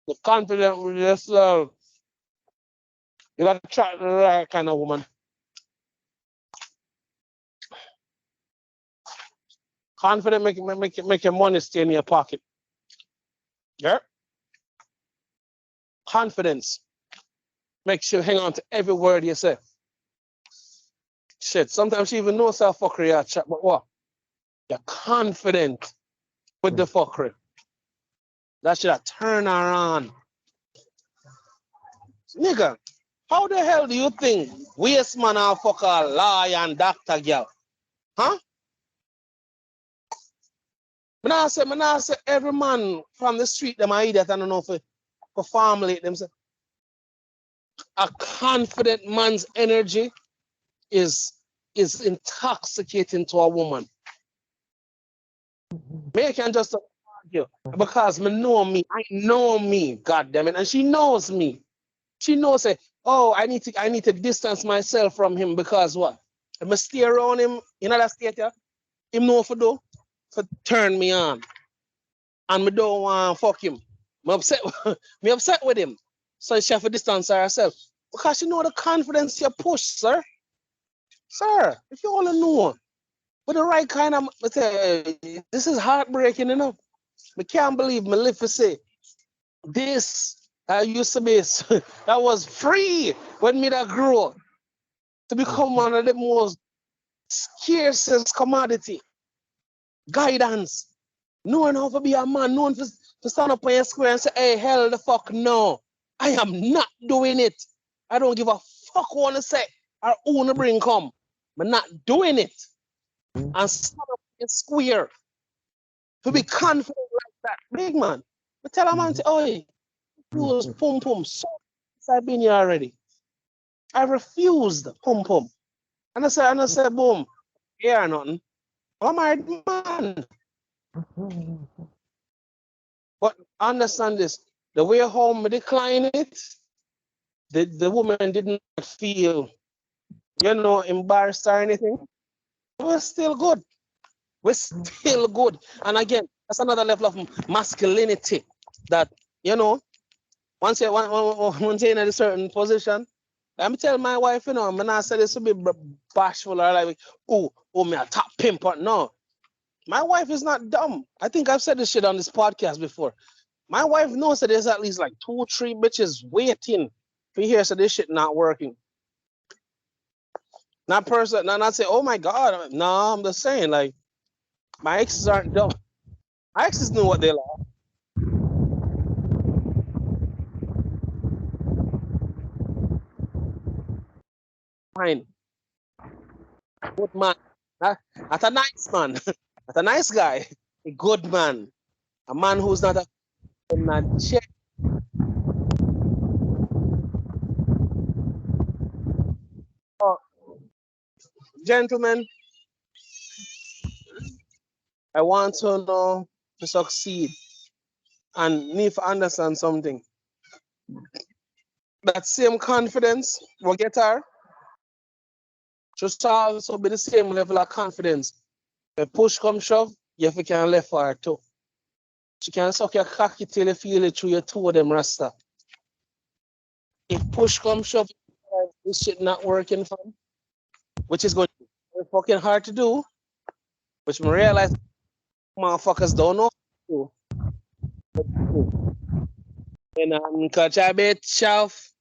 The confident with yourself. You gotta try the right kind of woman. Confident make your money stay in your pocket. Yeah. Confidence makes you hang on to every word you say. Shit, sometimes she even knows how fuckery you chat, but what? You're confident with the fuckery. That should have turned her on. Nigga, how the hell do you think waste man or fuck a lawyer and doctor girl? Huh? I say every man from the street them are idiot. I don't know for formulate them. Say, a confident man's energy is intoxicating to a woman. Me I can just argue because me know me. I know me, God damn it, and she knows me. She knows it. Oh, I need to distance myself from him because what? If I stay around him in that state, yeah, him know for turn me on. And me don't want to fuck him. Me upset, me upset with him. So she have to distance herself. Because she know the confidence you push, sir. Sir, if you only know with the right kind of this is heartbreaking, you know. I can't believe me live to say this used to be that was free when me that grew up to become one of the most scarcest commodity. Guidance. Knowing how to be a man, knowing to stand up on your square and say, hey, hell the fuck no. I am not doing it. I don't give a fuck what to say or who to bring come. I'm not doing it. And stand up in square to be confident like that. Big man. I tell a man, oh, hey, refuse pum pum. So I've been here already. I refused pum pum. And I said, boom, here nothing. I'm a married man. But understand this. The way home decline it, the woman didn't feel, embarrassed or anything. We're still good. We're still good. And again, that's another level of masculinity that, once you're in a certain position, I'm telling my wife, I'm not saying this to be bashful or like, oh, me a top pimp. No, my wife is not dumb. I think I've said this shit on this podcast before. My wife knows that there's at least like 2 or 3 bitches waiting for here, so this shit not working. Not say, oh my God. No, I'm just saying, like, my exes aren't dumb. My exes know what they like. Fine. Good man. Not a nice man. Not a nice guy. A good man. A man who's not a check. Oh, gentlemen, I want to know to succeed and need to understand something. That same confidence will get her. Just also be the same level of confidence. If push come shove, you can left for her too. She can suck your cocky till you feel it through your two of them rasta. If push come shove, this shit not working for him, which is going to be fucking hard to do, which I realize motherfuckers don't know how to do. And catch a bit shelf.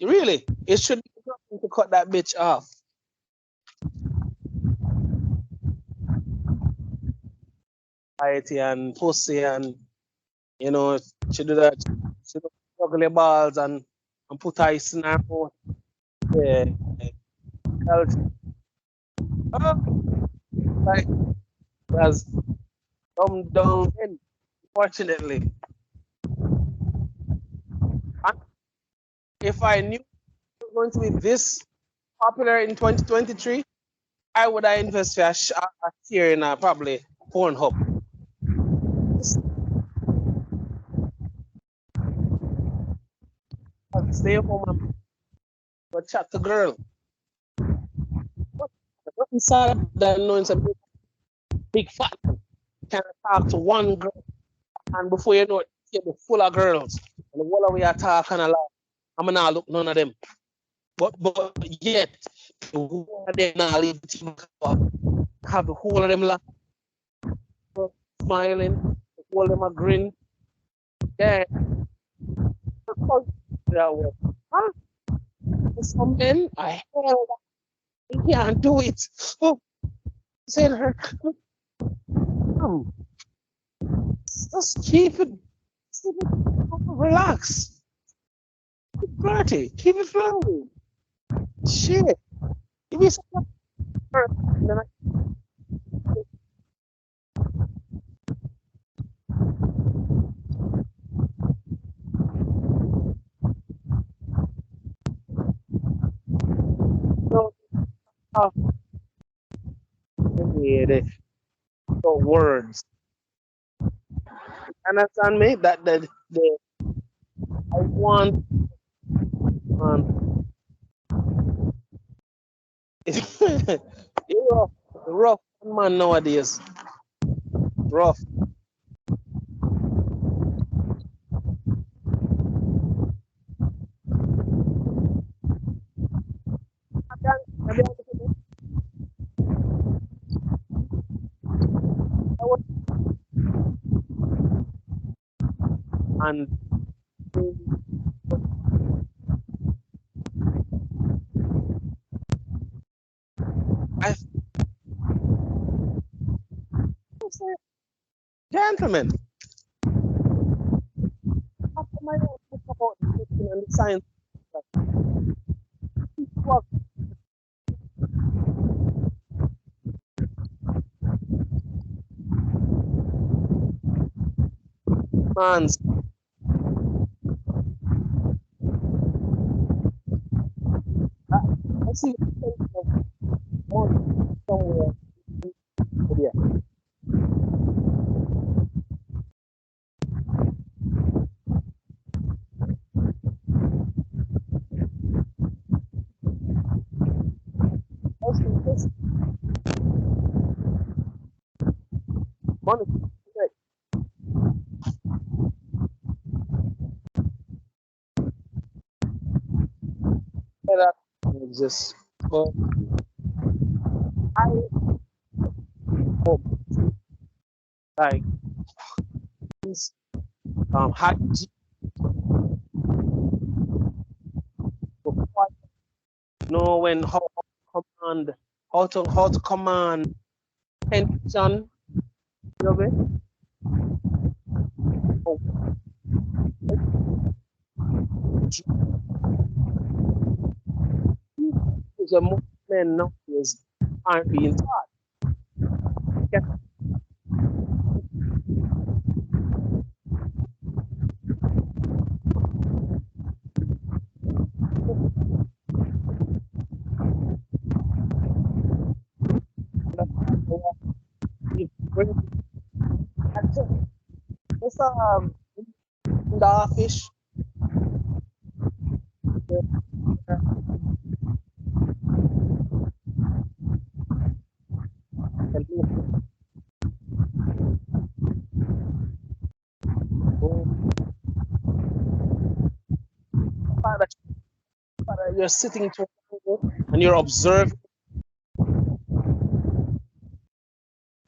Really, it should be nothing to cut that bitch off. Society and pussy and she do that. She do ugly balls and put ice in her mouth. Yeah. Like as dumb down men, fortunately. And if I knew it was going to be this popular in 2023, I would have invested a year in probably Pornhub. Stay home and go chat to girl. What inside that knowing some big fat can talk to one girl, and before you know it, you're full of girls. And the whole of we are talking a lot. I'm not look none of them. But yet, the whole of them now leave the team up. Have the whole of them laugh, smiling, the whole of them a grin. Yeah. Huh? Some men, I hell, they can't do it. Oh, said her, just keep it relax. Party, keep it flowing. Shit. Give me some the words. Understand me? That the I want you're rough man nowadays. Rough. And gentlemen, after my talk about the science, man's I see somewhere. Yeah. Money. That exists. But I hope like this high know when how to command tension, you know it? Oh, the most men nowadays aren't being taught. Get it's starfish. You're sitting to and you're observing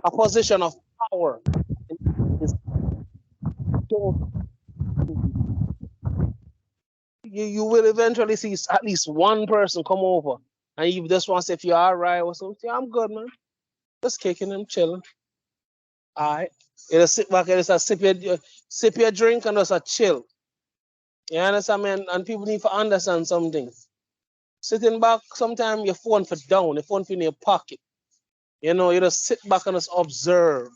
a position of power. You will eventually see at least one person come over and you just want to say if you're all right or something. I'm good, man. Just kicking and chilling. All right. You just sit back and just sip your drink and just a chill. You understand, man? And people need to understand something. Sitting back, sometimes your phone for down, your phone for in your pocket. You know, you just sit back and just observe.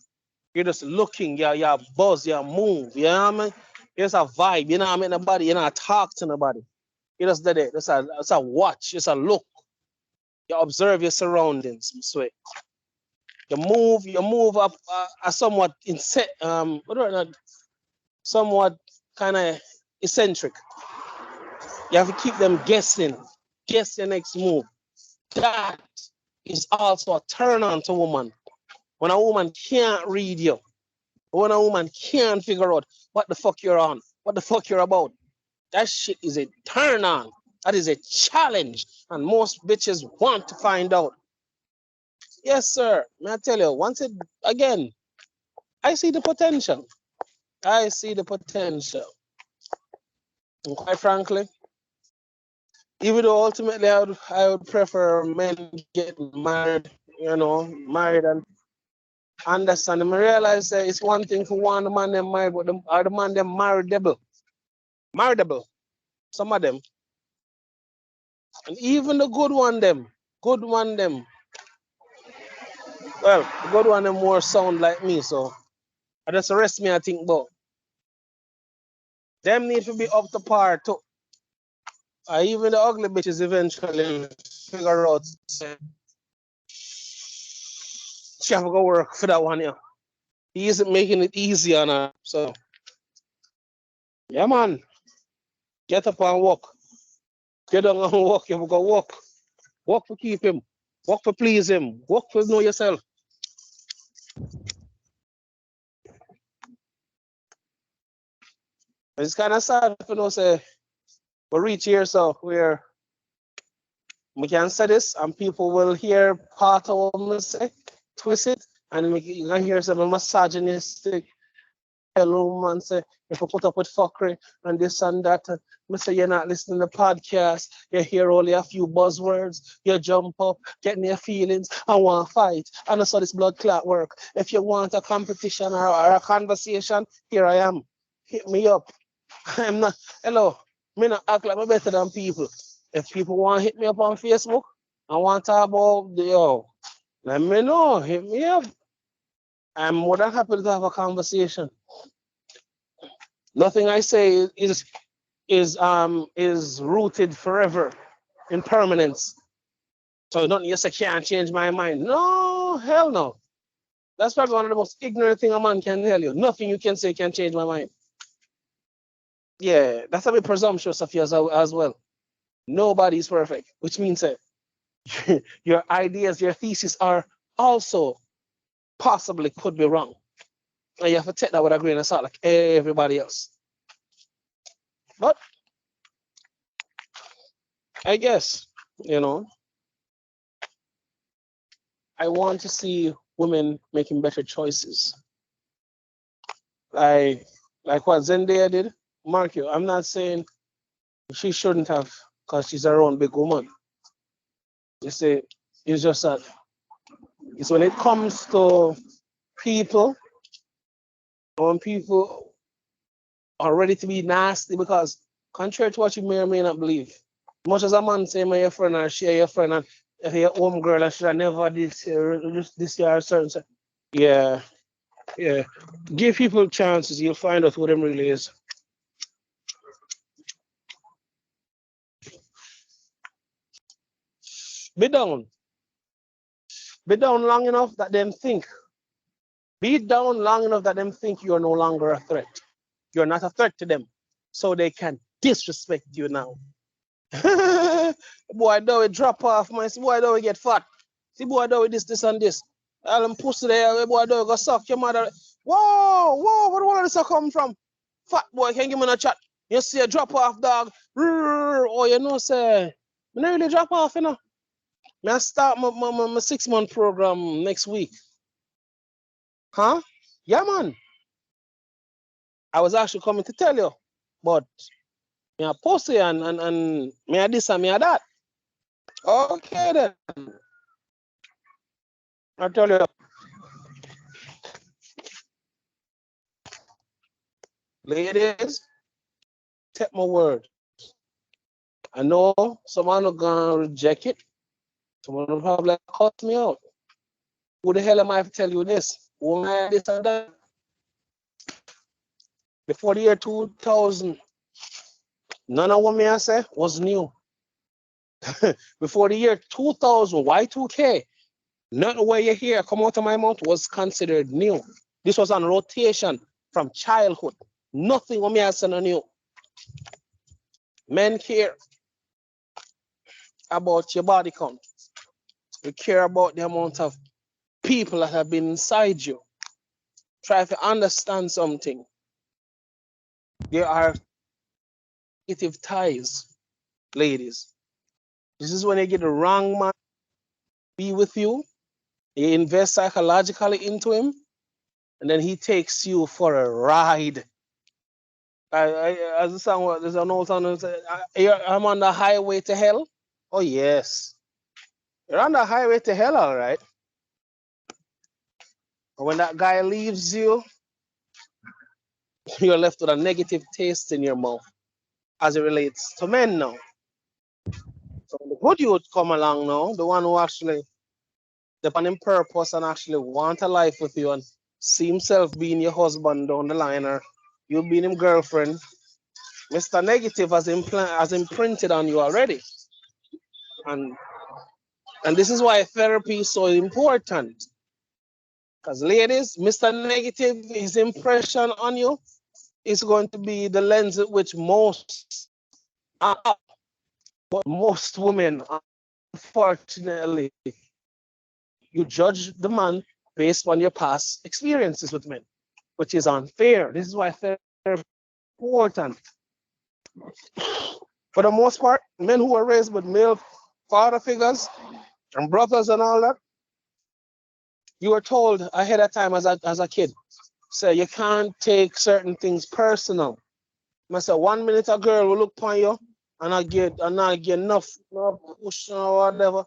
You're just looking, you're buzz, you move, you know what I mean? It's a vibe, you know what I mean? Nobody, you're not talk to nobody. You just did it. It's a watch, it's a look. You observe your surroundings, sweet. You move up somewhat somewhat kind of eccentric. You have to keep them guessing. Guess your next move. That is also a turn on to a woman. When a woman can't read you, when a woman can't figure out what the fuck you're on, what the fuck you're about, that shit is a turn on. That is a challenge. And most bitches want to find out. Yes, sir. May I tell you, again, I see the potential. I see the potential. And quite frankly, even though ultimately I would prefer men get married, married and understand. I realize that it's one thing for one man them married, but the man them marriageable. Marriageable. Some of them. And even the good one them. Well, the good one them more sound like me, so I just rest me I think about. Them need to be up to par too. Even the ugly bitches eventually figure out she have to go work for that one, yeah. He isn't making it easy on her. So yeah, man. Get up and walk. Get down and walk. You have to go walk. Walk to keep him. Walk to please him. Walk to know yourself. It's kind of sad if you know say we reach here so where we can say this and people will hear part of what we say, twist it, and you can hear some misogynistic hello man say if you put up with fuckery and this and that and me say you're not listening to the podcast, you hear only a few buzzwords, you jump up, getting your feelings, and want to fight. And that's how this blood clot work. If you want a competition or a conversation, here I am. Hit me up. I'm not hello, me not act like I'm better than people. If people want to hit me up on Facebook and want to talk about let me know. Hit me up. I'm more than happy to have a conversation. Nothing I say is rooted forever in permanence. So nothing you say can't change my mind. No, hell no. That's probably one of the most ignorant thing a man can tell you. Nothing you can say can change my mind. Yeah, that's a bit presumptuous of you as well. Nobody's perfect, which means your ideas, your thesis are also possibly could be wrong. And you have to take that with a grain of salt, like everybody else. But I guess, you know, I want to see women making better choices. Like, like what Zendaya did. Mark you, I'm not saying she shouldn't have, because she's her own big woman. You see, it's just that it's when it comes to people, when people are ready to be nasty, because contrary to what you may or may not believe, much as a man say, "My your friend," or "Share your friend," and if you're home girl, I should have never this year or certain. Yeah, yeah. Give people chances, you'll find out who them really is. Be down. Be down long enough that them think. Be down long enough that them think you're no longer a threat. You're not a threat to them. So they can disrespect you now. Boy, do we drop off, man. See, boy, do we get fat. See, boy, do we this, and this. All them pussy there, boy, do we go suck your mother. Whoa, whoa, where the one this come from? Fat boy, can you give me a chat? You see a drop off, dog. Oh, you know, say, I don't really drop off, you know. I start my 6-month program next week. Huh? Yeah, man. I was actually coming to tell you, but me a pussy and me a this and me a that. Okay then. I tell you, ladies, take my word. I know someone are gonna reject it. Someone will probably cut me out. Who the hell am I to tell you this? Who am I this and that? Before the year 2000, none of what me I say was new. Before the year 2000, Y2K, none where you hear come out of my mouth was considered new. This was on rotation from childhood. Nothing what me I say no new. Men care about your body count. We care about the amount of people that have been inside you. Try to understand something. There are negative ties, ladies. This is when you get the wrong man be with you. You invest psychologically into him, and then he takes you for a ride. As the song, there's an old song that says, I'm on the highway to hell. Oh, yes. You're on the highway to hell, all right. But when that guy leaves you, you're left with a negative taste in your mouth as it relates to men now. So the good youth come along now, the one who actually depend on purpose and actually want a life with you and see himself being your husband down the line or you being him girlfriend. Mr. Negative has imprinted on you already. And this is why therapy is so important. Because ladies, Mr. Negative, his impression on you is going to be the lens at which most women, unfortunately, you judge the man based on your past experiences with men, which is unfair. This is why therapy is important. For the most part, men who are raised with male father figures and brothers and all that, you were told ahead of time as a kid, say you can't take certain things personal. I say 1 minute a girl will look upon you and I get enough push or whatever.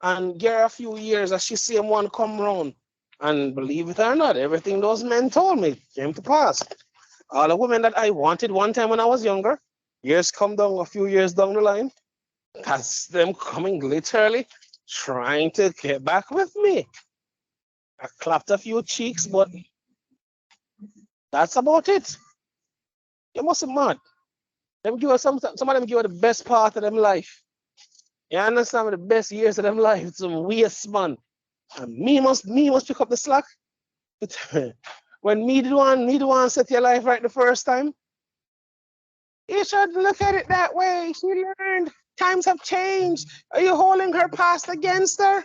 And get a few years as she see him one come round. And believe it or not, everything those men told me came to pass. All the women that I wanted one time when I was younger, years come down, a few years down the line, has them coming literally trying to get back with me. I clapped a few cheeks, but that's about it. You must be mad. Them give us some of them give us the best part of them life. You understand the best years of them life, some waste man. And me must pick up the slack. When me the one set your life right the first time, you should look at it that way. She learned. Times have changed. Are you holding her past against her?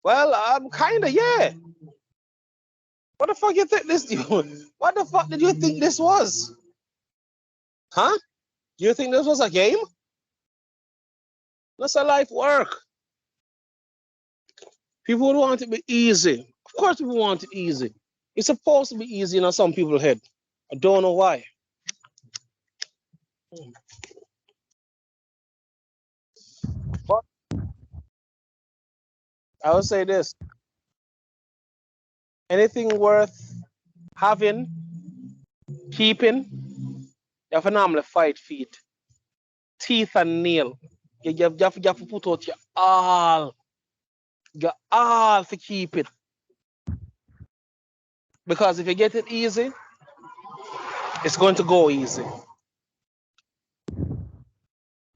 Well, kinda, yeah. What the fuck you think this? What the fuck did you think this was? Huh? Do you think this was a game? That's a life work. People would want it to be easy. Of course, people want it easy. It's supposed to be easy in some people's head. I don't know why. But I would say this: anything worth having, keeping, you have to normally fight for it. Teeth and nail. You have to put out your all to keep it. Because if you get it easy, it's going to go easy.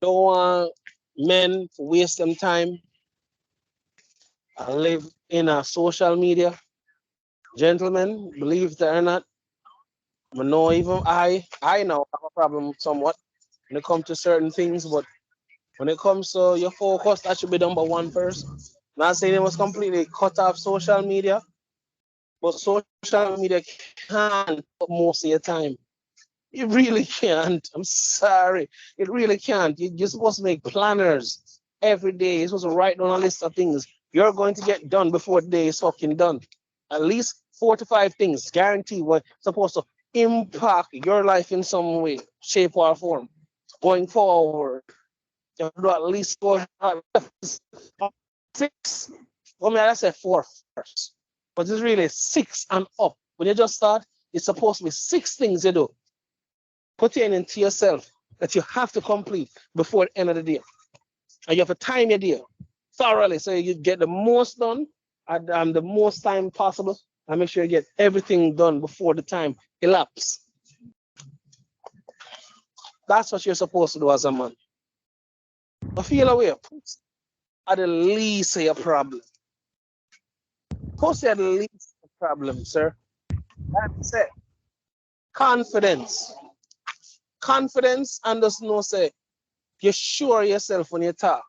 Don't want men to waste them time and live in a social media. Gentlemen, believe it or not, I know even I now have a problem somewhat when it comes to certain things, but when it comes to your focus, that should be done by one person. Not saying it was completely cut off social media, but social media can't put most of your time. It really can't. I'm sorry. It really can't. You're supposed to make planners every day. You're supposed to write down a list of things you're going to get done before the day is fucking done. At least 4 to 5 things, guarantee what supposed to impact your life in some way, shape, or form. Going forward, you have to do at least 4, 6. Well, I said 4 first, but it's really 6 and up. When you just start, it's supposed to be 6 things you do. Put it into yourself that you have to complete before the end of the day. And you have to time your day thoroughly so you get the most done at the most time possible and make sure you get everything done before the time elapses. That's what you're supposed to do as a man. But feel away. At the least of your problem. Pussy at the least of the problem, sir. That's it. Confidence. Confidence and just know say you're sure yourself when you talk.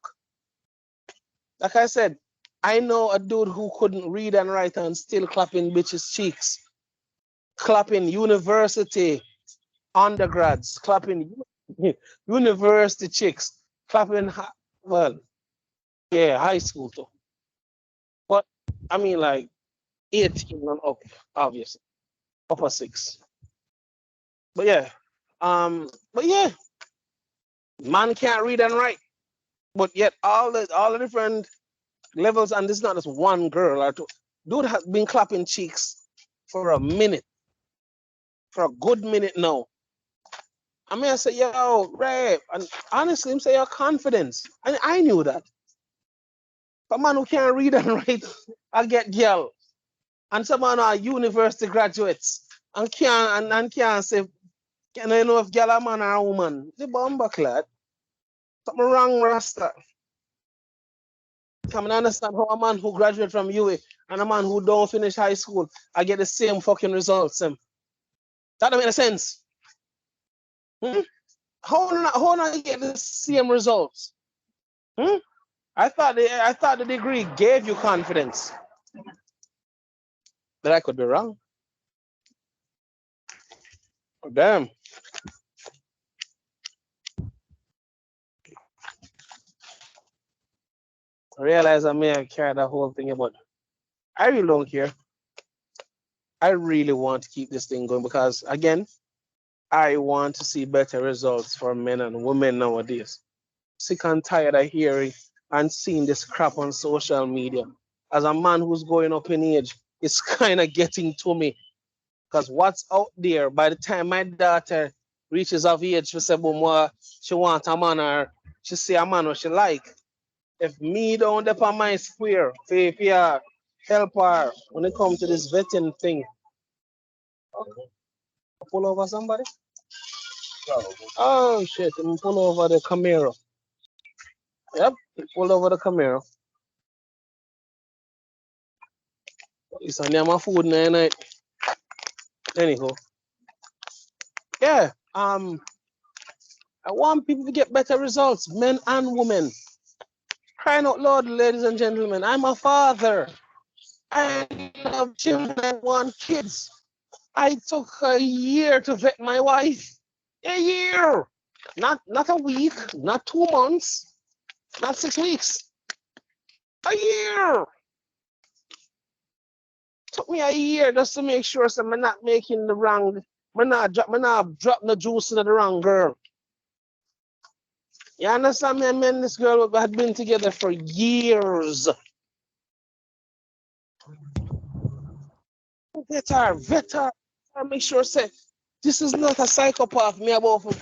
Like I said, I know a dude who couldn't read and write and still clapping bitches' cheeks. Clapping university undergrads, clapping university chicks, clapping, well, yeah, high school too. But I mean, like 18 and up, obviously, upper 6. But yeah, man can't read and write. But yet all the different levels, and this is not just one girl or two. Dude has been clapping cheeks for a minute, for a good minute now. I mean, I say, yo, Ray, and honestly, I'm saying your confidence. And I knew that. A man who can't read and write, I get girl. And some man are university graduates and can't say, can I know if girl a man or a woman? The bomber clad. Something wrong, Rasta. Come and understand how a man who graduated from UA and a man who don't finish high school, I get the same fucking results. That don't make sense. Hmm? How not you get the same results? Hmm? I thought the degree gave you confidence. But I could be wrong. Oh, damn. I realize I may have carried that whole thing, but I really don't care. I really want to keep this thing going because, again, I want to see better results for men and women nowadays. Sick and tired of hearing and seeing this crap on social media. As a man who's going up in age, it's kind of getting to me. Because what's out there, by the time my daughter reaches of age, she say, boom, she wants a man or she see a man what she like. If me don't dep on my square, if you help her when it comes to this vetting thing. Pull over somebody? Oh shit, pull over the Camaro. Yep, pull over the Camaro. It's on my food night. Anyhow. Yeah. I want people to get better results, men and women. Crying out loud, ladies and gentlemen, I'm a father. I love children, I want kids. I took a year to vet my wife. A year. Not a week, not 2 months, not 6 weeks. A year. Took me a year just to make sure so I'm not making the wrong, I'm not drop the juice into the wrong girl. You understand me? I and this girl had been together for years. Vet her, make sure say this is not a psychopath. Me about to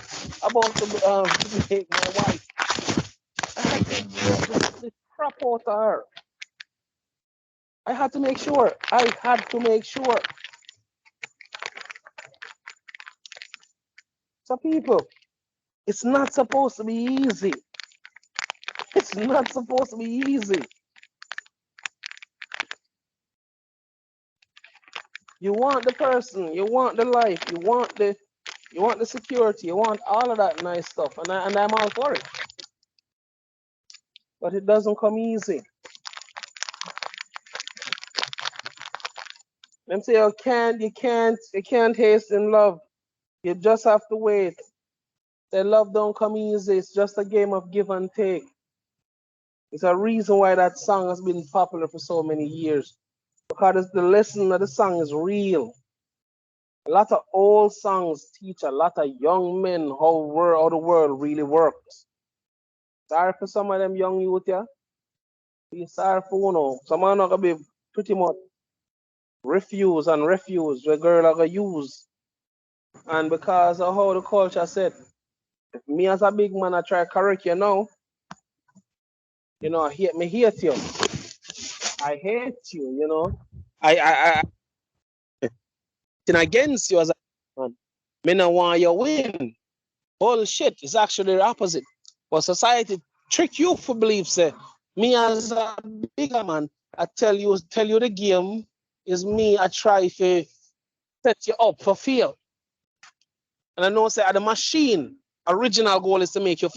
make my wife. I had to get the crap out of her. I had to make sure. So people, it's not supposed to be easy. It's not supposed to be easy. You want the person, you want the life, you want the security, you want all of that nice stuff, and I'm all for it. But it doesn't come easy. Them say you can't hasten love. You just have to wait. The love don't come easy. It's just a game of give and take. It's a reason why that song has been popular for so many years. Because the lesson of the song is real. A lot of old songs teach a lot of young men how the world really works. Sorry for some of them young youth, yeah? Be sorry for you know. Some are not gonna be pretty much refuse, the girl are gonna use. And because of how the culture said, if me as a big man I try to correct you now, I hate you. I hate you, I against you as a man. Me no want you win. Bullshit. It's actually the opposite. But society trick you for believe say me as a bigger man, I tell you the game is me. I try to set you up for fail. And I know say the machine original goal is to make you feel